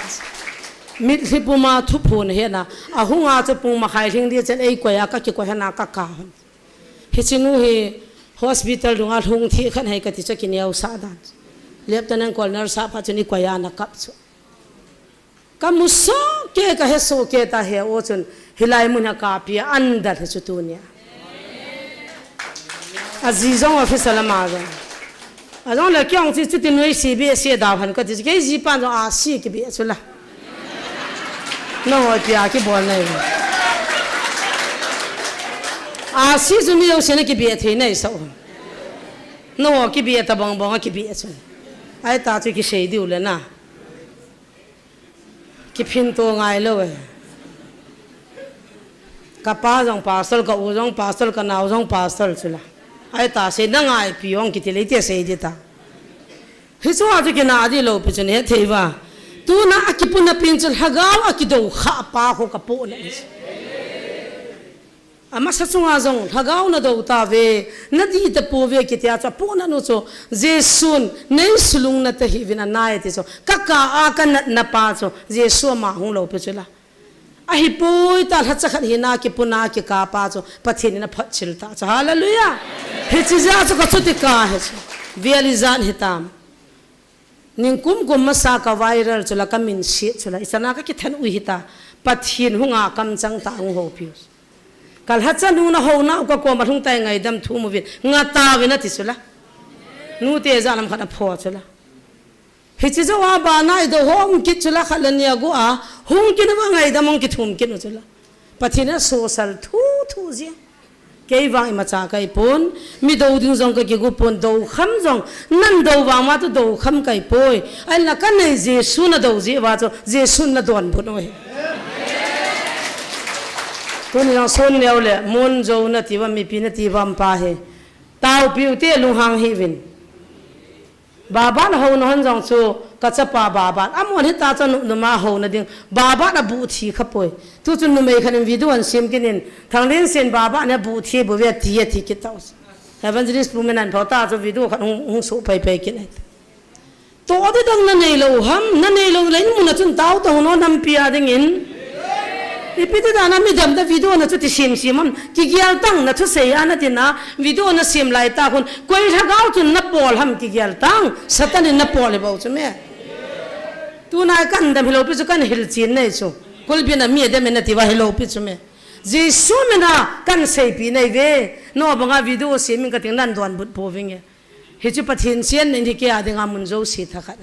mi hipu ma thu phun he na a hunga chu pu ma khai thing di chen ei ko ya ka ki ko he na ka ka he chinu he hospital dunga thung thi khan hai ka ti cha kin yau sa dan lieutenant colonel sa pa chuni ko ya na kap chu kamuso ke ka he so ke ta he o chun hilai mun ka pi andar he chu tu nia azizong officer la ma ga azong la kyang chi chu tin noi si bi se da han ka ti ke ji pan zo a si ke bi chu la no ho pia ki bol nai a si zu mi yo se ne ki bi the nei so no ki bi ta bang bang ki bi chu ai ta chu ki sei diu le na ki phin to ngai lo we ka pa jong parcel ka u jong parcel ka naw jong parcel chu la ai ta se na ngai pi ong ki ti le te sei di ta hi chu a chu ki na di lo pi chu ne thei wa tu na akipun na pin chul hagaw akido kha pa ko ka po le ama sa chunga jong hagaw na do ta ve na di ta po ve ki tia cha po na no cho jesun nei sulung na ta hi vina nai ti cho ka ka a ka na pa cho jesu ma hung lo pe chula a hi poi ta ha cha khat hi na ki puna ki ka pa cho pathin na phat chil ta cha hallelujah he chi ja cho ka chuti ka he vializan hitam ning kum masa ka viral chula kamin shi chula isana ka ki than u hita pathin hunga kam chang ta ang ho pi kal hacha nu na ho na ka ko ma thung tai ngai dam thu mu vin nga ta ve na ti chula nu te za lam khana pho chula hi chi zo wa ba na do hom ki chula khalan ya go a hung ki na ngai dam ki thum ki no chula pathina social thu ji ke wang ma cha kai pon mi do ding jong ka ki gu pon do kham jong nan do wa ma to do kham kai poi ai la ka nei je su na do je wa cho je sun na don bu no he to ni son ne ole mon jo na ti wa mi pi na ti bam pa he tao piu te lu hang hi vin baba na ho no han jong chu ka cha pa baba amon hi ta cha nu ma ho na ding baba na bu thi kha poi tu chu nu me khan video an sim kinin thang len sen baba na bu thi bu ve ti ki taw evangelist women an phota chu video khan hung su pai kin to de dang na nei lo ham na nei lo lein mu na chun taw to no nam pia ding in ipiti da na mi dam da video na chu ti sim am ki gyal tang na thu sei ana ti na video na sim lai ta khun koi tha gaw chun na pol ham ki gyal tang satan na pol bo chu me tu na kan da hilo pi chu kan hil chin nei chu kul bi na mi de me na ti wa hilo pi chu me jesu me na kan sei pi nei ve no banga video sim ka ting nan don but po vinge he chu pathin chen ni ki a dinga mun zo si tha khat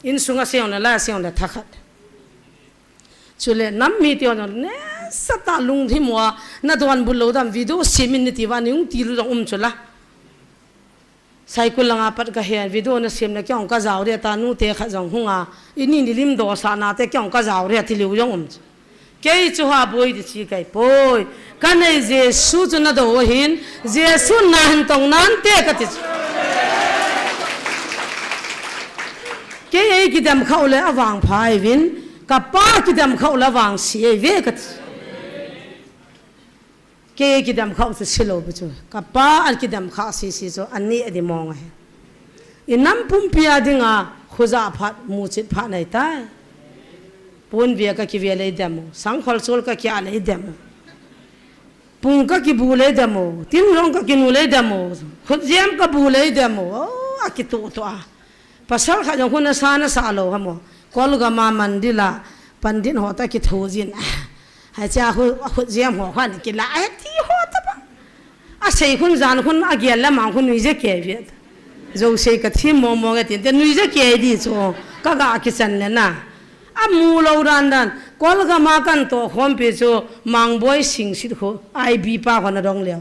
in sunga se on la se on la tha khat chule nam mi ti on ne sata lung thi mo na don bul lo dam video simin ti wa ning ti lu chula cycle langa pat ka he video na sim na kyong ka jaw re ta nu te kha jong hunga ini ni lim do sa na te kyong ka jaw re ti lu jong ke chu ha boi di chi kai poi ka nei je su chu na do hin je su na han tong nan te ka ti ke ei ki dam khau le awang phai win ka pa ki dam khau la wang si ve ka ke ki dam khau su silo bu chu ka pa al ki dam kha si so ani adi mong he inam pum pia dinga khu dạ phát mu chít phát này ta bốn việc cái việc lấy demo sáng khol sol cái kia lấy demo pung cái bu lấy demo tin rong cái nu lấy demo khut jam cái bu lấy demo cái tu tu pasal khai jong khun sa lo hamo kol ga ma mandila pandit ho ta ki thojin hai cha khut jam ho khan ki la ti ho ta ba a sei khun jan khun a gel la ma khun ni je ke viet zo sei ka thi mo mo ga tin te ni je ke di so ka ga ki san le na a mu lo ran dan kol ga ma kan to khom pe so mang boy sing sit kho ai bi pa khon dong le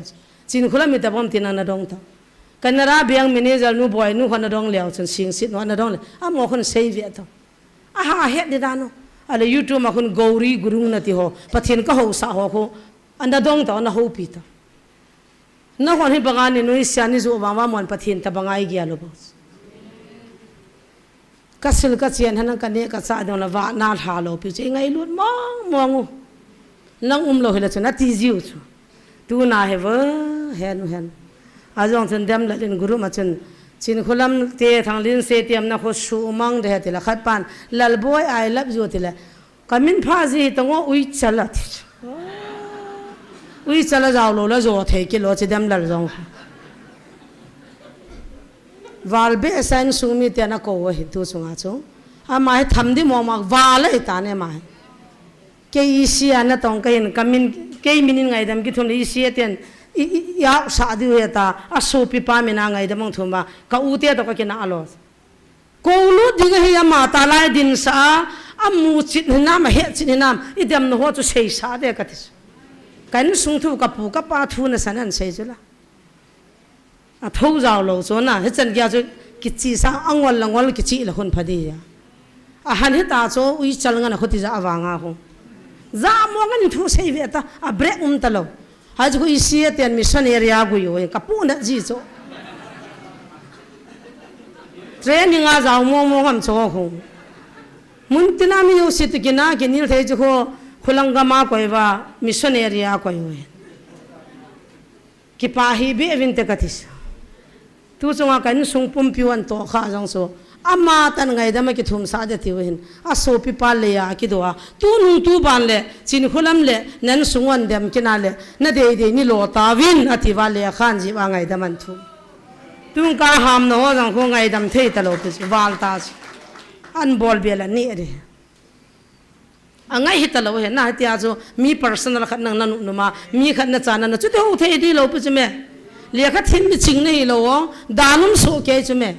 chin khula mi ta bom tin na dong ta kanara biang manager nu boy nu khon dong le chen sing sit no na dong le a mo khon sei viet to a ha het de da no ale youtube ma khun gauri gurung na ti ho pathin ka ho sa ho kho anda dong ta na ho pi ta na khon hi bangan ni noi siani zo wa ma mon pathin ta bangai gya lo bos kasil ka chen hanan ka ne ka sa dong la wa na tha lo pi che ngai lut mong lang lo hela chana ti jiu chu tu na he wa hen azong chen dem la len guru ma chen chin khulam te thang lin se tiam na kho su mang de te la khat pan lal boy I love you te la kamin pha ji tango ui chala ui chala jaw lo la zo the ki lo che dem lal jong wal be san su mi te na ko hi tu sunga chu a mai tham di mo ma wal ai ta ne mai ke isi ana tong ka in kamin ke minin ngai dam ki thum li isi ten ya sa di ta a so pi pa mi na ngai dam thum ba ka u te to ka ki na alo ko lu di ga hi ma ta lai din sa a mu chit na ma he chit na I dam no ho chu sei sa de ka tis kan sung thu ka pu ka pa thu na san an sei chu la a thâu giàu lâu số na hết chân kia chứ cái chi sa angwal langwal cái chi là khôn phá đi à à han hết ta số uy chal ngan khoti za awang a ho za mo ngan thu sei ve ta a break ta lo ha ju i sie ten mission area gu yo ka pu na ji so training a za mo ham cho ho mun tina mi yo sit ki na ke nil thei ju ho khulanga ma koi wa mission area koi ho ki pa hi be evin te katis tu chunga kan sung pum piwan to kha jang so ama tan ngai dama ki thum sa de ti hin a so pi pa le ya ki do tu nu tu ban le chin khulam le nan sungon dem kina le na de ni lo ta win ati wa le khan ji wa ngai daman thu tu ka ham no jang ko ngai dam thei ta lo pi wal ta an bol be la ni re angai hita lo he na tia jo mi personal khat nang nanu numa mi khat na chana na chu de ho thei di lo pi me le kha thin mi ching nei lo danum so ke chu me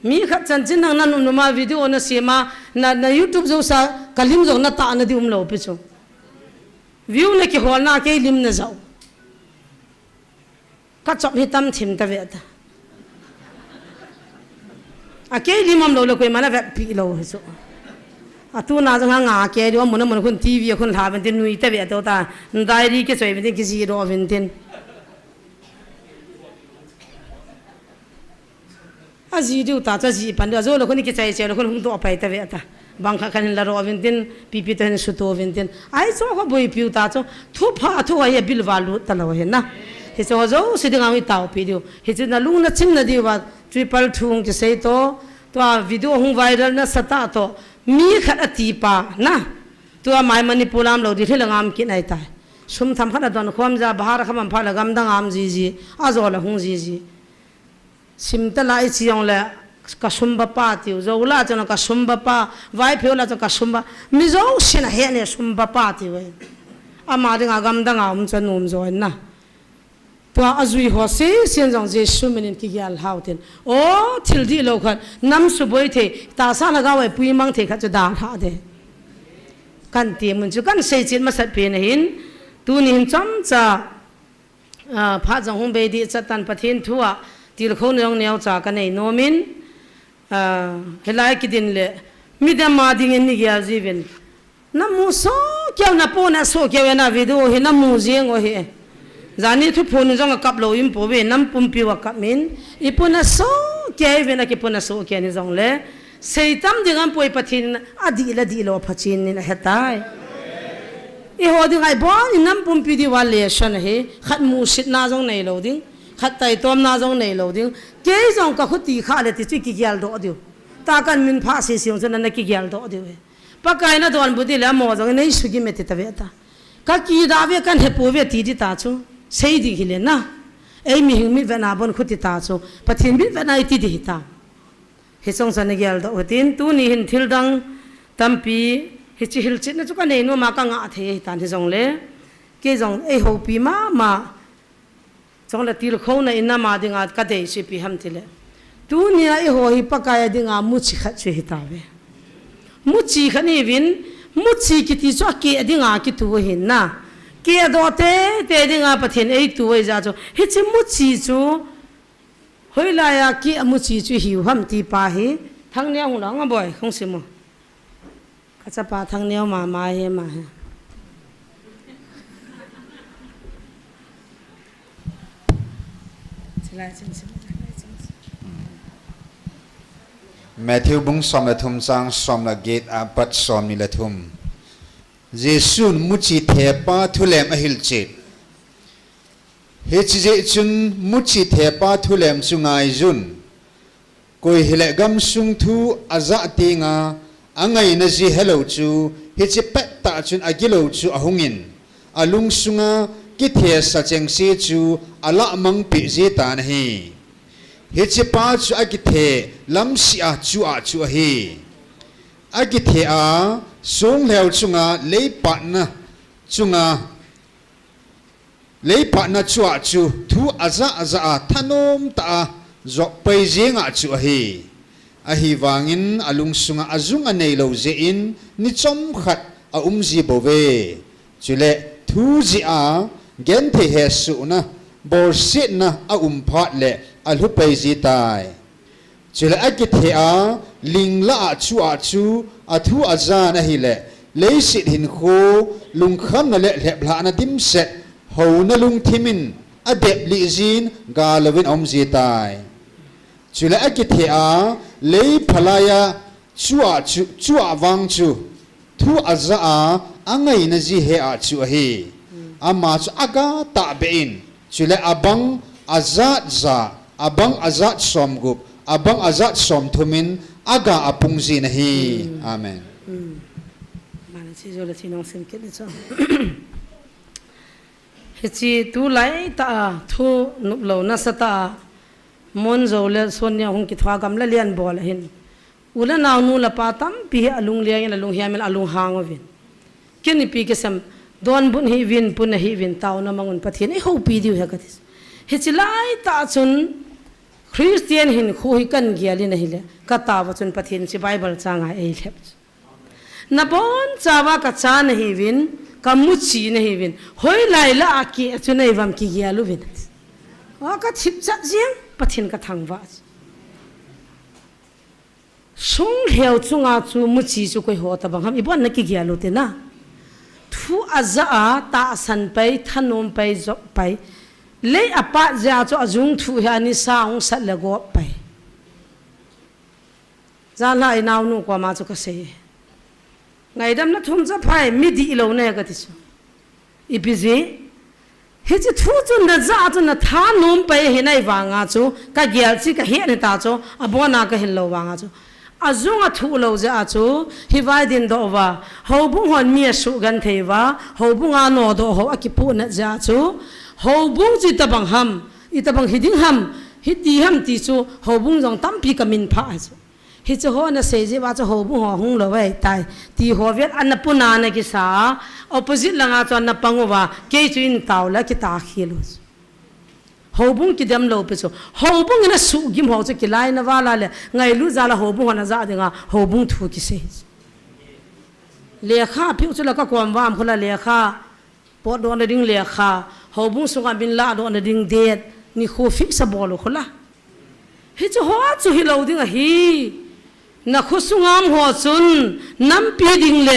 mi khat chan chin nang nanu numa video na sema na youtube jo sa kalim jo na ta na di lo pi chu view na ki hol na ke lim na zau ka chop hi tam thim ta ve ta a ke limam lo ko mana ve pi lo so atu na jang nga ke dio mon khun tv khun la ben tin nui te ve to ta diary ke choi ben ki ji ro ben tin a ji dio ta cha ji pan do zo lo khun ki chai che lo khun hung to pai te ve ta bang kha khan la ro ben tin pi pi ten su to ben tin ai so ko boi piu ta cho thu pha thu ai bil walu ta lo he na he so zo si ding ami tao pi dio he chu na lu na chim na di wa triple thung ki sei to a video hung viral na sata to mi khat ati pa na tua mai manipulam lo di thilangam ki nai tai sum tham khat don khom ja bahar khamam pha lagam dangam ji azo la hung ji sim ta lai chiong la ka sumba pa ti zo la chana ka sumba pa vai phiola cha ka sumba mi zo sina he ne sumba pa ti we ama ringa gam dangam chanum zo na tua azui ho se sian jong je sumenin ki gyal hauten o thil di lo khan nam su boi the ta sa na ga wai pui mang the kha chu da tha de kan ti mun chu kan sei chin ma sat pe na hin tu ni hin cham cha pha jong hum be di chatan pathin thua til khon yong neu cha ka nei nomin helai ki din le mi da ma ding ni gya jiven namu so kya na po na so kya na video he namu jeng o he zani thu phone jong kap lo im po be nam pum pi wa kap min ipuna so ke ve na ki puna so ke ni jong le seitam dingam poi pathin adi la di lo phachin ni hetai e ho ding ai bon nam pum pi di wa le shan he khat mu sit na jong nei lo ding khat tai tom na jong nei lo ding ke jong ka khuti kha le ti chi ki gyal do dio ตากันมินพาสิสิงจนนักกิยาลโตเดียวปะกายนะตอนบุตรแล้วมอจังในสุกิเมติตะเวตาก็กีดาเวกันเฮปูเวตีดิตาชูเสียดีกิเลนะไอ้มีหิงมิดเวนาบนขุติตาชูปะทินมิดเวนาอิติดิตาเฮสงสันกิยาลโตตินตูนี่หินทิลดังตัมปีฮิจิฮิลจิตนะจุกันเนนูมากังอาเทตานเฮสงเลเกจงไอ้โฮปีมาจงละติลเขาในอินนามาดิงอากัดเดชิปีฮัมติเลตูนี่ไอ้โฮฮิปะกายดิงอามุชิขัดช่วยตาเวมุชีขันนี่วินมุชีกิติจ้าเกดิงากิตัวเห็นนะเกดอเตดิงาปะเทนไอตัวจ้าจูเฮจิมุชีจูเฮ้ยลายกีมุชีจูหิวห้ามตีปาฮีทั้งเนี้ยหุ่นหลังบ่อยคงสิมก็จะปาทั้งเนี้ยมาเฮมาเฮแมทธิวบุงสอมละทุมสังสอมละเกตอาปัดสอมนิละทุมเยซูมุจิเทปาทุเลมอหิลจิตเฮจิเจจุนมุจิเทปาทุเลมสุงายจุนกุยฮิเลกัมสุงทูอาซาติงาอังไงนจีเฮโลจูเฮจิเปตตาจุนอากิโลจูอาหงอินอาลุงสุงากิเทสเจงซีจูอาละมังปิจิตานฮีเฮจิปาจูอากิเทลัมซีอาจูฮีอากิเทอาสงเหลวจุงาเลปันนะจุงาเลปันนะจูทูอาซาทนมตาจบไปเจงาจูฮีอาฮีวางินอาลุงสุงาอาจุงอันในโลเจอินนิจอมขัดอาจีบเวจุเลทูจีอาเกนเทเฮสุนะบอสินะอาพัดเลอาลุไปจีตายจุเลอากิเทอาลิงละจูอาทูอาจานะฮิเลเลสิหินโคลุงคำนั่นแหละเหบลานะดิมเสร็จหูนั่นลุงทิมินอเดบลิจินกาลวินจีตายจุเลอากิเทอาเลพลายาจูวังจูทูอาจาอังไงนจีเฮอาจูฮีอามาจูอากาตาเบอินจุเลอาบังอาจาอาบังอาจาสมกุบอาบังอาจาสมทุมินอากาอาปุงจีนฮีอาเมนมาเลสิโจเลสิน้องสิมกิดจ้ะเฮจิตูไลตาทูนุบโลนัสตามอนโจเลส่วนเนี่ยหงกิทวากำละเลียนบอลเห็นอุลนาวนูละปาตัมปีอลุงเลียงอลุงเฮียมอลุงหางวินกินปีกษมดอนบุญฮีวินปุณฮีวินตาวนามังอุนปะเทียนไอหูปีดิวเฮกัดิสเฮจิไลตาจุนคริสเตียนหินคู่ฮิกันเกียลินะฮิเลกตาวจุนปะเทียนสิไบเบิลจางไอเล็บนับอนจาวากะจานฮีวินกามุชีนะฮีวินหอยไลละอากีจุนไอวัมกิเกียลุวินว่ากะทิบจัดเสียงปะเทียนกะทังวาสงเหวจุงอาจูมุชีจูกุยหัวตะบังฮัมอีบ้านนักกิเกียลุเตนะทูอาซาตาสันไปทนมไปจบไปเลอปะจาจูอาจุงทูฮานิสาองสัตละกไปจาลายนาวนูกว่ามาจูกเสยไงดำนัทุมจะพายมิดีโลเนกติสอีพิเจเฮจิทูจุนนะจาจุนนะทานมไปเห็นไอวางาจูกะเกียลซิกะเฮนตาจูอบัวนากะเห็นโลวางาจูอาจุงอาทูโลจะอาจูฮิวายดินโดวาฮูบุงหันมีสุกันเทวาฮูบุงอาโนโดฮูอากิปูนะจะอาจูฮูบุงจิตบังฮัมอิตบังฮิดิงฮัมฮิดีฮัมติจูฮูบุงจงตั้มปีกมินพาจูฮิจโฮนะเซจิว่าจะฮูบุงหัวหงโลไว้ตายตีหัวเวียดอันนับปุนานะกิสาออปโปสิตลังอาจูอันนับปังวาเกยจูอินตาวละกิตาขีลุฮูบุงกิดมโลเปจูฮูบุงนะสุกิมฮูจะกิไลนะวาลาเลไงลุซาละฮูบุงนะซาดิงาฮูบุงทูกิเซเลขาพิวจุละก็ความวามคนละเลขาปอดโดนดิ่งเลขาฮูบุงสุกันบินลาโดนดิ่งเดดนี่คูฟิสบอลคนละเฮจะหัวจุฮิโลดิ่งอะฮีนักขุสุงามหัวจุนน้ำปีดิ่งเล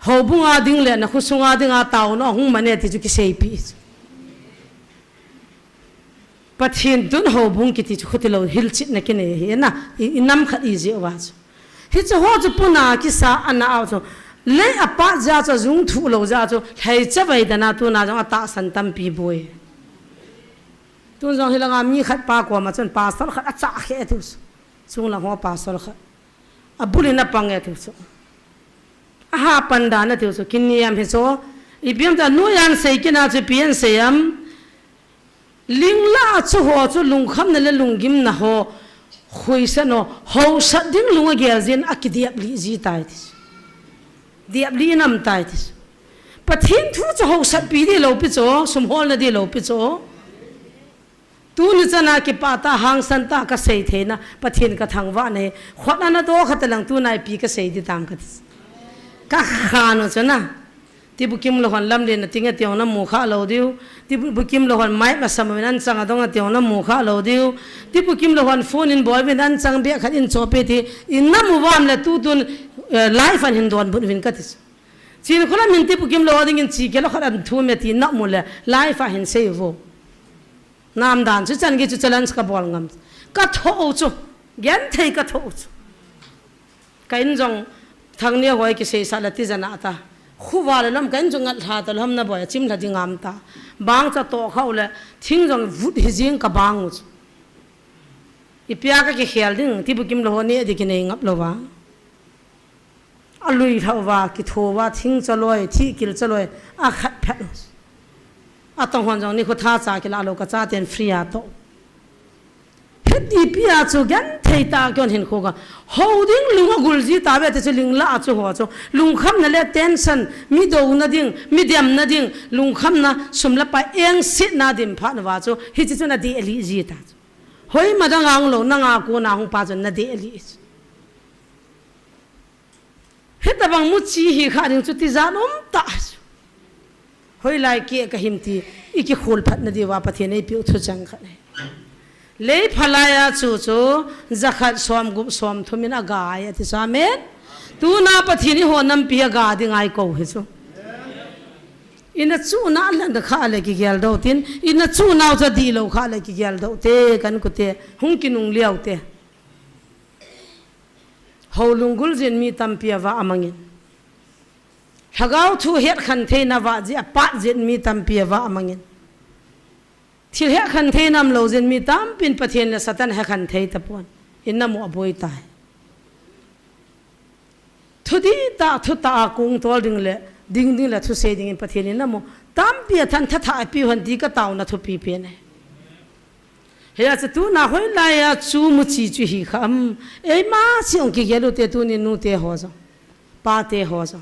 ฮูบุงอาดิ่งเลนักขุสุงาดิ่งอาตาวน้องหุงมันเนี่ยที่จุกิเซปีปะเทียนตุนหูบุงกิติจุขติโลฮิลชิดนักกินเห็นนะอิน้ำขัดอีจีอวาจูฮิจะหัวจุปุนากิสาอันน่าเอาจูเลยอปะจาจูจุงทุโลจาจูให้จะไปแต่นาตัวนาจงอัตตาสันตัมปีบวยตุนจงฮิลังอามีขัดปากว่ามาจนปาสลขัดอัจฉริยะที่สุดจุงละหัวปาสลขัด abulina pange tu so aha panda na tu so kiniam he so ibiam ta nu yan sei kina chu pian seyam lingla chu ho chu lung kham na le lungim na ho khuisa no ho sa ding lunga gel zin akidiap li ji tai tis diap li nam tai tis pathin thu chu ho sa pi di lo pi cho sum hol na di lo pi cho tu ni chana ki pata hang san ta ka sei the na pathin ka thangwa ne khona na do khatalang tu nai pi ka sei di tam ka ka khano chana ti bukim lo han lam le na tinga tiong na mu kha lo diu ti bukim lo han mai ma samanan changa donga tiong na mu kha lo diu ti bukim lo han phone in boy bin an chang be khat in chope ti in na mu wam le tu tun life an hin don bun win ka tis chin khola min ti bukim lo ding in chi ke lo khat an thu me ti na mu le life a hin sei vo nam dan chu chan gi chu challenge ka bol ngam ka tho chu gen thei ka tho chu kain jong thang ne hoi ki sei sa la ti jana ta khuwa le lam kan jong al ha ta lam na boy chim la ding am ta bang cha to khaw le thing jong vut hi jing ka bang chu ipia ka ki khel ding ti bu kim lo ne di ki nei ngap lo wa alui thawa ki thowa thing chaloi thi kil chaloi a khat phat a tong hon jong ni khu tha cha ki la lo ka cha ten free a to di pia chu gan thei ta kyon hin khoga holding lunga gulji ta be te ling la chu ho chu lung kham na le tension mi do na ding medium na ding lung kham na sumla pa eng sit na dim pha na wa chu hi chu na di eli ji ta hoi ma dang ang lo na nga ko na hung pa jon na di eli he ta bang mu chi hi kha ding chu ti zanom ta hoi lai ki ka him ti iki khol phat na di wa pa the nei pi thu chang kha nei le phalaya chu chu zakhat som gup som thumin aga ya ti samen tu na pathini ho nam pi aga ding ai ko he chu ina chu na lan da kha le ki gel do tin ina chu na cha di lo kha le ki gel do te kan ku te hung ki nung liao te ho lungul jin mi tam pi wa amangin thagau thu het khan the na wa ji pa jin mi tam pi wa amangin thil he khan the nam lo zen mi tam pin pathian la satan he khan thei tapon inna mo aboi ta thudi ta thu ta kung tol ding le ding ding la thu se ding pathian inna mo tam pi than tha tha pi hon di ka taw na thu pi pe ne he ya tu na hoi la ya chu mu chi chu hi kham e ma siong ki gelu te tu ni nu te ho zo pa te ho zo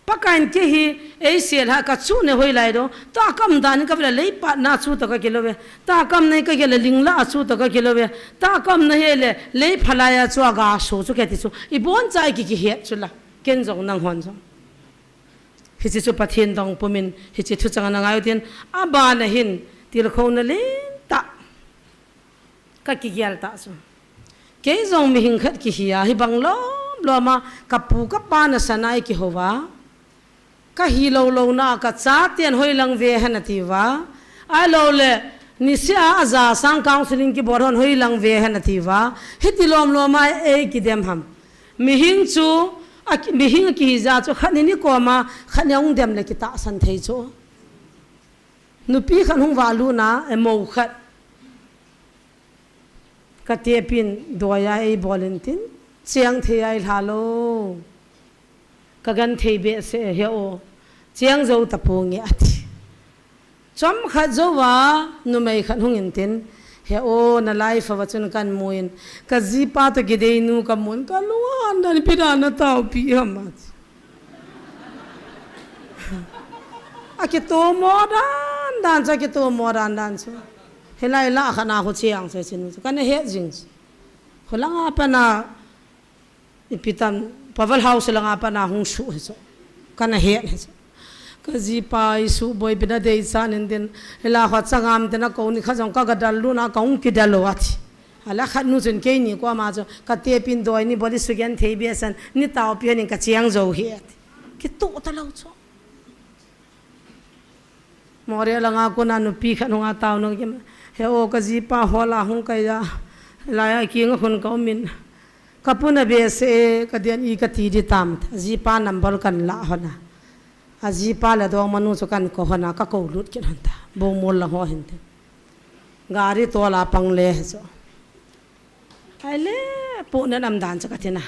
pakain ke hi ei sel ha ka chu ne hoi lai do ta kam dan ka bela lei pa na chu to ka kilowe ta kam nei ka gele lingla chu to ka kilowe ta kam na hele lei phalaya chu aga so chu ke ti chu I bon chai ki he chu la ken jong nang hon jong hi chi chu pathian dong pumin hi chi thu chang na ngai tin aba na hin til kho na le ta ka ki gyal ta chu ke jong mi hing khat ki hiya hi bang lo ma ka pu ka pa na sanai ki howa ka hi lo na ka cha tian hoi lang ve han ti wa a lo le ni sia aza sang counseling ki boron hoi lang ve han ti wa hiti lom lo ma e ki dem ham mi hing chu a mi hing ki za chu khan ni ko ma khanyang dem le ki ta san thei chu nu pi khan hung wa lu na e mo khat ka te pin doya e volunteer chiang thei ai halo ka gan thei be se he o chiang zo ta pu nge ati chom kha zo wa nu mai khan hung in tin he o na life wa chun kan muin ka ji pa to ge dei nu ka mun ka lu an dan pi da na tau pi hama a ke to mo dan cha ke to mo dan chu he lai la khana ho chiang se chin kan he jing holanga pa na ipitam paval house lang apa na hung su so kana he ka ji pa isu boy bina de san den la kha changam tena ko ni kha jong ka gadal lu na kaung ki dalo ati ala khat nu chen ke ni ko ma jo ka te pin doi ni body sugen thei be san ni taw pi ni ka chiang zo hi ki to ta lo cho more la nga ko na nu pi kha nu nga taw no ki he o ka ji pa hola hung ka ya la ya ki nga khun ko min kapuna be se kadian I ka ti di tam ji pa number kan la hona a ji pa la do manu so kan ko hona ka ko lut kin hanta bo mol la ho hinte gari to la pang le so ai le po na nam dan cha ka tina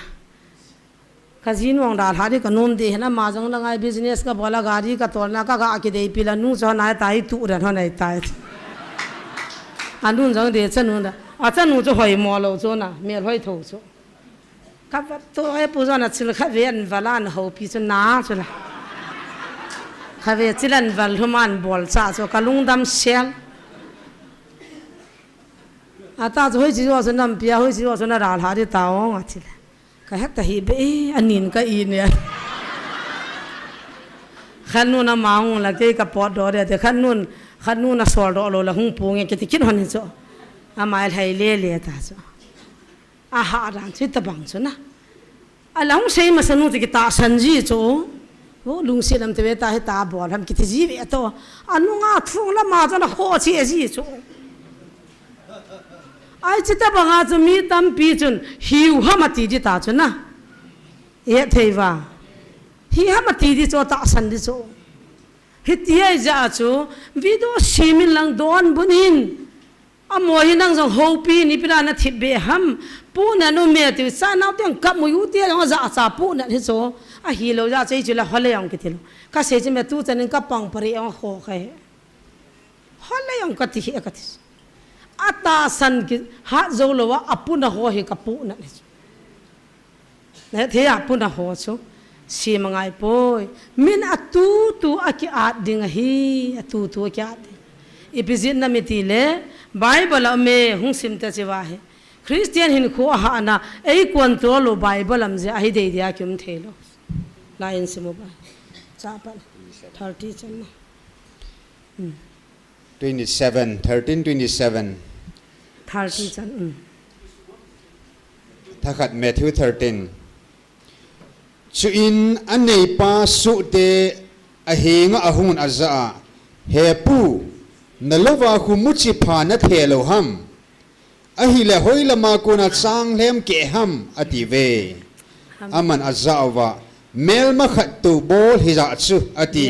Kazin wang dal hari ka nom de na ma jong langai business ka bola gari ka tolna ka ga ki dei pila nu cho na tai tu ran hon ai tai anun jong de chen nu da a chen nu zo hoi mo lo zo na me hoi tho zo ka ba to ai pu zo na chil kha ven valan ho pi zo na zo la kha ve chilan val human bol cha zo ka lung dam sel a ta zo hoi ji zo nam pia hoi ji zo na dal hari ta ong a chil ka hek ta hi be anin ka I ne khan nu na maung la ke ka pot do de khan nu na sol do lo la hung pu nge ke ti kin hon zo a mai hai le ta zo a ha ran chi ta bang zo na a long sei ma sanu ti ta san ji zo wo lung se lam te ve ta he ta bol ham ki ti ji ve to anu nga thu la ma zo na ho chi e ji zo ai chỉ ta bằng ai mi tâm pi chun hiu ha mà ti đi ta chun na ye thei wa hi ha mà ti đi cho ta san đi cho hi ti ai ja chu video simin lang don bunin amo hi nang jong ho pi ni pira na thip be ham pu na no me ti sa na teng kap mu yu ti long za sa pu na hi cho a hi lo ja chei chu la hole yong ki thil ka se chi me tu chen ka pang pari ong ho khai hole yong ka ti he ka ti ata san ki ha zo lo wa apuna ho he kapu na ne the apuna ho so si mangai poi min atu tu aki at ding hi atu tu kya ipizin na mitile bible me hung sim ta chewa he christian hin kho ha na ei control lo bible am je ai de dia kyum thelo line se mo ba cha pa 30 chan 27 13:27 30 chan Thakat Matthew 13 Chuin anei pa su te ahinga ahun azza hepu nalova khu muchi pha na thelo ham ahile hoila ma ko na chang lem ke ham ative aman azza wa mel ma khat tu bol hiza chu ati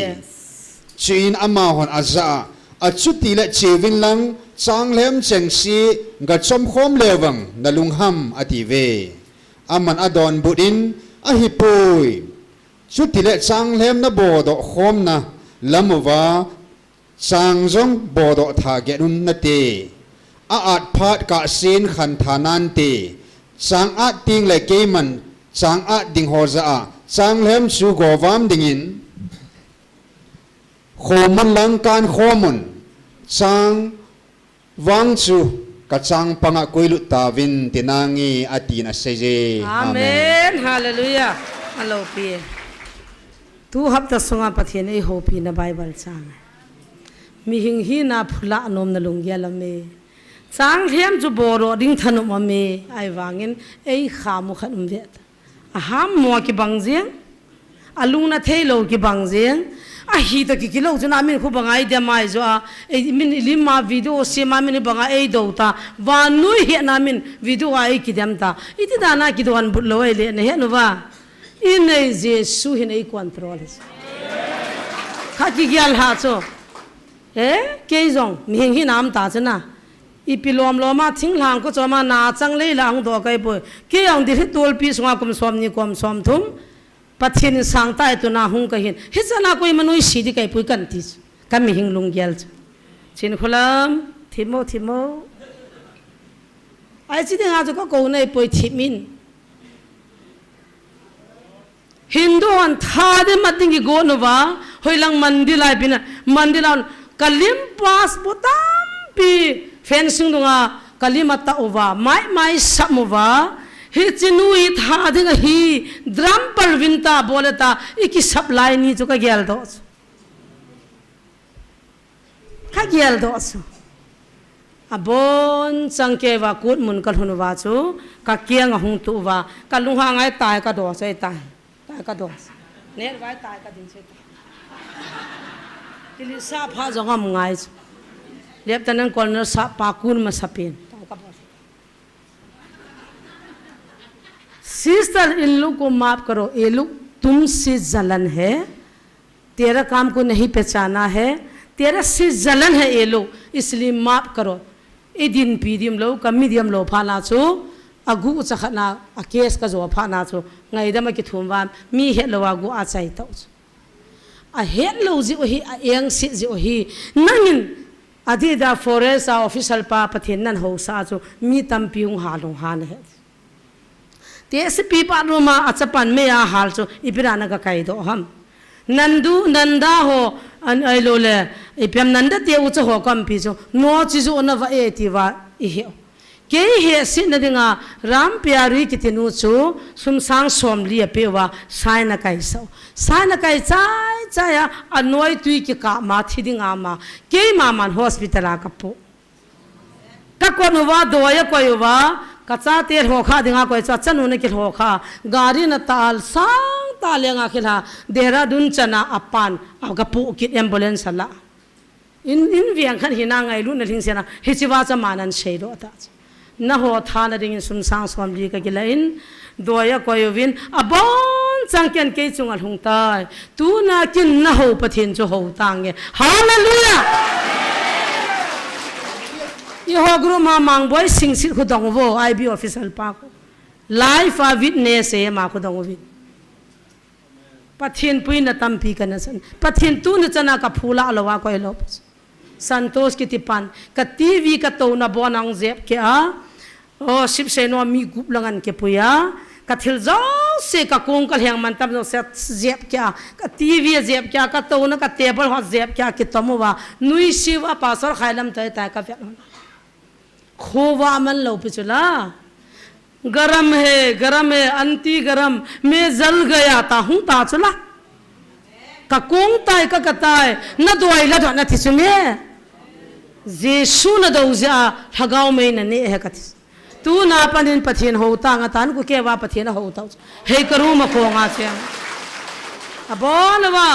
chuin ama hon azza achuti la chewin lang changlem chengsi ga chom khom lewang nalungham ative aman adon budin ahipoi chuti la changlem na bodo khom na lamwa changjong bodo tha gerun nate a at phat ka sin khan thanan te chang a ting le keman chang a ding hoza changlem su gowam dingin khoman lang kan khomun chang wang chu ka chang panga koilu tawin tinangi atina seje amen hallelujah hello pi tu hap ta sunga pathian ei ho pi na bible chang mi hing hi na phula nom na lungya lame chang hem chu boro ding thanum ame ai wangin ei khamu khanum ve a ham mo ki bangjeng alung na thailo ki bangjeng a hi ta ki kilo chuna min khu bangai de mai zo a e min lima video se ma min banga e do ta wa nu he na min video ai ki dem ta iti dana ki don bu lo le ne he no wa in nei jesu he nei control kha ki gyal ha cho ke jong mi hing hi nam ta chana i pilom lo ma thing lang ko choma na chang le lang do kai po ke yang di tol pi sunga kum som ni kom som thum pathin sang tai tu na hung ka hin hitsana koi manoi sidi kai pui kan ti kam mi hing lung gyal chin khulam thimo ai chi de nga jo ko nei poi thimin hindu an tha de mating gi go no wa hoilang mandilai bina mandilan kalim pas botam pi fencing dunga kalimata uwa mai samuwa hi chinui tha ding hi drum par vinta boleta iki supply ni chu ka gyal do abon changke wa kut mun kal hunwa chu ka kiang hung tu wa ka lungha ngai tai ka do sai tai ka do ne wai tai ka din sai tili sa pha jongam ngai lep tanan corner sa pakun ma sapin sister in लोग को माफ करो ये लोग तुमसे जलन है तेरा काम को नहीं पहचाना है तेरा से जलन है ये लोग इसलिए माफ करो ए दिन पीडियम लो कमीडियम लो फाला चो agu chakhana a case ka zo pha na chu ngai da ma ki thum wan mi het lo agu a chai to a het lo ji o hi a eng si ji o hi nangin adi da forest official pa pathin nan ho sa chu mi tam piung ha long han he te se pi pa no ma a chapan me a hal chu ipirana ka kai do ham nandu nanda ho an ai lo le ipem nanda te u chu ho kam pi chu no chi chu na va e ti wa I he ke he sin na dinga ram pyari kitinu chu sum sang som li pe wa sai na kai so sai na kai chai chai ya anoi tui ki ka ma thi dinga ma ke ma man hospital a ka pu ka ko no wa do ya ko yo wa ka cha te ho kha dinga ko cha chanu na ki ho kha gari na tal sang ta le nga khila dehradun chana apan a ka pu ki ambulance la in viang khan hina ngai lu na thing sena hi chiwa cha manan sei do ta na ho tha na ding sum sang som li ka gilain doya ko yovin abon changken ke chungal hung tai tu na kin na ho pathin chu ho tang nge hallelujah I ho guru ma mang boy sing sit khu dong wo IB official pa ko life a witness e ma khu dong wi pathin pui na tampi kana san pathin tu na chana ka phula lawa ko lo santos ki tipan ka TV ka to na bonang zep ke a o sip se no mi gup langan ke puya ka thil zo se ka kong ka hyang man tam no se zep kya ka TV zep kya ka to na ka table ho zep kya ki tomo wa nui siwa pasor khailam tai ta ka pya khowa man lo pichula गरम है अंति गरम मैं जल गया ता हूं ता चला का कोंग ताय का कताय न दोई ला न थिस में जेसु न दोजा ठगाव में न ने है कथिस तू ना पनिन पथिन होता nga tan ku ke wa pathin होता हे करू म खोंगा से अबोलवा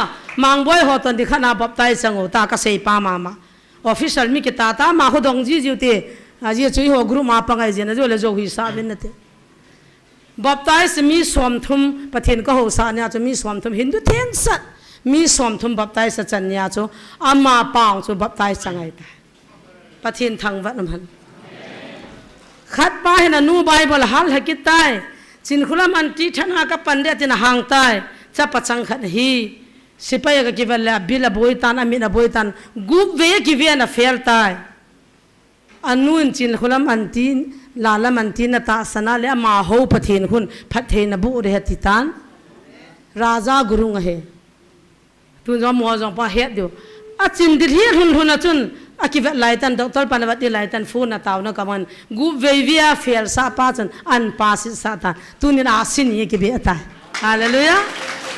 मांगबोय होतन दिखना बप्ताय संगो ता का sei pa mama official mi ke ta ma ho dong ji jiute aji chui ho group ma pangai je na jo le jo hi sa bin nate baptize mi som thum pathin ka ho sa nya chu mi som thum hindu ten sat mi som thum baptize sa chan nya chu ama paung chu baptize changai ta pathin thang wat nam han khat pa hena nu bible hal hakit tai chin khulam an ti thana ka pande tin hang tai cha pachang khat hi sipai ka kibala bila boitan amina boitan gup ve ki ve na fel tai anun chin khulam antin lala mantina ta sana le ma ho pathin khun phathe na bu re titan raja gurung he tu jo mo jong pa het dio a chin dil hi hun hun achun akiva laitan doctor panawati laitan fu na taw na kaman gu vevia fel sa pa chan an pas sa ta tu ni na sin ye ki be ata hallelujah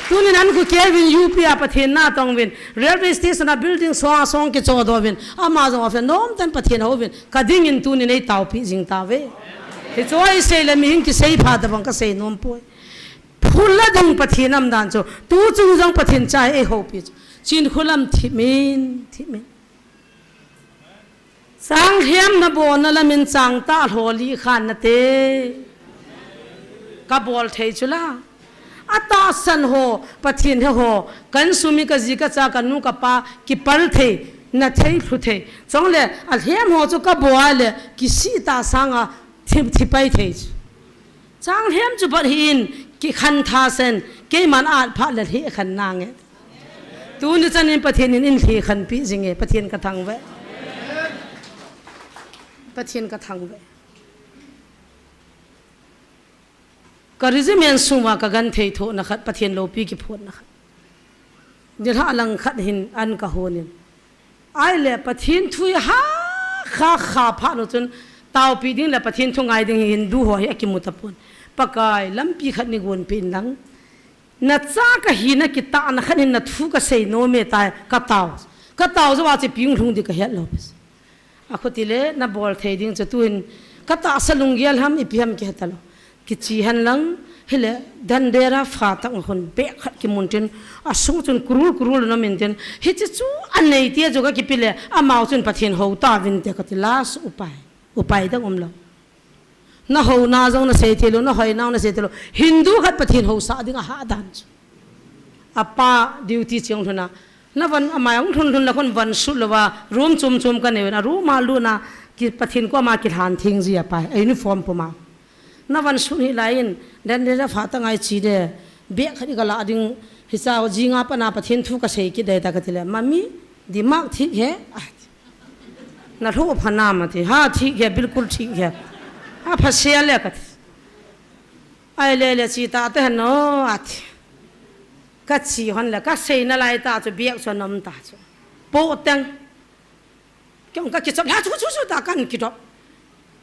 tu ni nan ku kevin up pathin na tong win railway station a building so song ki cho do win ama jong of nom tan pathin ho win kading in tu ni nei taw pi jing ta we he choi se le mi hin ki sei pha da bang ka sei nom poi phula dong pathinam dan cho tu chung jong pathin chai e ho pi chin khulam thimin sang hiam na bon na lamin chang ta holi khan na te ka bol thei chula ata san ho pathin ho kan sumi ka ji ka cha kan nu ka pa ki pal the na thei thu the chong le al hiam ho chu ka boale ki si ta sanga thi pai thei chang hiam chu bar hin ki khan tha sen ke man at pha le hi khan nang e tu ni chanin pathin in thi khan pi jinge pathin ka thang we pathin ka thang we करिजमें सुमा का गन थे थो नखत पथियन लोपी की फोन नखत जरा अलंग खत हिन अन का होनिन आई ले पथियन थु हा खा खा फा नो चुन ताव पी दिन ले पथियन थु ngai ding हिंदू हो या कि मुतपुन पकाय लंपी खत नि गोन पिन लंग न चा का हि न कि ता न खन न थु का से नो मे ता का ताव जवा चे पिंग थुंग दि का हेल लोपस अखोतिले न बोल थे दिन च तुन का ता सलुंगियल हम इपियम के हतलो कि चिहन lung hele dandera fa tang hon pe khat ki muntin asung chun kurul no minten hichi chu anei tie joga ki pile amau chun pathin ho ta vin te ka tilas upai da umlo na ho na jong na sei thelo na hoi na na sei thelo hindu khat pathin ho sa ding ha dan apa duty chong thuna na van amayong thun la kon van su lawa room chum ka ne na ru ma lu na ki pathin ko ma ki han thing ji apa uniform po ma na van su ni lain dan de fa ta ngai chi de be khani ka la ding hi cha jinga pa na pathin thu ka sei ki de ta ka tile mami दिमाग ठीक है ना रो फना मत हाँ ठीक है बिल्कुल ठीक है हाँ फंसे ले कत आई ले चीता आते हैं नो आते कच्ची हन ले कच्चे न लाए ता जो बिया सो नम ता जो पोतंग क्यों का किचप ला चु ता कन किटो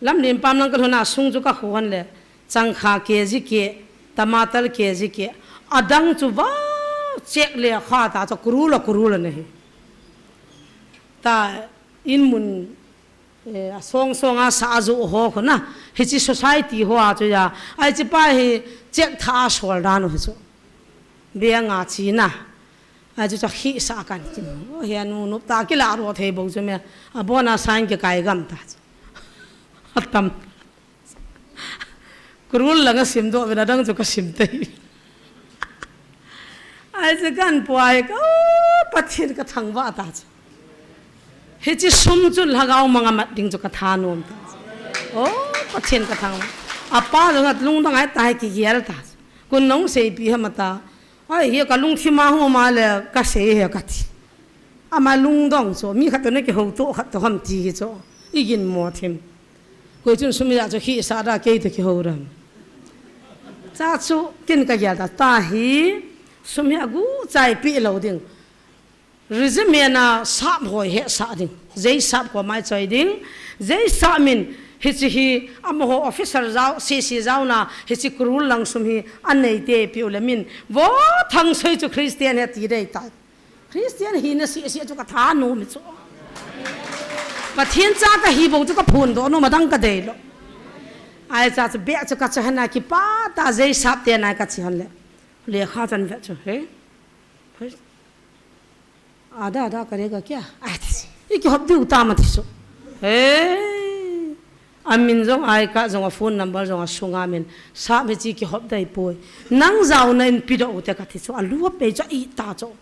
लम निम पाम नंग कना सुंग जो का होन ले चंखा केजी के टमाटर केजी के अदंग जो वा चेक ले खा ता जो कुरूल नहीं ता इन मुन सोंग आ साजु हो को ना हिची सोसाइटी हो आ जो या आई ची पा ही चेक था सोल दान हो जो बेंगा ची ना आई जो ही सा कान ची ओ हे नु नु ता के ला रो थे बो जो मे बोना साइन के काय गम ता हतम कुरुल लगा सिम दो बिना दंग जो का सिम ते आई जे गन पुआय को पथिन का थंगवा ता हिची सुमचु लगाओ मंगा मत दिंग जो कथा नोम ता ओ पथिन कथा अपा जगत लुंग दंग आय ताय की गियल ता कुन नंग से पी हमता ओय ये का लुंग थी मा हो मा ले का से हे कथि अमा लुंग दंग सो मी खत ने के हो तो खत हम ती जो इगिन मो थिम कोइ जुन सुमिया जो खि सारा के तो के हो रम चाचु किन का गियल ता ही सुमिया गु चाय पी लो दिंग रिजमेना साप हो हे सादिंग जै साप को माय चोइदिंग जै सामिन हिची ही अम हो ऑफिसर जाओ सीसी जाओ ना हिची क्रूल लंग सुम ही अनै ते पिउलमिन वो थंग सै जो क्रिश्चियन है ती रे ता क्रिश्चियन ही न सी सी जो का था नो मि चो पथिन चा का ही बो जो का फोन दो नो मदंग का दे लो आय चा बे जो का चहना की पा ता जै साप ते ना का छिहन ले खा जन वे जो हे आधा करेगा क्या ये क्यों हब्बी उतार मत सो हे अमीन जो आय का जो फोन नंबर जो सुंगा मिन साब जी की हब्बी पोय नंग जाओ न इन पिडो उते का थिसो अलू पे जो ई ता जो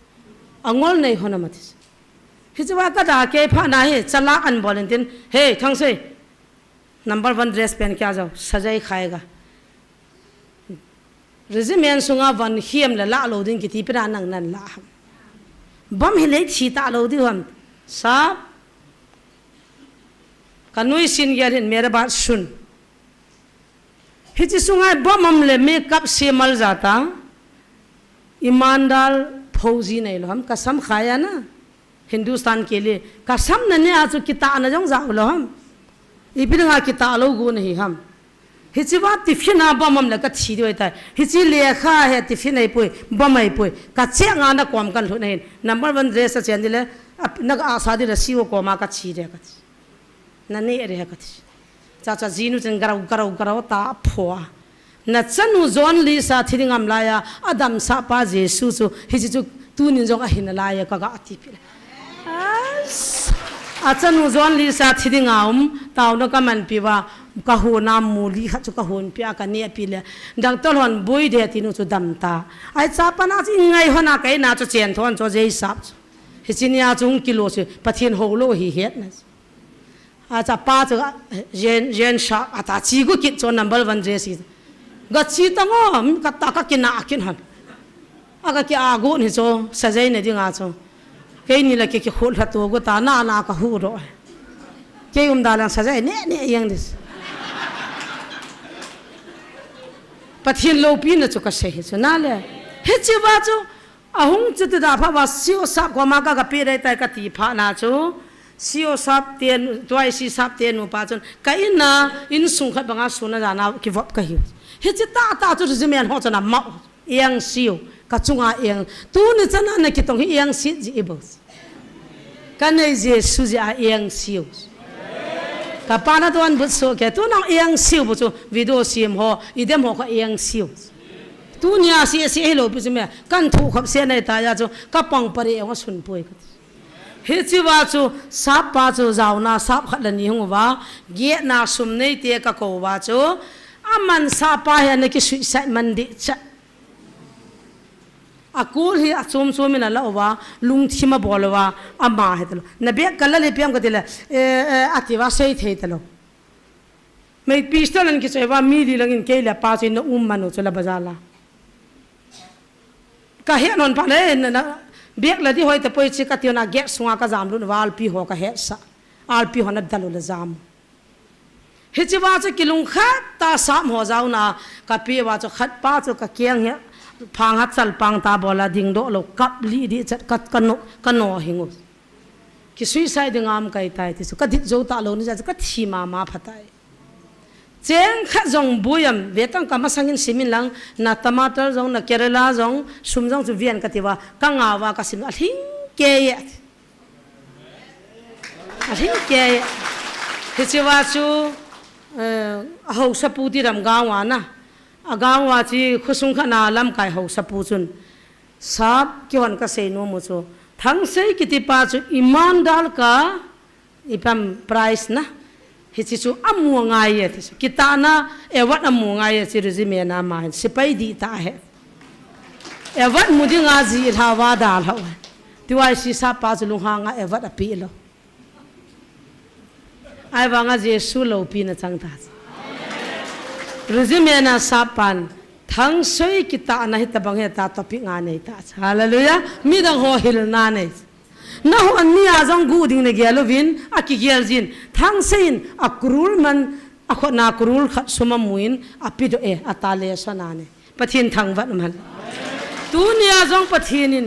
अंगोल नहीं होना मत हिजवा का दा के फा ना है चला अन वॉलंटियर हे थंगसे नंबर 1 ड्रेस पहन के आ जाओ सजाई खाएगा रेजिमेंट सुंगा वन हिम ला लोडिंग की तीपरा नंग नन ला बम हिले छीता लो दी हम साहब कनुई सिन यारिन मेरे बात सुन हिची सुंगाई बम हमले मेकअप से मल जाता ईमानदार फौजी नहीं लो हम कसम खाया ना हिंदुस्तान के लिए कसम नने आज किता न जंग जाओ लो हम इबिरंगा किता लो गो नहीं हम हिची बात टिफिन आ बम हम लगा छी देता है हिची लेखा है टिफिन नहीं पोई बम नहीं पोई कच्चे गाना कॉम कर लो नहीं नंबर 1 ड्रेस चेंज ले नग आसादी रसी वो कोमा का छी रे कच नने रे कच चाचा जीनु चंग गराउ ता फोआ न चनु जोन ली सा थिरिंग हम लाया अदम सा पा जेसु सु हिची जो तू नि जो का हिन लाया का अति पिल अचनु जोन ली सा थिरिंग आम ताउ न का मन पिवा कहो नाम मूली खा चुका होन पिया का ने पिले डॉक्टर होन बोई दे तीनु चु दमता आई चापना चि ngai होना कै ना चु चेन थोन चो जे साप हिचिनिया चुंग किलो से पथिन होलो ही हेत न आ चा पा च जेन शा आता ची गु कित चो नंबर 1 ड्रेस गछि तंगो कत्ता का किना किन हन aga ki ago ni cho sajai ne dinga cho ke ni la ke khol hato go ta na ka hu ro ke dalang sajai ne yang dis pathin lo pi na chu ka se hi chu na le he chi ba chu ahung chu da pha wa sio sap ko ma ka pe dai tai ka ti pha na chu sio sap ten twai si sap ten nu pa chon ka in na in sung khat banga suna na ki vop ka hi he chi ta chu jimen ho chana ma yang sio ka chunga yang tu ni chana na ki tong yang si ji ibos ka nei je su ja yang sio ka pana tuan but so ke tu nang yang siu bu chu video sim ho idem ho ka yang siu tu nya si hello bu me kan thu khop se nei ta ya chu ka pang pare wa sun poi ka he chi wa chu sap pa chu zaw na sap khat la ni hu wa ge na sum nei te ka ko wa chu aman sa pa ya ne ki suicide man di cha akul hi achum chumin ala wa lung thima bolwa ama hetlo na be kala le piam ka dile ativa sei thei talo ไม่ปีสตันกิจว่ามีดีลังอินเกลี่ยป้าจินมนุษย์ละบาจาลาก็เห็นนนพันเลยนะเบียกเลยที่หอยแต่ไปชิคกี้พายเก็บสวงก็จามรุ่นว่าอัลปีหัวก็เห็นซะอัลปีหัวนับดัลุละจามเฮจิว่าจะกิลุงขัดตาสามหัวเจ้านะกับปีว่าจะขัดป้าจะกับเกียงเหี้ยพังหัดสัลปังตาบอลดิ่งโดเรากับลีดีจัดกัดกันโนหิงุกิสุยใส่ดึงอามไก่ตายที่สุดก็ดิโจตาโลนี่จะก็ทีมาพัดไตเจงขัดจงบุยมเวตังกามาสังกินสิมินลังนาตมาตรจงนาเคเรลาจงสุมจงจุเวียนกันที่ว่ากังอาวากัสิมอธิงเกยอธิงเกยที่ชื่อว่าชูเขาสปูติรำกาวานะกาวาที่ขุสุงขนาลำไก่เขาสปูจุนสับเกี่ยวกับเซนูมุจูทั้งเซกิติปาจูอิมานดัลกาอีพัมไพรส์นะฮิจิจูอามัวง่ายที่สุดกิตานะวัดอามัวง่ายที่รู้จิเมนามาสิไปดีตาเหวัดมุดิงาจีทาวาดาลเขาที่ว่าสิสาปาจูลุงหางวัดอภิโลไอ้บางอาเจสุโลปีนจังตารู้จิเมนาสาปันทั้งสวยกิตานะฮิตบังเฮตาตปิงานในตาฮาเลลูยามีดังหัวหิลนาเนสนะหัวนี้อาจังกูดิ่งในเกลวินอากิเกลจินทั้งสิ้นอักรูลมันอักนักรูลขัดสมมุอินอภิโดอัตาเลสนาเนปะทินทางวัดมันตูนี้อาจังปะทินิน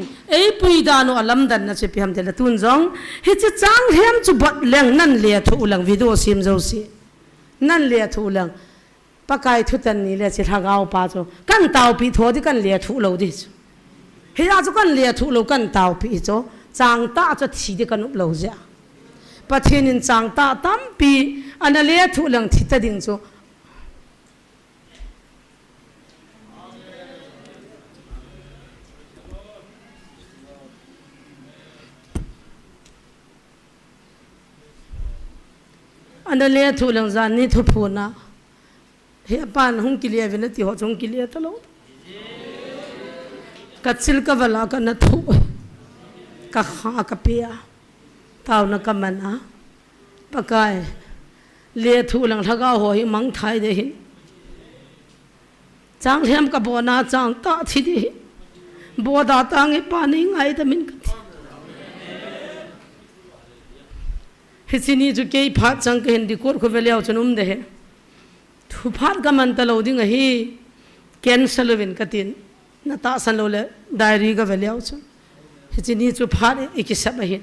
ปุยดานุอัลลัมดันนะเชพิฮัมเดลตุนจังฮิจิจังเฮียมจุบัดเลี้ยงนั่นเลี้ยทุลังวิดีโอซิมเจ้าสินั่นเลี้ยทุลังปากายทุตันนี่เลยสิทางเอาป้าจูกันเตาปีทัวที่กันเลี้ยทุเราดิเฮียจูกันเลี้ยทุเรากันเตาปีจูจางตาจะทีที่กันอุบเราจ้ะประเทศนินจางตาตั้มปีอันนั้นเลี้ยทุเรื่องที่ตัดดิ่งจูอันนั้นเลี้ยทุเรื่องจานนี้ทุพูนะเฮียปานหงกิเลียวินติหัวหงกิเลียตลอดกัดสิลกวลากันนัทุกักหากเปียเต่านักมันนะปากายเลียทุลังทักเอาหัวหิมังไทยเดหินจางเทียมกับบัวนาจางตาทีดีบัวดาตังไอปานิงไอตะมินกันฮิสินีจุเกยพัดจังเกนดิโคตรคุเวลียวจนุมเดห์ทุพาร์กัมันตลอดิ่งฮีแคนเซลวินกัตินนัตตาสันโลเลไดอารี่ก็เวลียวจุฮิจินีทุพาร์อีกสับหิน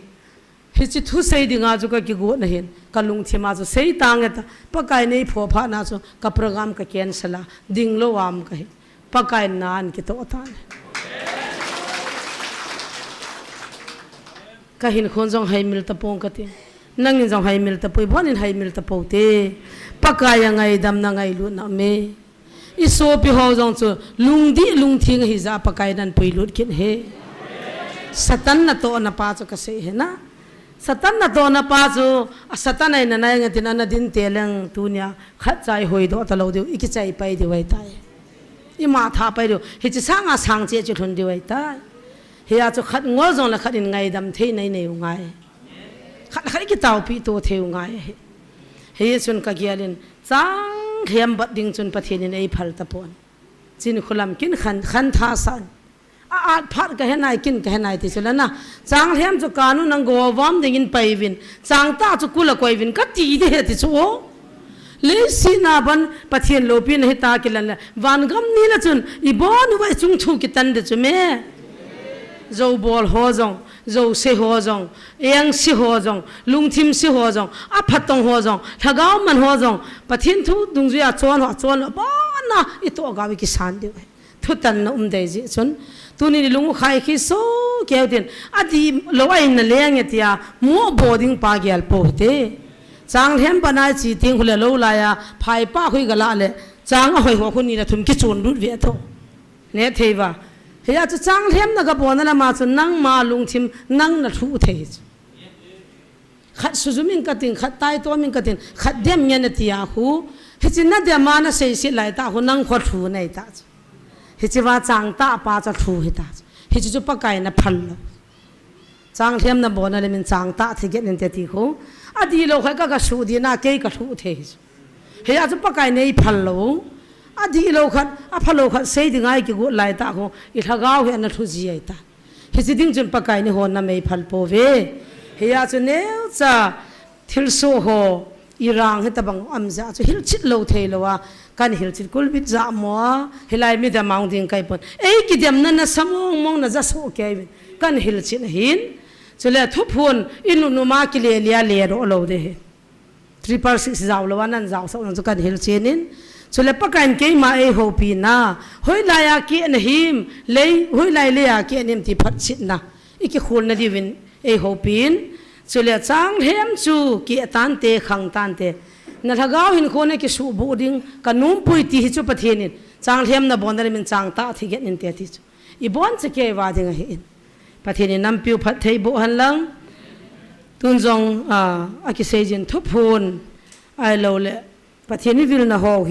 ฮิจิทุเซดิ่งอาจุก็กิโกนหินกัลุงที่มาจุเซยตังเอตปะกายในผัวพานาจุกับโปรแกรมก็แคนเซลาดิ่งโลวามก็หิปะกายนานกิโตตานก็หินคนจงให้มิลตะปงกัตินนั่งยินจงให้มิลตะปุยบ้านินให้มิลตะปูเตปากายยังไงดำนังไงลุนเมอิโซปิฮาวจงจูลุงดีลุงทิ้งฮิจาปากายนั้นปุยลุดกินเฮสตันนัตโตนับป้าจูกเสเหนะสตันนัตโตนับป้าจูสตันไอ้นั่นไอ้เงี้ยที่นั่นดินเตลังตุเนียขัดใจหอยโดตลอดเดียวอีกใจไปเดียวไว้ตายอีมาท่าไปเดียวฮิจิสางอาสังเจจุทุนเดียวไว้ตายเฮียจูขัดงอจงละขัดอินไงดำเทในในไงขัดขัดกิตาวปีตัวเทวไงเฮียจุนกะเกียลินจังเฮียมบัดดิ่งจุนประเทศนี้พัลตะปอนจินคุลามกินขันท่าสันอาพัดก็เห็นนายกินก็เห็นนายที่สุดแล้วนะจังเฮียมจุกานุนังโกวามดิ่งไปวินจังตาจุกุลกวยวินก็ตีเดียที่สุดเลยสินาบันประเทศโลปีนให้ตากินแล้ววันกำนี้ละจุนอีบอนไว้จุงทุกิตันเดจุเมโจบอลหัวจงโจเสหัวจงเอียงเสหัวจงลุงทิมเสหัวจงอาพัดตงหัวจงถ้าก้าวมันหัวจงปะทินทุดุงจุยาจวนหัวจวนบ้านะอีตัวกาวิกิสันเดียวทุตันนุ่มเดจิจนตัวนี้ลุงขายขี้โซ่เกี่ยวดินอดีลอยนั่นเลี้ยงเตียมัวบอดิ้งปาเกลโปเตจางเห็นปนายจีติงคุเลโลลายาภายป้าคุยกันละเลยจางเอาหัวคนนี้ละทุ่มกิจวนรุดเวทโตเนี่ยเทวะเฮียจะจางเห็นนักบอลนั่นละมาจนนั่งมาลุงทิมนั่งนัดหูเทจขัดสุจุมิงกัดติงขัดไตตัวมิงกัดติงขัดเดียมเงี้ยนตีอาหูเฮียนั่นเดียมานะเสียสิไหลตาหูนั่งขวดหูในตาเฮียว่าจางตาป้าจะหูให้ตาเฮียจะปากไก่นะพันลจางเทียมนับบอลนั่นเลยมันจางตาที่เกิดในตีหูอดีตเราเคยก็กระสูดีน่าเกยกระหูเทจ เฮียจะปะไก่ในพันโลอดีโลขัดอพันโลขัดเสียดึงไอ้กี่กูไล่ตาโคอีทากาวเฮียนัททุจีไอตาเฮียดิ้งจนปะไก่ในหัวน้ำไม่พันโปเวเฮียจะเนื้อจะทิลโซโฮอีรังเฮตบังอัมจะจะฮิลชิดโลเทลว่าการฮิลชิดกุลบิดจะมัวเฮลัยมิดามาวดิ้งไก่ปนกิเดียมนั่นนะสมองมองนะจะสู้แกวินการฮิลชิดหินจะเลยทุบหุ่นอินุนุมากิเลเลียเลียโรโลเด3/6 จ้าวละวันนั้นจ้าวสักนั้นจะการฮิลชิดนินจะเลยปะกันเกี่ยมาโฮปีน่าหอยลายากินหิมเลยหอยลายเลียกินหิมที่พัดชิดนะอีกขูลนดีวินโฮปีนสุเลจังเฮมจูกีตันเตขังตันเตนั่นถ้าก้าวหินคนเนี่ยกิสูบูดิ้งกันนุ่มปุยตีหิจูปะเทนินจังเฮมน่ะบอนนั้นมันจังตาที่เก็ตนินเตติจูอีบอนจะเกี่ยวว่าดิ้งเห็นปะเทนินน้ำปิวพัดเทบุหันหลังตุนจงอากิเซจินทุบพูนไอโลเล่ปะเทนิวิลนะฮอก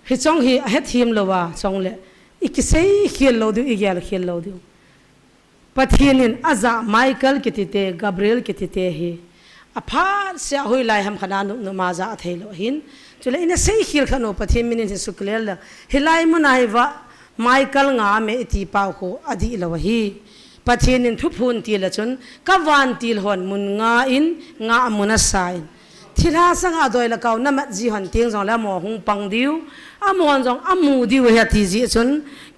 ฮิจงฮิเฮดทีมโลว่าจงเล่อีกิเซเขียนโลดิอีเกลเขียนโลดิปะเทนินอาจารย์ไมเคิลกิติเตกาเบรียลกิติเตฮีอพาเสียหุยไลฮัมขนาดนุมาจาเทโลหินจุเลอินเสียขีลขนมปะเทมินินสุกเลลฮิไลมุนไอวะไมเคิลงาเมติปาวโคอดีลวะฮีปะเทนินทุพุนตีละจุนกวันตีลหอนมุนงาอินงามุนัสไซน์ที่ท่าสังอาดอยละเกาน้ำมัดจีหันเตียงจงแล้วหมอหงปังดิวอามอนจงอามูดิวเฮติจีจุน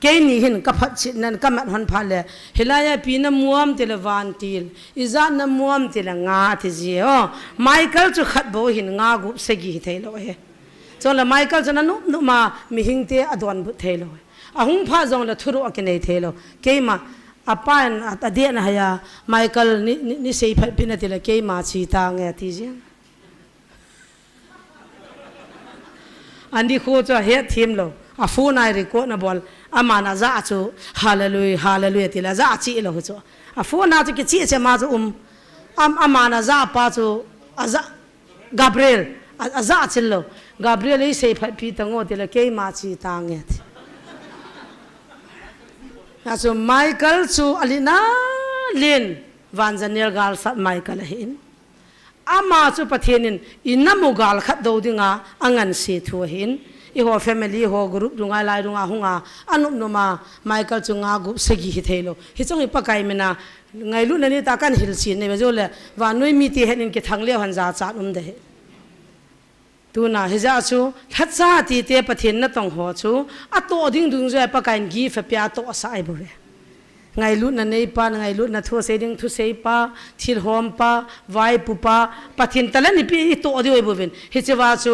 เกนี่หินกับพัดชินันกับมัดหันพันเลยเฮลายปีน้ำมัวมติละวันตีลอิจานน้ำมัวมติละงาติจีอ๋อไมเคิลจุขัดโบหินงากุบเสกีเทโลเฮจงละไมเคิลจะนั่นนุมามีหิงเตอดวนบุเทโลอาหุงพาจงละทุรุอักเนเทโลเกมาอาปานอัดเดียนหายาไมเคิลนี่เสียพัดพินาติละเกมาชีตางเงติจีอันนี้คู่จะเฮ็ดทีมเราอาฟูนายริโกนะบอลอามานาจะจูฮาเลลูยาฮาเลลูยาติละจะจีเราจูอาฟูนาจะกิจีเชมาจูอามานาจะป้าจูอาจะกาเบรียลอาจะจิลโลกาเบรียลอีเซพัดพีตังโอติละเกยมาชีตางเงตินะจูไมเคิลจูอลินาลินวันจันเนลกาลสัตไมเคิลหินอามาจูปะเทนินอินน้ำมุกาลขัดดูดิงาอังันเสียทัวหินอีหัวแฟมิลี่หัวกรุ๊ปดุงาไลดุงาหงาอันนุนมาไมเคิลจูงากุสกิฮิเทโลฮิจงอิปะไกมินาไงลุนันนี่ตากันฮิลซีนเนี่ยจูเลยว่านุยมีตีเห็นกิทังเลี้ยวหันจ่าจ่าเดตูน่าฮิจาจูทัดจ่าตีเตปะเทนนั่ต้องหัวจูอัตโตดิ้งดุงจูปะไกกีฟเปียโตสายบุเรไงลุนันนี่ปาไงลุนันทัวเสดิงทุเสปาทิลหอมปาไวปุปาปะเทนตะเลนี่ปีโตดิโอบุเวนฮิจว่าจู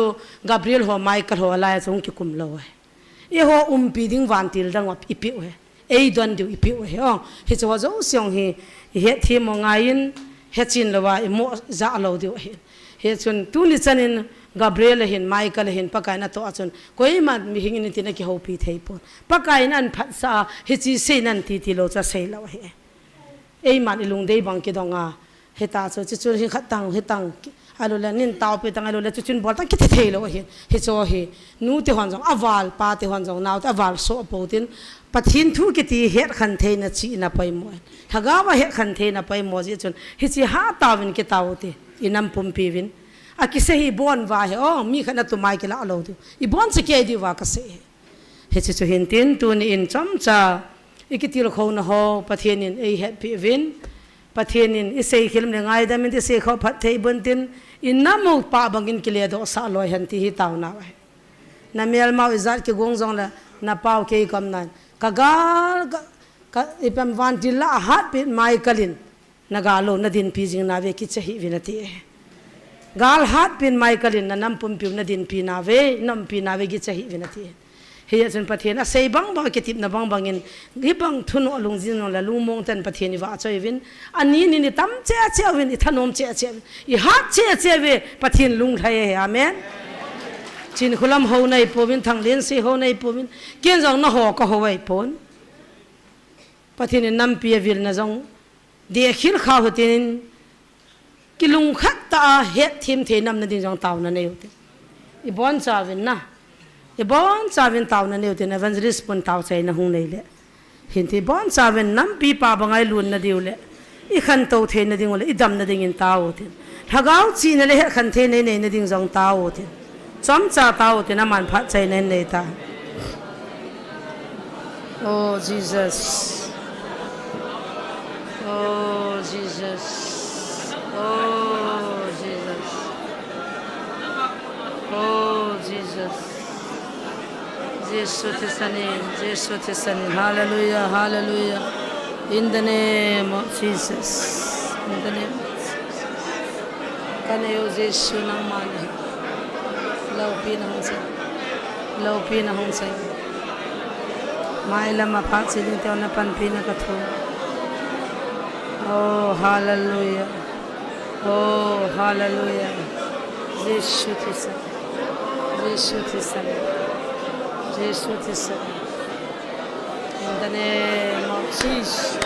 กาเบรียลหัวไมเคิลหัวไลจงกิคุมโลเอหัวปีดิ้งวันติลดังว่าอีปิวเอดอนดิวอีปิวอ๋อฮิจว่าจูเสียงฮีเฮ็ดทีมงายินเฮ็ดจินละว่าอิโมจะโลดิวเฮ็ดจนตูนิจันินกาเบรียลเห็นไมเคิลเห็นปะกายนัตโตอาจนก็ยังมันมีหิงนิตินักเขาปีเทยปนปะกายนั้นพัดซาเฮจิเซนันทีโลจะเซลาวเอมันอิลุงเดบังกิดงาเฮตาโซจุจุนขัดตังเฮตังอาลุเลนินตาวไปตังอาลุเลจุจุนบอลตังกิเทยโลเฮโซเฮนูเตหันจงอวาลปาเตหันจงนาวอวาลโซอปูตินปัทินทุกิตีเฮดขันเทนจีนับไปมวยถ้ากาวเฮดขันเทนับไปมวยจุนเฮจิหาตาวินกิตาวติอินัมปุ่มปีวินอากิเซฮีบอนว่าเหรอมีขนาดตัวไมค์กันละเราดูอีบอนสเกดีว่าก็เสเฮจิจุเห็นตินตัวนี้อินจำจ้าอีกิติลเขาหน้าหัวปะเทนินเอเฮปีวินปะเทนินอิเซฮิลมันง่ายแต่มันที่เซเขาพัดเทบันตินอินน้ำมุกป้าบังกินกิเลสโอสาลอยหันที่ฮิตาวนาไว้น้ำเมลมาอิจัดกิกงจงละน้าป้าเกี่ยกำนันกะกาอีเป็นวันที่ละหัดเป็นไมค์กันนักาโลนัดินพีจิงนาเวกิจหิวินาทีกาลฮัดเป็นไมเคิลนั่นน้ำปุ่มพิวนัดินพีนาเวน้ำพีนาเวกิจหิวินาทีเฮียจนประเทศน่ะเซบังบังกิติบน่ะบังบังเงินกิบังทุนอลุงจินนละลุงมงตันประเทศนี่ว่าช่วยวินอันนี้นี่ตั้มเจ้าเจ้าวินอีถนนเจ้าเจ้าอีฮัดเจ้าเจ้าเวประเทศลุงไทยอาเมนจินคุลัมหัวในปูวินทางเลี้ยงสีหัวในปูวินเกี่ยนจงน่ะหัวก็หัวไว้ปนประเทศนี่น้ำปีวิลน่ะจงเดียขิลข้าวตินกิลุงขัดตาเฮ็ดทีมเทนำนั่นดิจงเต่านั่นเองอีบอนจาวินนะอีบอนจาวินเต่านั่นเองเนี่ยวันริสปนเต่าใจนะหงในเลยเห็นที่บอนจาวินน้ำปีป่าบางไงลุนนั่นเดียวเลย i khan to the na ding ole i dam na ding in tao tin thagau chi na le khan the nei nei na ding jong tao tin chom cha tao tin man phat chai nei nei ta oh Jesus oh Jesus oh Jesus oh Jesus Jesus Tisanin hallelujah hallelujah in the name of Jesus in the name of Jesus kana yo Jesus nang mani lau pi na hong sai mai lama phat si ni te na pan pi na ka thu oh hallelujah Jesus Tisanin in the name of Jesus.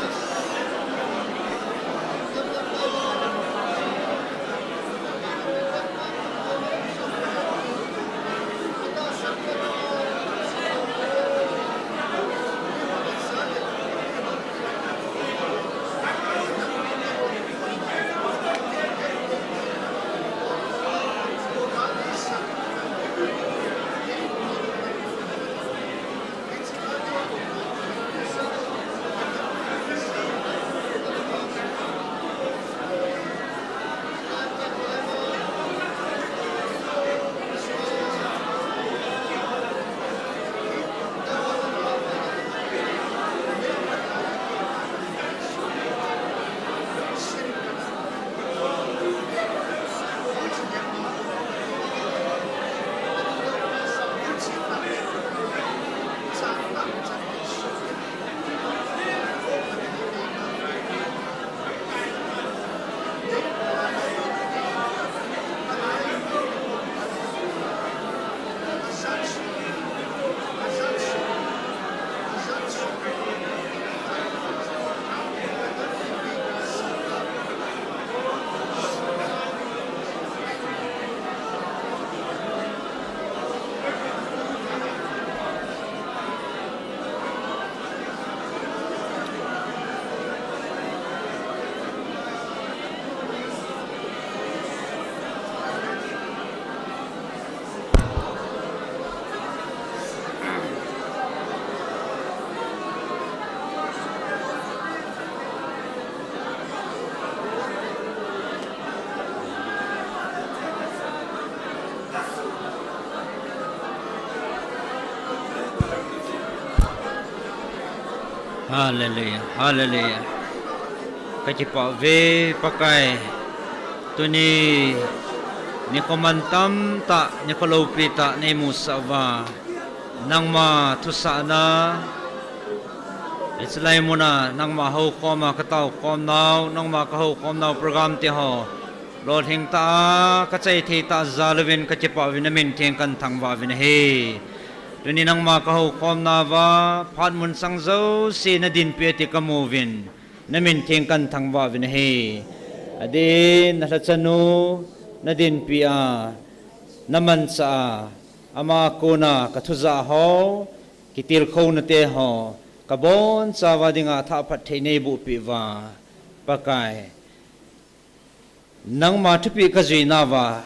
Hallelujah, hallelujah. Kacipa ve pakai tuni ni komantam ta ni kolopi ta ni musawa nang ma tusana islay muna nang ma ho koma kataw komnaw nang ma kaho komnaw program ti ho Lord hing ta kacay ti ta zalawin kacipa vinamin tiang kan thangwa vinahe Tuni nang makaho kom na ba phat mun sang zo si na din peti kamovin namin tingkan thangwa vinahe adin nahlachanu na din pia naman sa ama ko na kathuza ho kitil kho na te ho kabon sa wadinga tha phat thei bu pi wa pakai nang ma thupi ka zui na wa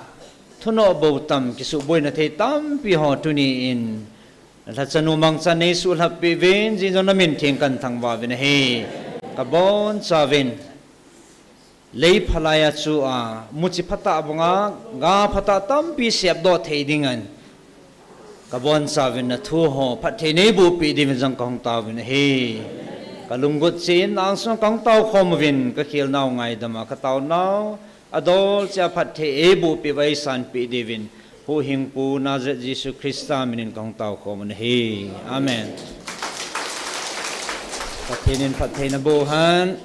thuno bo tam kisu boy na thei tam pi ho tuni in Latsanu mangsa nesu happy vin zinzo namin tingkan thangwa vinahe kabon savin lei phalaya chu a muchi phata abunga ga phata tampi sep do theidingan kabon savin na thu ho phathe nei bu pi dim jang kong taw vinahe kalungut sin ang song kong taw khom vin ka khil naw ngai dama ka taw naw adol cha phathe e bu pi vai san pi divin Hu hing pu Nazareth Jesus Christa minin kong tao ko manahi. Amen. Patinin patay na buhan.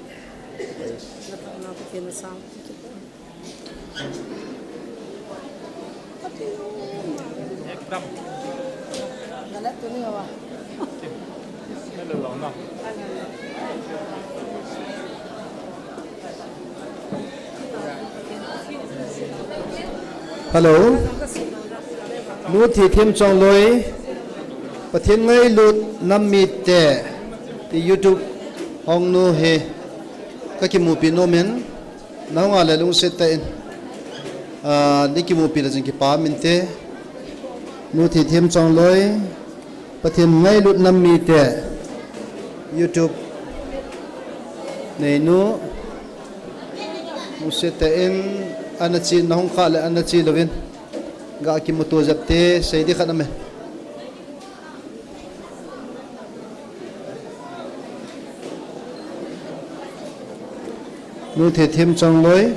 Hello. Nu thi thêm trong lối và thiên ngay lụt năm mít tệ thì YouTube hong nu he cái kim mù pin nomen nào ngà lệ lung set tay ni kim mù pin là gì cái pa min te nu thì thêm trong lối bắt thêm ngay lụt năm mi te YouTube này nu mu set tay anh chị nào không khá là anh chị lovin gã kim mù tua dập te xây đi khát nè nu thể thêm trong lối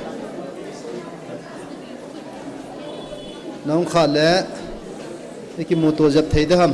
nông khát lẽ cái mô tô dập thấy đó hầm